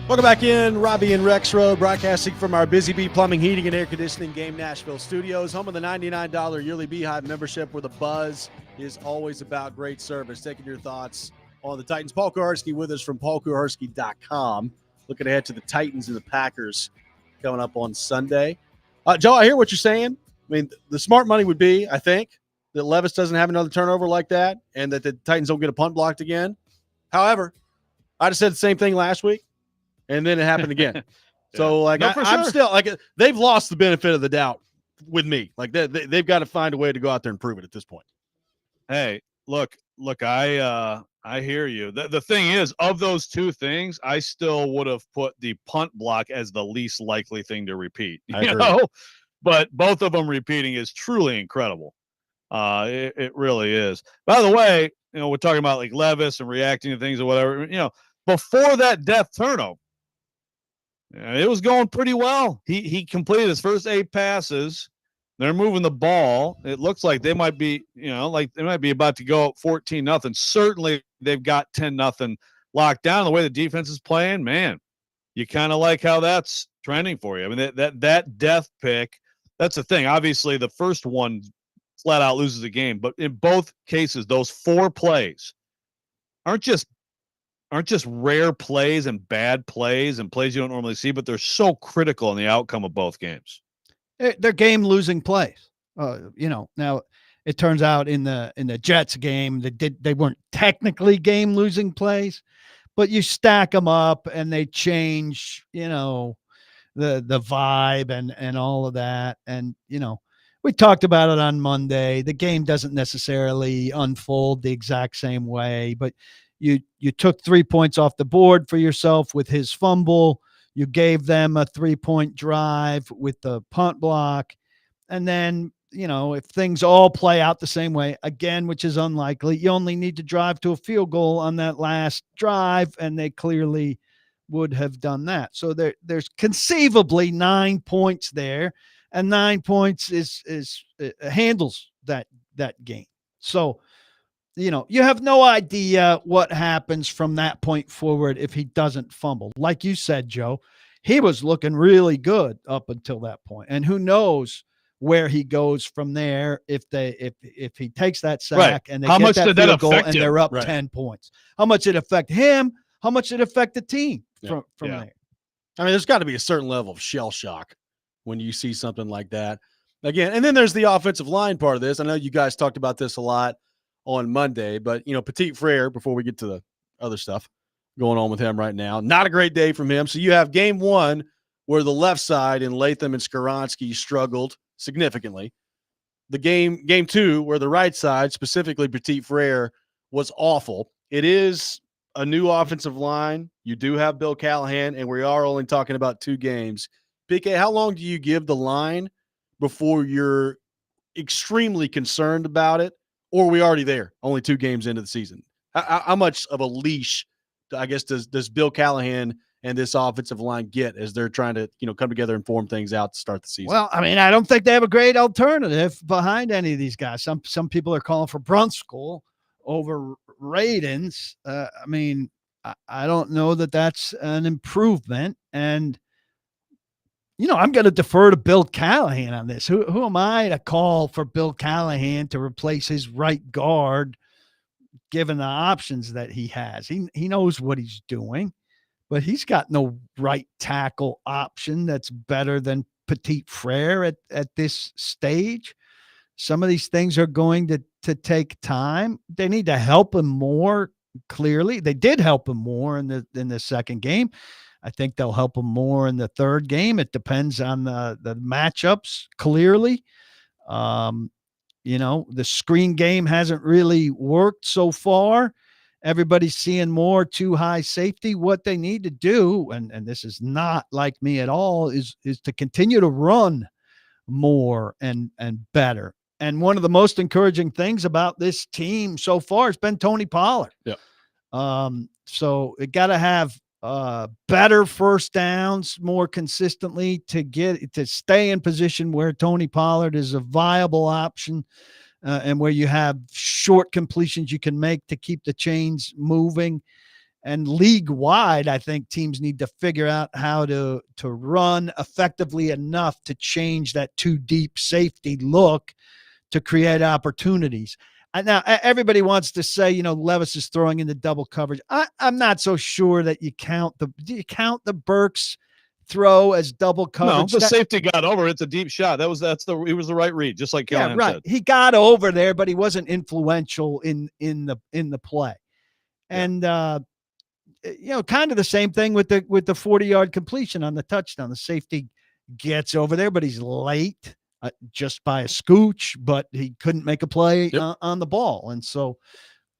Welcome back in. Robby and Rexrode broadcasting from our Busy Bee Plumbing, Heating, and Air Conditioning Game Nashville studios, home of the $99 yearly Beehive membership, where the buzz is always about great service. Taking your thoughts on the Titans. Paul Kuharsky with us from paulkuharsky.com. Looking ahead to the Titans and the Packers coming up on Sunday. Joe, I hear what you're saying. I mean, the smart money would be, I think, that Levis doesn't have another turnover like that and that the Titans don't get a punt blocked again. However, I just said the same thing last week. And then it happened again. Yeah. So, like, I'm still like, they've lost the benefit of the doubt with me. Like, they've got to find a way to go out there and prove it at this point. Hey, look, I hear you. The thing is, of those two things, I still would have put the punt block as the least likely thing to repeat. You know, but both of them repeating is truly incredible. It really is. By the way, you know, we're talking about like Levis and reacting to things or whatever. You know, before that death turnover, it was going pretty well. He completed his first 8 passes. They're moving the ball. It looks like they might be, you know, like they might be about to go 14-0. Certainly they've got 10-0 locked down. The way the defense is playing, man, you kind of like how that's trending for you. I mean, that death pick, that's the thing. Obviously, the first one flat out loses the game, but in both cases, those 4 plays aren't just rare plays and bad plays and plays you don't normally see, but they're so critical in the outcome of both games. They're game-losing plays. You know, now it turns out in the Jets game they weren't technically game-losing plays, but you stack them up and they change, you know, the vibe and all of that. And, you know, we talked about it on Monday. The game doesn't necessarily unfold the exact same way, but you took 3 points off the board for yourself with his fumble. You gave them a 3-point drive with the punt block. And then, you know, if things all play out the same way again, which is unlikely, you only need to drive to a field goal on that last drive. And they clearly would have done that. So there's conceivably 9 points there, and 9 points handles that game. So, you know, you have no idea what happens from that point forward if he doesn't fumble. Like you said, Joe, he was looking really good up until that point. And who knows where he goes from there if he takes that sack and they get that field goal and they're up 10 points. How much it affect him? How much it affect the team from there? I mean, there's got to be a certain level of shell shock when you see something like that. Again, and then there's the offensive line part of this. I know you guys talked about this a lot on Monday, but, you know, Petit-Frere, before we get to the other stuff going on with him right now, not a great day from him. So you have game 1 where the left side in Latham and Skoronski struggled significantly. The game 2 where the right side, specifically Petit-Frere, was awful. It is a new offensive line. You do have Bill Callahan, and we are only talking about 2 games. PK, how long do you give the line before you're extremely concerned about it? Or are we already there, only 2 games into the season? How much of a leash, I guess, does Bill Callahan and this offensive line get as they're trying to, you know, come together and form things out to start the season? Well, I mean, I don't think they have a great alternative behind any of these guys. Some people are calling for Brunskill over Radens. I mean, I don't know that that's an improvement. And, you know, I'm going to defer to Bill Callahan on this. Who am I to call for Bill Callahan to replace his right guard, given the options that he has? He knows what he's doing, but he's got no right tackle option that's better than Petit-Frere at this stage. Some of these things are going to take time. They need to help him more, clearly. They did help him more in the second game. I think they'll help him more in the third game. It depends on the matchups, clearly. You know, the screen game hasn't really worked so far. Everybody's seeing more too high safety. What they need to do, and this is not like me at all, is to continue to run more and better. And one of the most encouraging things about this team so far has been Tony Pollard. Yeah. So it got to have better first downs more consistently to stay in position where Tony Pollard is a viable option, and where you have short completions you can make to keep the chains moving. And league wide, I think teams need to figure out how to run effectively enough to change that too deep safety look to create opportunities. Now, everybody wants to say, Levis is throwing into double coverage. I'm not so sure that do you count the Burks throw as double coverage? No, the safety got over. It's a deep shot. It was the right read, just like Callahan said. He got over there, but he wasn't influential in the play. And kind of the same thing with the 40-yard completion on the touchdown. The safety gets over there, but he's late just by a scooch, but he couldn't make a play on the ball. And so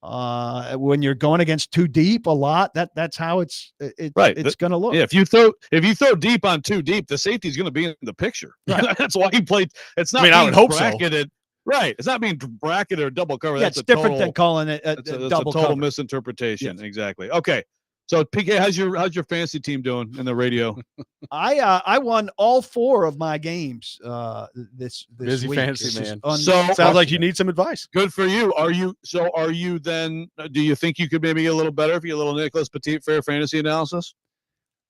when you're going against too deep a lot, that's how it's going to look. Yeah, if you throw deep on too deep, the safety's going to be in the picture. Right. That's why he played. It's not. I would hope bracketed. So. Right. It's not being bracketed or double covered. Yeah, that's it's different than calling it a double total misinterpretation. Yes. Exactly. Okay. So PK, how's your fantasy team doing in the radio? I won all 4 of my games this busy week. Fantasy man. So sounds like you need some advice. Good for you. Are you then? Do you think you could maybe get a little better if you get a little Nicholas Petit-Frere fantasy analysis?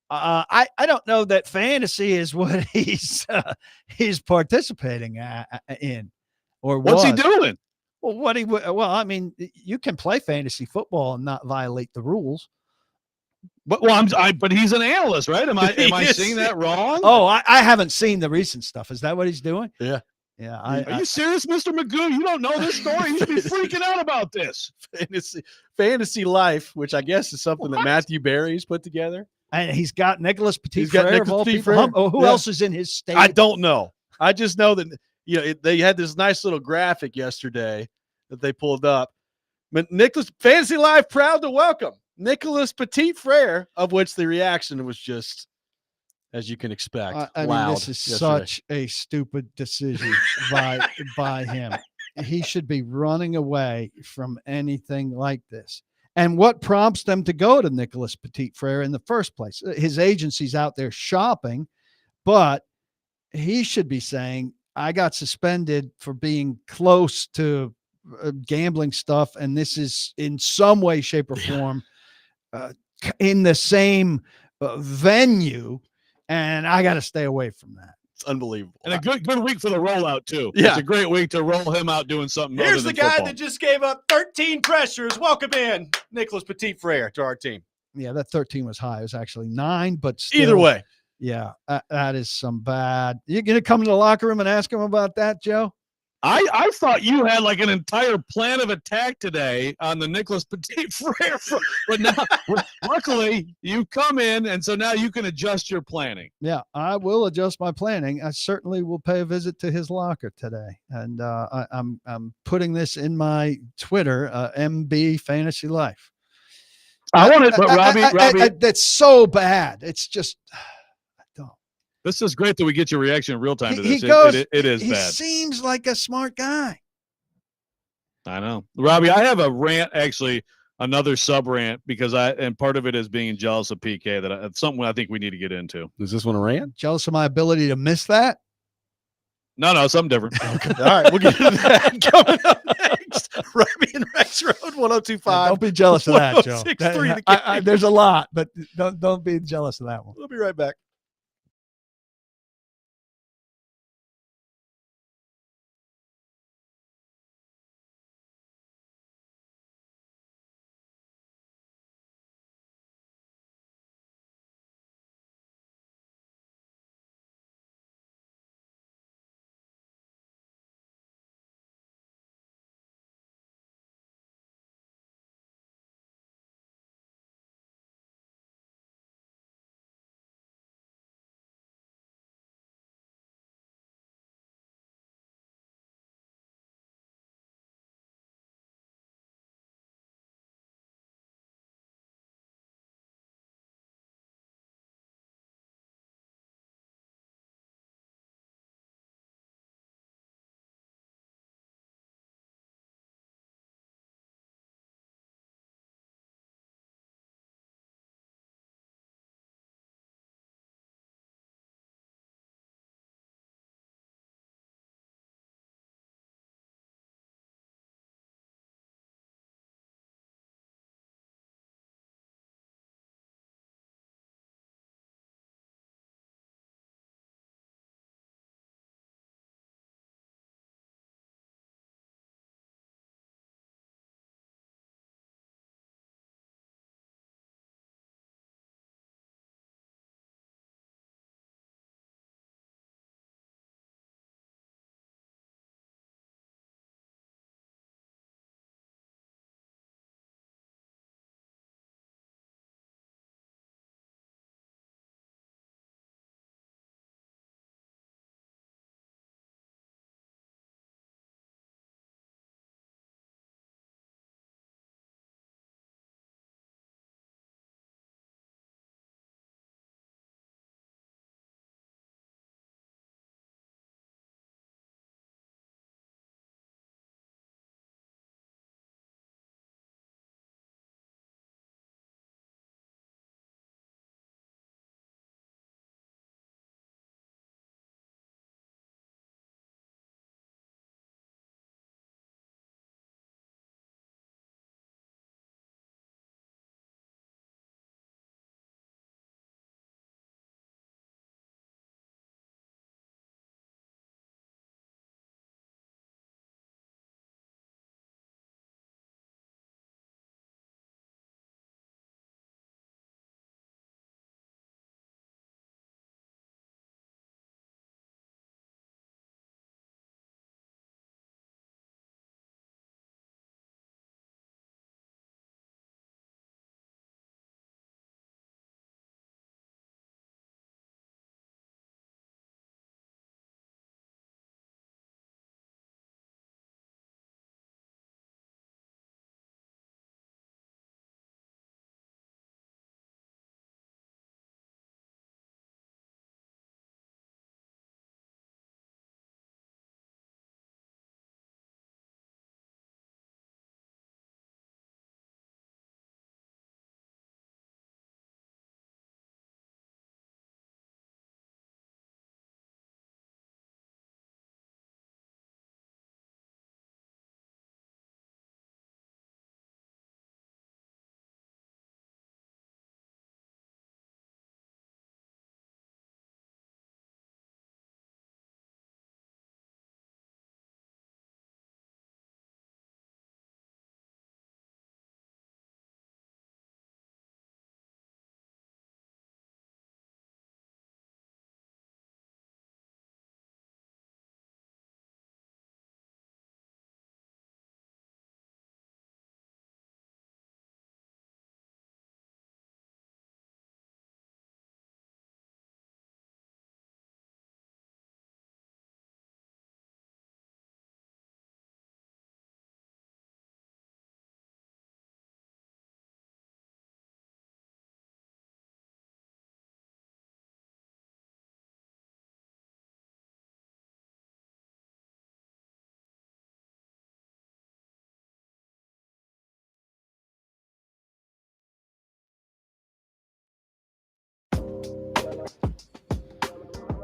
I don't know that fantasy is what he's participating in, or what's he doing? Well, I mean, you can play fantasy football and not violate the rules. But but he's an analyst, right? Am I seeing that wrong? Oh, I haven't seen the recent stuff. Is that what he's doing? Yeah. Yeah. Are you serious, Mr. Magoo? You don't know this story? You should be freaking out about this. Fantasy Life, which I guess is something that Matthew Berry's put together. And he's got Nicholas Petit-Frere. Who else is in his state? I don't know. I just know that they had this nice little graphic yesterday that they pulled up. But Nicholas Fantasy Life proud to welcome Nicholas Petit-Frere, of which the reaction was just, as you can expect, I mean, this is such a stupid decision by him. He should be running away from anything like this. And what prompts them to go to Nicholas Petit-Frere in the first place? His agency's out there shopping, but he should be saying, I got suspended for being close to gambling stuff, and this is in some way, shape, or form in the same venue, and I got to stay away from that. It's unbelievable. And a good week for the rollout too. Yeah. It's a great week to roll him out doing something. Here's the guy football. that just gave up 13 pressures. Welcome in Nicholas Petit-Frere to our team. Yeah, that 13 was high. It was actually 9, but still, either way. Yeah, that is some bad. You're going to come to the locker room and ask him about that, Joe? I thought you had like an entire plan of attack today on the Nicholas Petit-Frere, but now luckily you come in, and so now you can adjust your planning. Yeah, I will adjust my planning. I certainly will pay a visit to his locker today, and I'm putting this in my Twitter, MB Fantasy Life. I want it, but Robby, that's so bad. It's just. This is great that we get your reaction in real time to this. It is he bad. He seems like a smart guy. I know. Robby, I have a rant, actually, another sub rant, and part of it is being jealous of PK. That's something I think we need to get into. Is this one a rant? Jealous of my ability to miss that? No, something different. Okay. All right, we'll get into that coming up next. Robby and Rexrode 1025. Don't be jealous of that, Joe. There's a lot, but don't be jealous of that one. We'll be right back.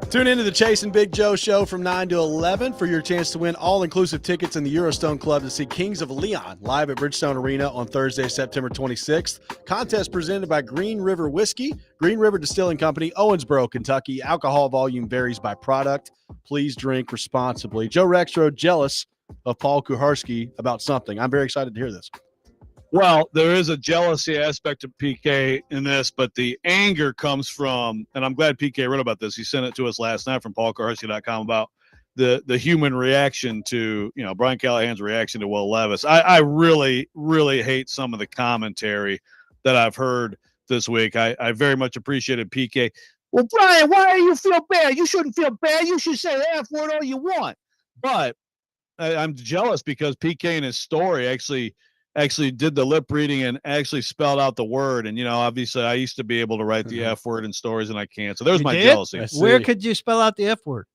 Tune into the Chase and Big Joe show from 9 to 11 for your chance to win all-inclusive tickets in the Eurostone Club to see Kings of Leon live at Bridgestone Arena on Thursday, September 26th. Contest presented by Green River Whiskey, Green River Distilling Company, Owensboro, Kentucky. Alcohol volume varies by product. Please drink responsibly. Joe Rexrode jealous of Paul Kuharski about something. I'm very excited to hear this. Well, there is a jealousy aspect of PK in this, but the anger comes from, and I'm glad PK wrote about this. He sent it to us last night from paulkuharski.com about the human reaction to, Brian Callahan's reaction to Will Levis. I really, really hate some of the commentary that I've heard this week. I very much appreciated PK. Well, Brian, why do you feel bad? You shouldn't feel bad. You should say the F word all you want. But I'm jealous because PK in his story actually did the lip reading and actually spelled out the word. And, obviously I used to be able to write the F word in stories and I can't. So there's my jealousy. Where could you spell out the F word?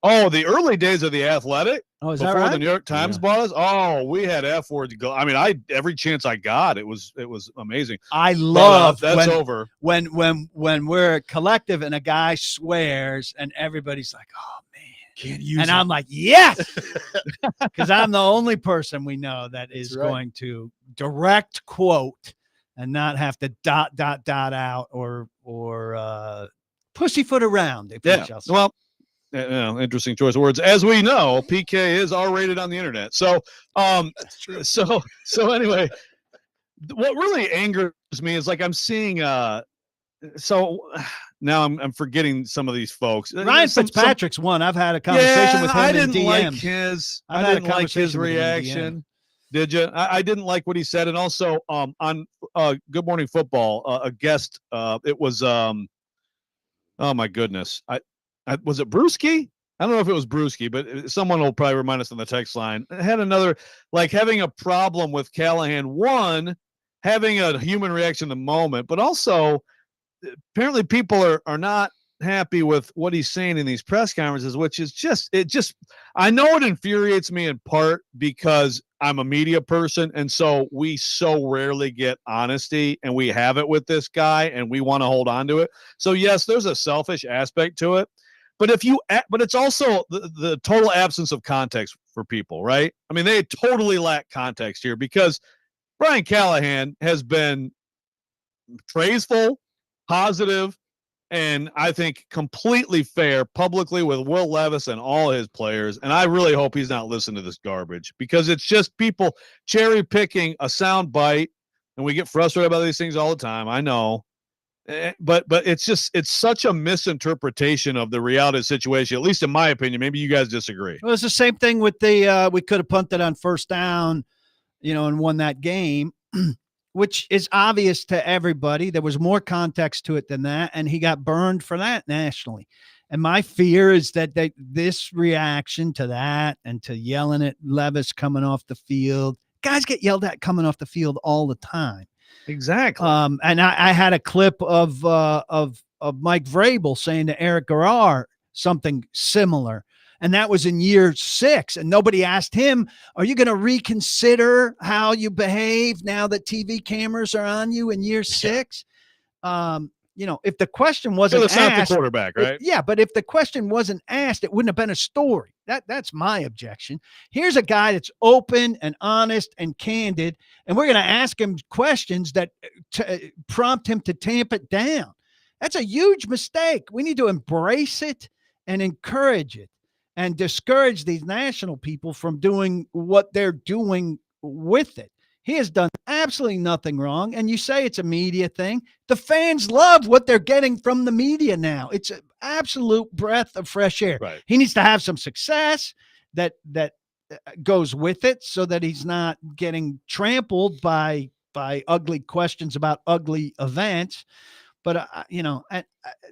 Oh, the early days of the Athletic. Oh, is that before right? the New York Times bought us. Oh, we had F words to go. I mean, every chance I got, it was amazing. I love that's over. When we're a collective and a guy swears and everybody's like, oh man, can't use and it. I'm like, yes, because I'm the only person we know that is going to direct quote and not have to dot out or pussyfoot around. If we shall say. Well, interesting choice of words. As we know, PK is R-rated on the internet. So, that's true. So anyway, what really angers me is like I'm seeing. So now I'm forgetting some of these folks. Ryan Fitzpatrick's one. I've had a conversation with him. I didn't in like DMs. I didn't like his reaction. Did you? I didn't like what he said. And also on Good Morning Football, a guest. It was oh my goodness. Was it Brewski? I don't know if it was Brewski, but someone will probably remind us on the text line. I had another, like having a problem with Callahan. One, having a human reaction in the moment, but also apparently people are not happy with what he's saying in these press conferences, which is I know it infuriates me in part because I'm a media person. And so we so rarely get honesty, and we have it with this guy and we want to hold on to it. So yes, there's a selfish aspect to it. But but it's also the total absence of context for people, right? I mean, they totally lack context here because Brian Callahan has been praiseful, positive, and I think completely fair publicly with Will Levis and all his players. And I really hope he's not listening to this garbage because it's just people cherry picking a sound bite, and we get frustrated about these things all the time. I know. But it's such a misinterpretation of the reality of the situation, at least in my opinion. Maybe you guys disagree. Well, it's the same thing with the we could have punted on first down, and won that game, which is obvious to everybody. There was more context to it than that, and he got burned for that nationally. And my fear is that this reaction to that and to yelling at Levis coming off the field, guys get yelled at coming off the field all the time. Exactly. And I had a clip of Mike Vrabel saying to Eric Garrar something similar, and that was in year 6. And nobody asked him, "Are you going to reconsider how you behave now that TV cameras are on you in year 6?" If the question wasn't asked, not the quarterback, right? But if the question wasn't asked, it wouldn't have been a story. That's my objection. Here's a guy that's open and honest and candid, and we're going to ask him questions that prompt him to tamp it down. That's a huge mistake. We need to embrace it and encourage it and discourage these national people from doing what they're doing with it. He has done absolutely nothing wrong. And you say it's a media thing. The fans love what they're getting from the media now. It's an absolute breath of fresh air. Right. He needs to have some success that goes with it so that he's not getting trampled by ugly questions about ugly events. But,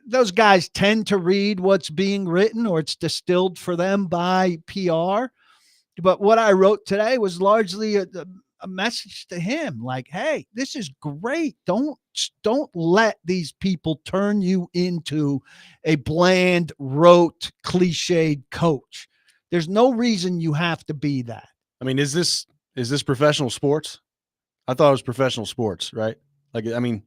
those guys tend to read what's being written or it's distilled for them by PR. But what I wrote today was largely a message to him, like, hey, this is great. Don't let these people turn you into a bland, rote, cliched coach. There's no reason you have to be that. I mean, is this professional sports? I thought it was professional sports, right? Like, I mean,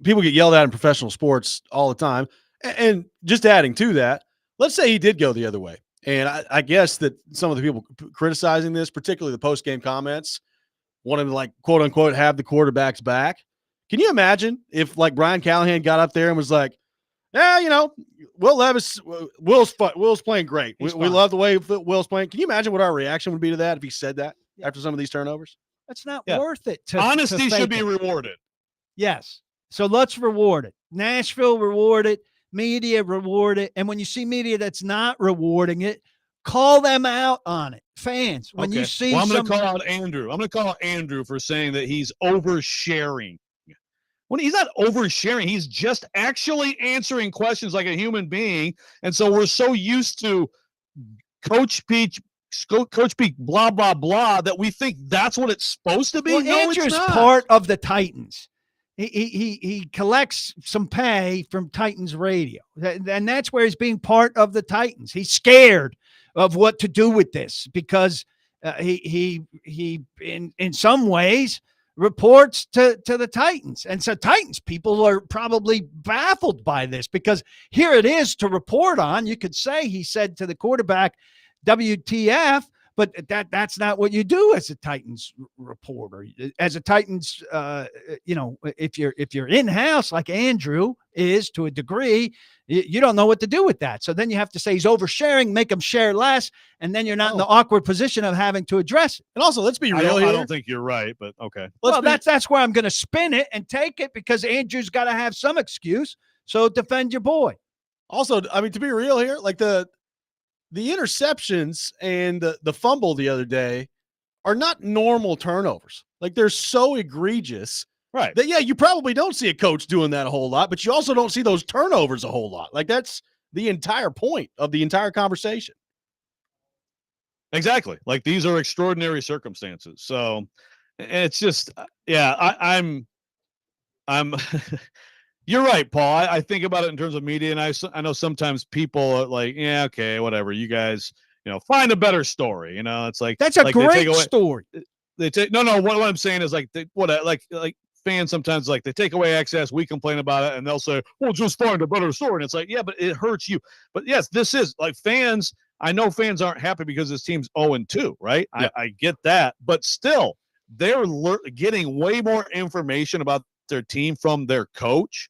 people get yelled at in professional sports all the time. And just adding to that, let's say he did go the other way. And I guess that some of the people criticizing this, particularly the post-game comments, want him to, like, quote unquote, have the quarterbacks back. Can you imagine if, like, Brian Callahan got up there and was like, yeah, Will Levis, Will's playing great. We love the way Will's playing. Can you imagine what our reaction would be to that if he said that after some of these turnovers? That's not worth it. Honesty to should be fake it. rewarded. Yes. So let's reward it. Nashville reward it. Media reward it. And when you see media that's not rewarding it, call them out on it. Fans, when you see I'm going to call out Andrew. I'm going to call out Andrew for saying that he's oversharing. When he's not oversharing, he's just actually answering questions like a human being. And so we're so used to Coach Pete, blah, blah, blah, that we think that's what it's supposed to be. Well, no, Andrew's it's not. part of the Titans. He collects some pay from Titans radio, and that's where he's being part of the Titans. He's scared of what to do with this because he in some ways reports to the Titans, and so Titans people are probably baffled by this because here it is to report on. You could say he said to the quarterback, WTF. But that's not what you do as a Titans reporter. As a Titans, if you're in-house like Andrew is to a degree, you don't know what to do with that. So then you have to say he's oversharing, make him share less, and then you're not in the awkward position of having to address it. And also, let's be real here. I don't think you're right, but okay. That's where I'm going to spin it and take it because Andrew's got to have some excuse. So defend your boy. Also, I mean, to be real here, like the interceptions and the fumble the other day are not normal turnovers. Like, they're so egregious, right? That, you probably don't see a coach doing that a whole lot, but you also don't see those turnovers a whole lot. Like, that's the entire point of the entire conversation. Exactly. Like, these are extraordinary circumstances. So it's just, I'm you're right, Paul. I think about it in terms of media, and I know sometimes people are like, yeah, okay, whatever. You guys, find a better story. It's like that's a like great story. They take no. What I'm saying is like like fans sometimes like they take away access. We complain about it, and they'll say, "Well, just find a better story." And it's like, yeah, but it hurts you. But yes, this is like fans. I know fans aren't happy because this team's 0-2, right? Yeah. I get that, but still, they're getting way more information about their team from their coach.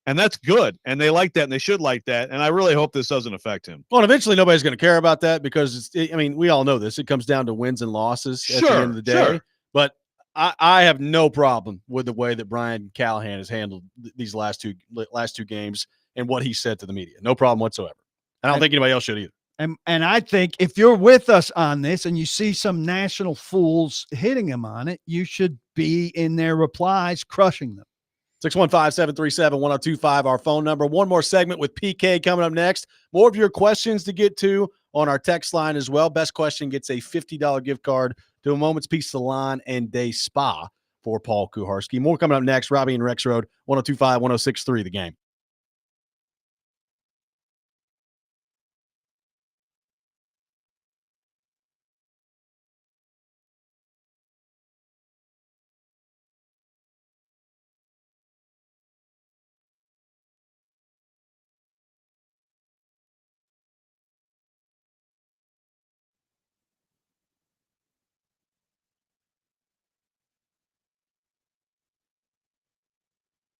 And that's good. And they like that, and they should like that. And I really hope this doesn't affect him. Well, eventually nobody's going to care about that because we all know this. It comes down to wins and losses at the end of the day. Sure. But I have no problem with the way that Brian Callahan has handled these last two games and what he said to the media. No problem whatsoever. I don't think anybody else should either. And I think if you're with us on this and you see some national fools hitting him on it, you should be in their replies crushing them. 615-737-1025, our phone number. One more segment with PK coming up next. More of your questions to get to on our text line as well. Best question gets a $50 gift card to a Moment's Peace Salon and Day Spa for Paul Kuharski. More coming up next. Robby and Rexrode, 102.5, 106.3 The Game.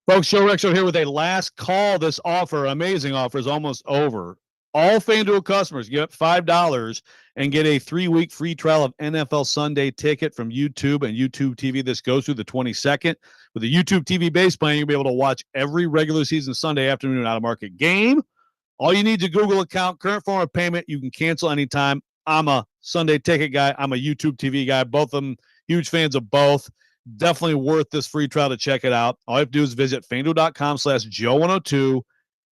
Folks, Joe Rexrode here with a last call. This offer, amazing offer, is almost over. All FanDuel customers get $5 and get a 3-week free trial of NFL Sunday Ticket from YouTube and YouTube TV. This goes through the 22nd. With the YouTube TV base plan, you'll be able to watch every regular season Sunday afternoon out-of-market game. All you need is a Google account, current form of payment. You can cancel anytime. I'm a Sunday Ticket guy. I'm a YouTube TV guy. Both of them, huge fans of both. Definitely worth this free trial to check it out. All you have to do is visit FanDuel.com/Joe102.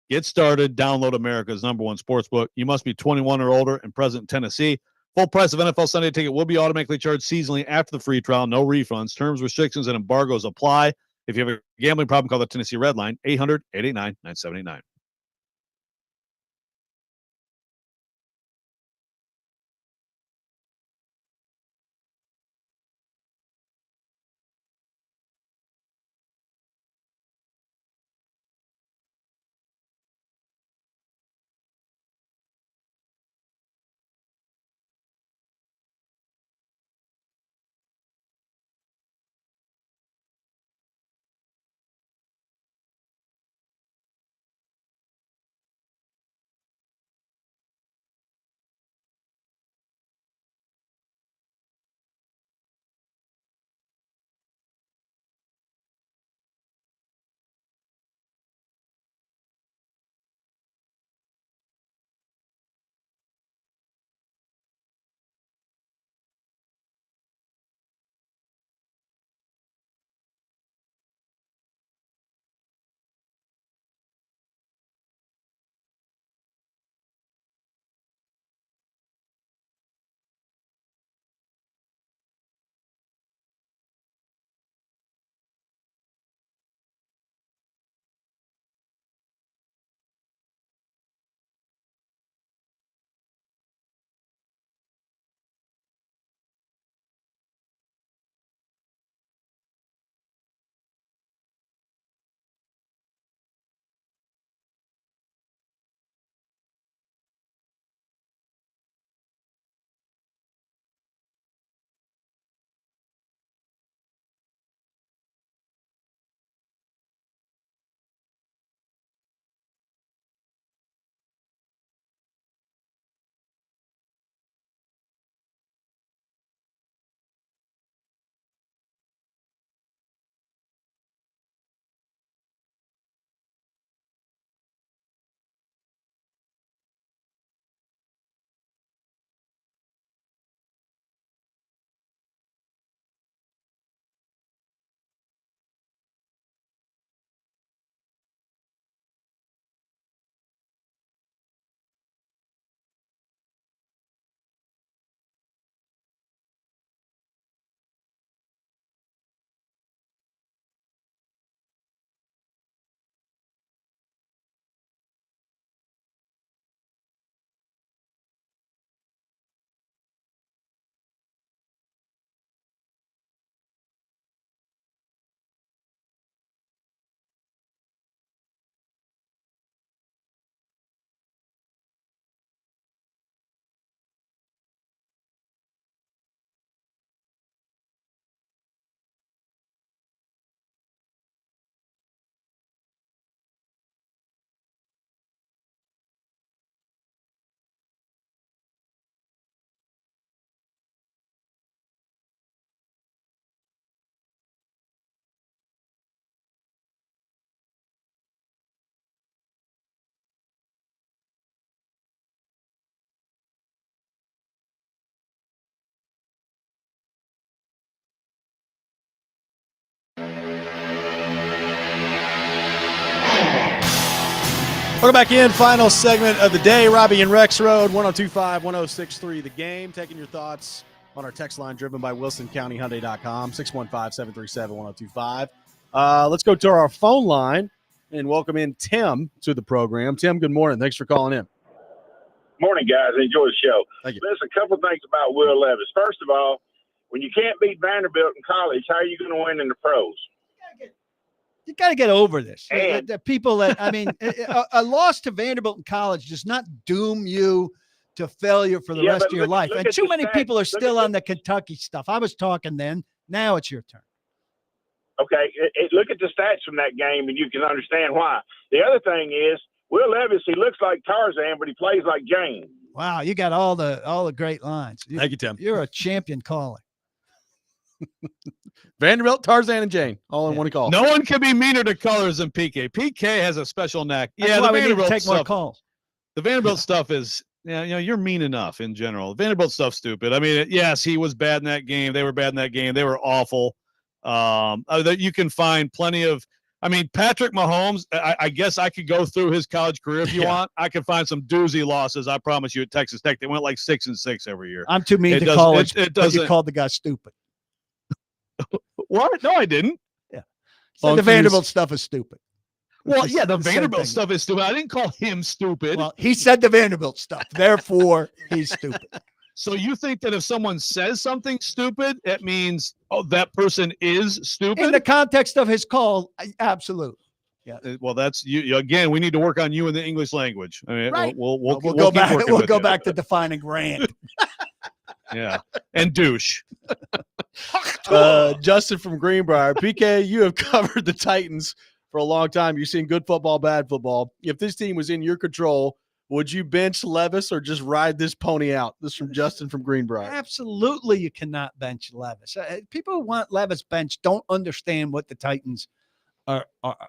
Get started. Download America's #1 sportsbook. You must be 21 or older and present in Tennessee. Full price of NFL Sunday Ticket will be automatically charged seasonally after the free trial. No refunds. Terms, restrictions, and embargoes apply. If you have a gambling problem, call the Tennessee Red Line, 800-889-9789. Welcome back in. Final segment of the day. Robby and Rexrode, 1025-1063 The Game. Taking your thoughts on our text line driven by WilsonCountyHyundai.com, 615-737-1025. Let's go to our phone line and welcome in Tim to the program. Tim, good morning. Thanks for calling in. Morning, guys. Enjoy the show. Thank you. Listen, a couple of things about Will Levis. First of all, when you can't beat Vanderbilt in college, how are you going to win in the pros? You got to get over this. And- The people that, I mean, a loss to Vanderbilt in college does not doom you to failure for the Yeah, rest but of your look- life. look And at too the many stats. people are Look still at on the Kentucky stuff. I was talking then. Now it's your turn. Okay, look at the stats from that game, and you can understand why. The other thing is, Will Levis, he looks like Tarzan, but he plays like Jane. Wow, you got all the great lines. Thank you, Tim. You're a champion caller. Vanderbilt, Tarzan, and Jane, all in one call. No one can be meaner to colors than PK. PK has a special knack. That's Yeah, why the we need to Vanderbilt take more stuff. calls. The Vanderbilt stuff is, you're mean enough in general. Vanderbilt stuff's stupid. I mean, yes, he was bad in that game. They were bad in that game. They were awful. You can find plenty of. I mean, Patrick Mahomes. I guess I could go through his college career if you want. I could find some doozy losses. I promise you, at Texas Tech, they went like 6-6 every year. I'm too mean It to doesn't- college, it but you doesn't- called the guy stupid. What? No, I didn't. So the Vanderbilt stuff is stupid. Well, It's yeah, the the same Vanderbilt thing. stuff is stupid. I didn't call him stupid. Well, he said the Vanderbilt stuff. Therefore, he's stupid. So you think that if someone says something stupid, it means, that person is stupid? In the context of his call, absolutely. Yeah. Well, that's you again. We need to work on you in the English language. I mean, Right. we'll We'll keep go back. working We'll with go you. back to defining rant. Yeah, and douche. Justin from Greenbrier. PK, you have covered the Titans for a long time. You've seen good football, bad football. If this team was in your control, would you bench Levis or just ride this pony out? This is from Justin from Greenbrier. Absolutely, you cannot bench Levis. People who want Levis bench don't understand what the Titans'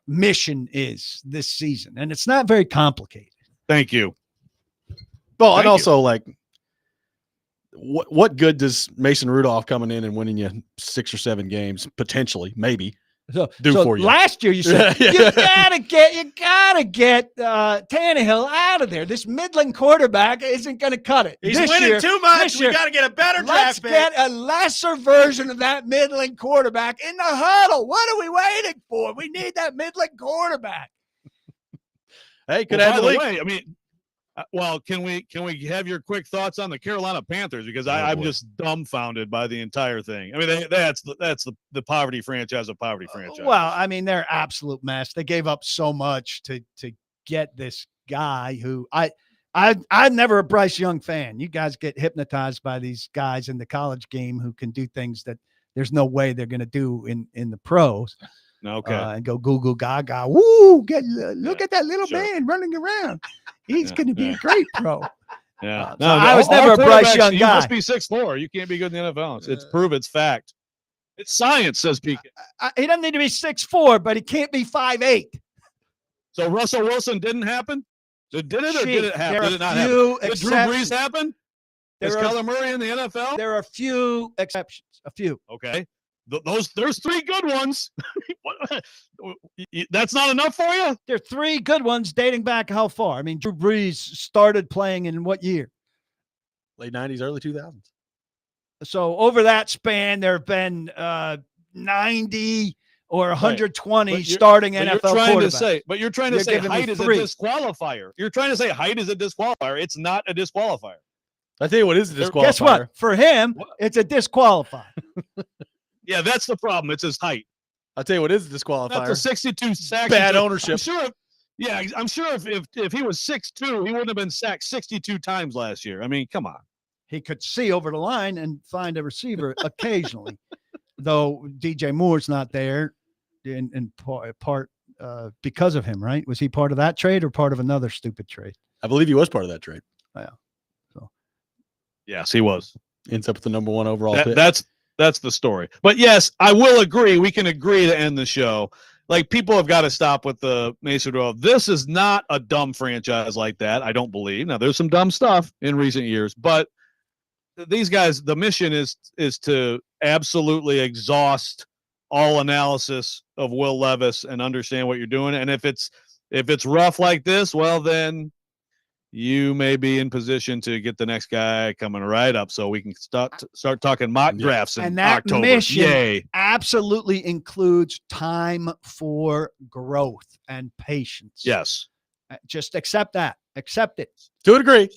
mission is this season, and it's not very complicated. Thank you. Well, Thank and you. also, like, what good does Mason Rudolph coming in and winning you 6 or 7 games, potentially, maybe, do for you? Last year you said Yeah. you gotta get Tannehill out of there. This middling quarterback isn't going to cut it. He's This winning year- too much. this We year, got to get a better Let's draft pick. get a lesser version of that middling quarterback in the huddle. What are we waiting for? We need that middling quarterback. Hey, could Well, have by the the league. way, I mean, can we have your quick thoughts on the Carolina Panthers? Because I'm boy. just dumbfounded by the entire thing. I mean, that's the poverty franchise of poverty franchise. Well, I mean, they're absolute mess. They gave up so much to get this guy who I'm never a Bryce Young fan. You guys get hypnotized by these guys in the college game who can do things that there's no way they're going to do in the pros. Okay. And go goo goo gaga. Woo! Look at that little sure. man running around. He's Yeah, going to be yeah. a great pro. Yeah. so I was never a Bryce quarterbacks, Young you guy. must be 6'4". You can't be good in the NFL. It's prove it's fact. It's science, says PK. He doesn't need to be 6'4", but he can't be 5'8". So Russell Wilson didn't happen? Did it or did it happen? There are Did it not few happen? Did Drew exceptions. Brees happen? Is There are- Kyler Murray in the NFL? There are few exceptions. A few. Okay. There's 3 good ones. That's not enough for you? There are 3 good ones dating back how far? I mean, Drew Brees started playing in what year? Late 90s, early 2000s. So over that span, there have been 90 or 120 But you're- starting but NFL you're trying to quarterbacks. say, but you're trying to You're say giving me height is a 3. disqualifier. You're trying to say height is a disqualifier. It's not a disqualifier. I tell you what is a disqualifier. Guess what? For him, it's a disqualifier. Yeah, that's the problem. It's his height. I'll tell you what is a Not disqualifier. the 62 sacks. Bad ownership. I'm sure if he was 6'2", he wouldn't have been sacked 62 times last year. I mean, come on. He could see over the line and find a receiver occasionally, though DJ Moore's not there in part because of him, right? Was he part of that trade or part of another stupid trade? I believe he was part of that trade. Yeah. So Yes, he was. Ends up with the number 1 overall pick. That's the story. But yes, I will agree. We can agree to end the show. Like, people have got to stop with the Mason Rudolph. This is not a dumb franchise like that, I don't believe. Now, there's some dumb stuff in recent years, but these guys, the mission is to absolutely exhaust all analysis of Will Levis and understand what you're doing. And if it's If it's rough like this, well, then you may be in position to get the next guy coming right up, so we can start talking mock drafts in and that October. mission Yay! absolutely includes time for growth and patience. Yes. Just accept that. Accept it. To a degree.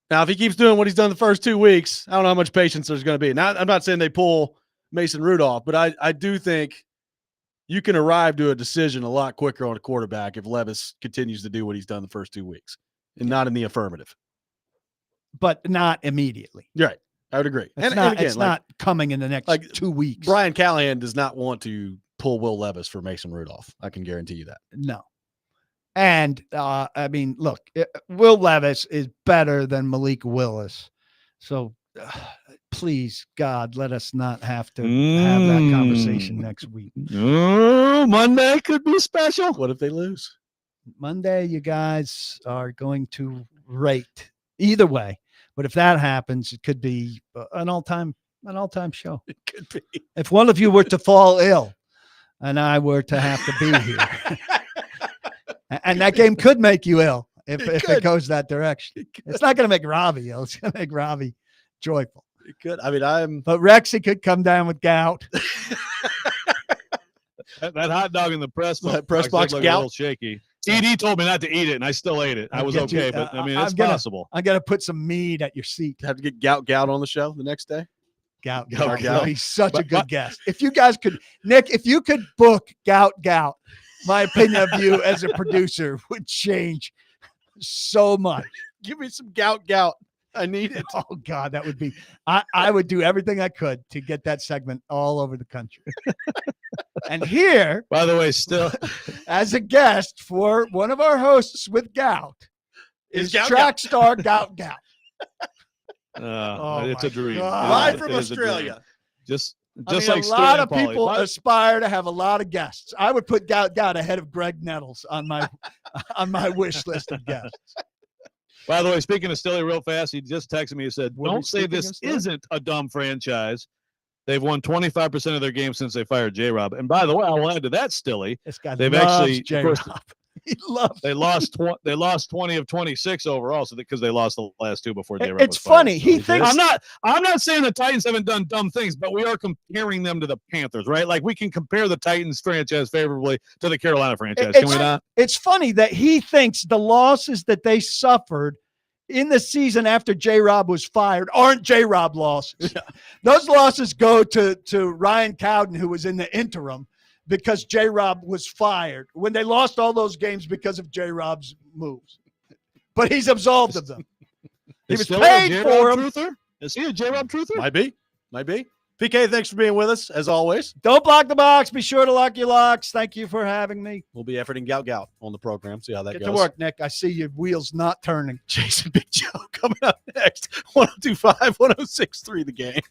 Now, if he keeps doing what he's done the first 2 weeks, I don't know how much patience there's going to be. Now, I'm not saying they pull Mason Rudolph, but I do think you can arrive to a decision a lot quicker on a quarterback if Levis continues to do what he's done the first 2 weeks and not in the affirmative. But not immediately. Right. I would agree. It's not coming in the next 2 weeks. Brian Callahan does not want to pull Will Levis for Mason Rudolph. I can guarantee you that. No. And, I mean, look, Will Levis is better than Malik Willis. So, please, God, let us not have to have that conversation next week. Monday could be special. What if they lose? Monday, you guys are going to rate either way. But if that happens, it could be an all-time show. It could be. If one of you were to fall ill and I were to have to be here. And that game could make you ill if it goes that direction. It's not going to make Robby ill. It's going to make Robby joyful. It could. I mean, But Rexy could come down with gout. that hot dog in the press box box looked gout? a little shaky. TD told me not to eat it, and I still ate it. I was okay, but I mean, it's possible. I'm going to put some meat at your seat. Have to get gout on the show the next day. Gout. He's such a good But- guest. If you guys could, Nick, if you could book Gout, my opinion of you as a producer would change so much. Give me some gout. I need it. Oh God, that would be, I would do everything I could to get that segment all over the country. And here, By the way, still as a guest for one of our hosts with gout is Gout track star Gout. it's a dream. God. Live from It is a dream. Australia. Just I mean, like a lot Sterling of Pauly. people aspire to have a lot of guests. I would put Gout ahead of Greg Nettles on my wish list of guests. By the way, speaking of Stilly real fast, he just texted me. He said, What are we don't say speaking this of Stilly? isn't a dumb franchise. They've won 25% of their games since they fired J-Rob. And by the way, I'll add to that, Stilly. This guy They've loves actually, of J-Rob. course, He loves they lost 20 of 26 overall, so because they lost the last two before J-Rob It's was fired. funny. He thinks I'm not saying the Titans haven't done dumb things, but we are comparing them to the Panthers, right? Like we can compare the Titans franchise favorably to the Carolina franchise. Can we not? It's funny that he thinks the losses that they suffered in the season after J-Rob was fired aren't J-Rob losses. Those losses go to Ryan Cowden, who was in the interim because J-Rob was fired when they lost all those games because of J-Rob's moves. But he's absolved of them. He was paid for them. Truther? Is he a J-Rob truther? Might be. PK, thanks for being with us as always. Don't block the box. Be sure to lock your locks. Thank you for having me. We'll be efforting gout on the program. See how that Get goes. to work, Nick. I see your wheels not turning. Jason Big Joe coming up next. 102.5, 106.3 The Game.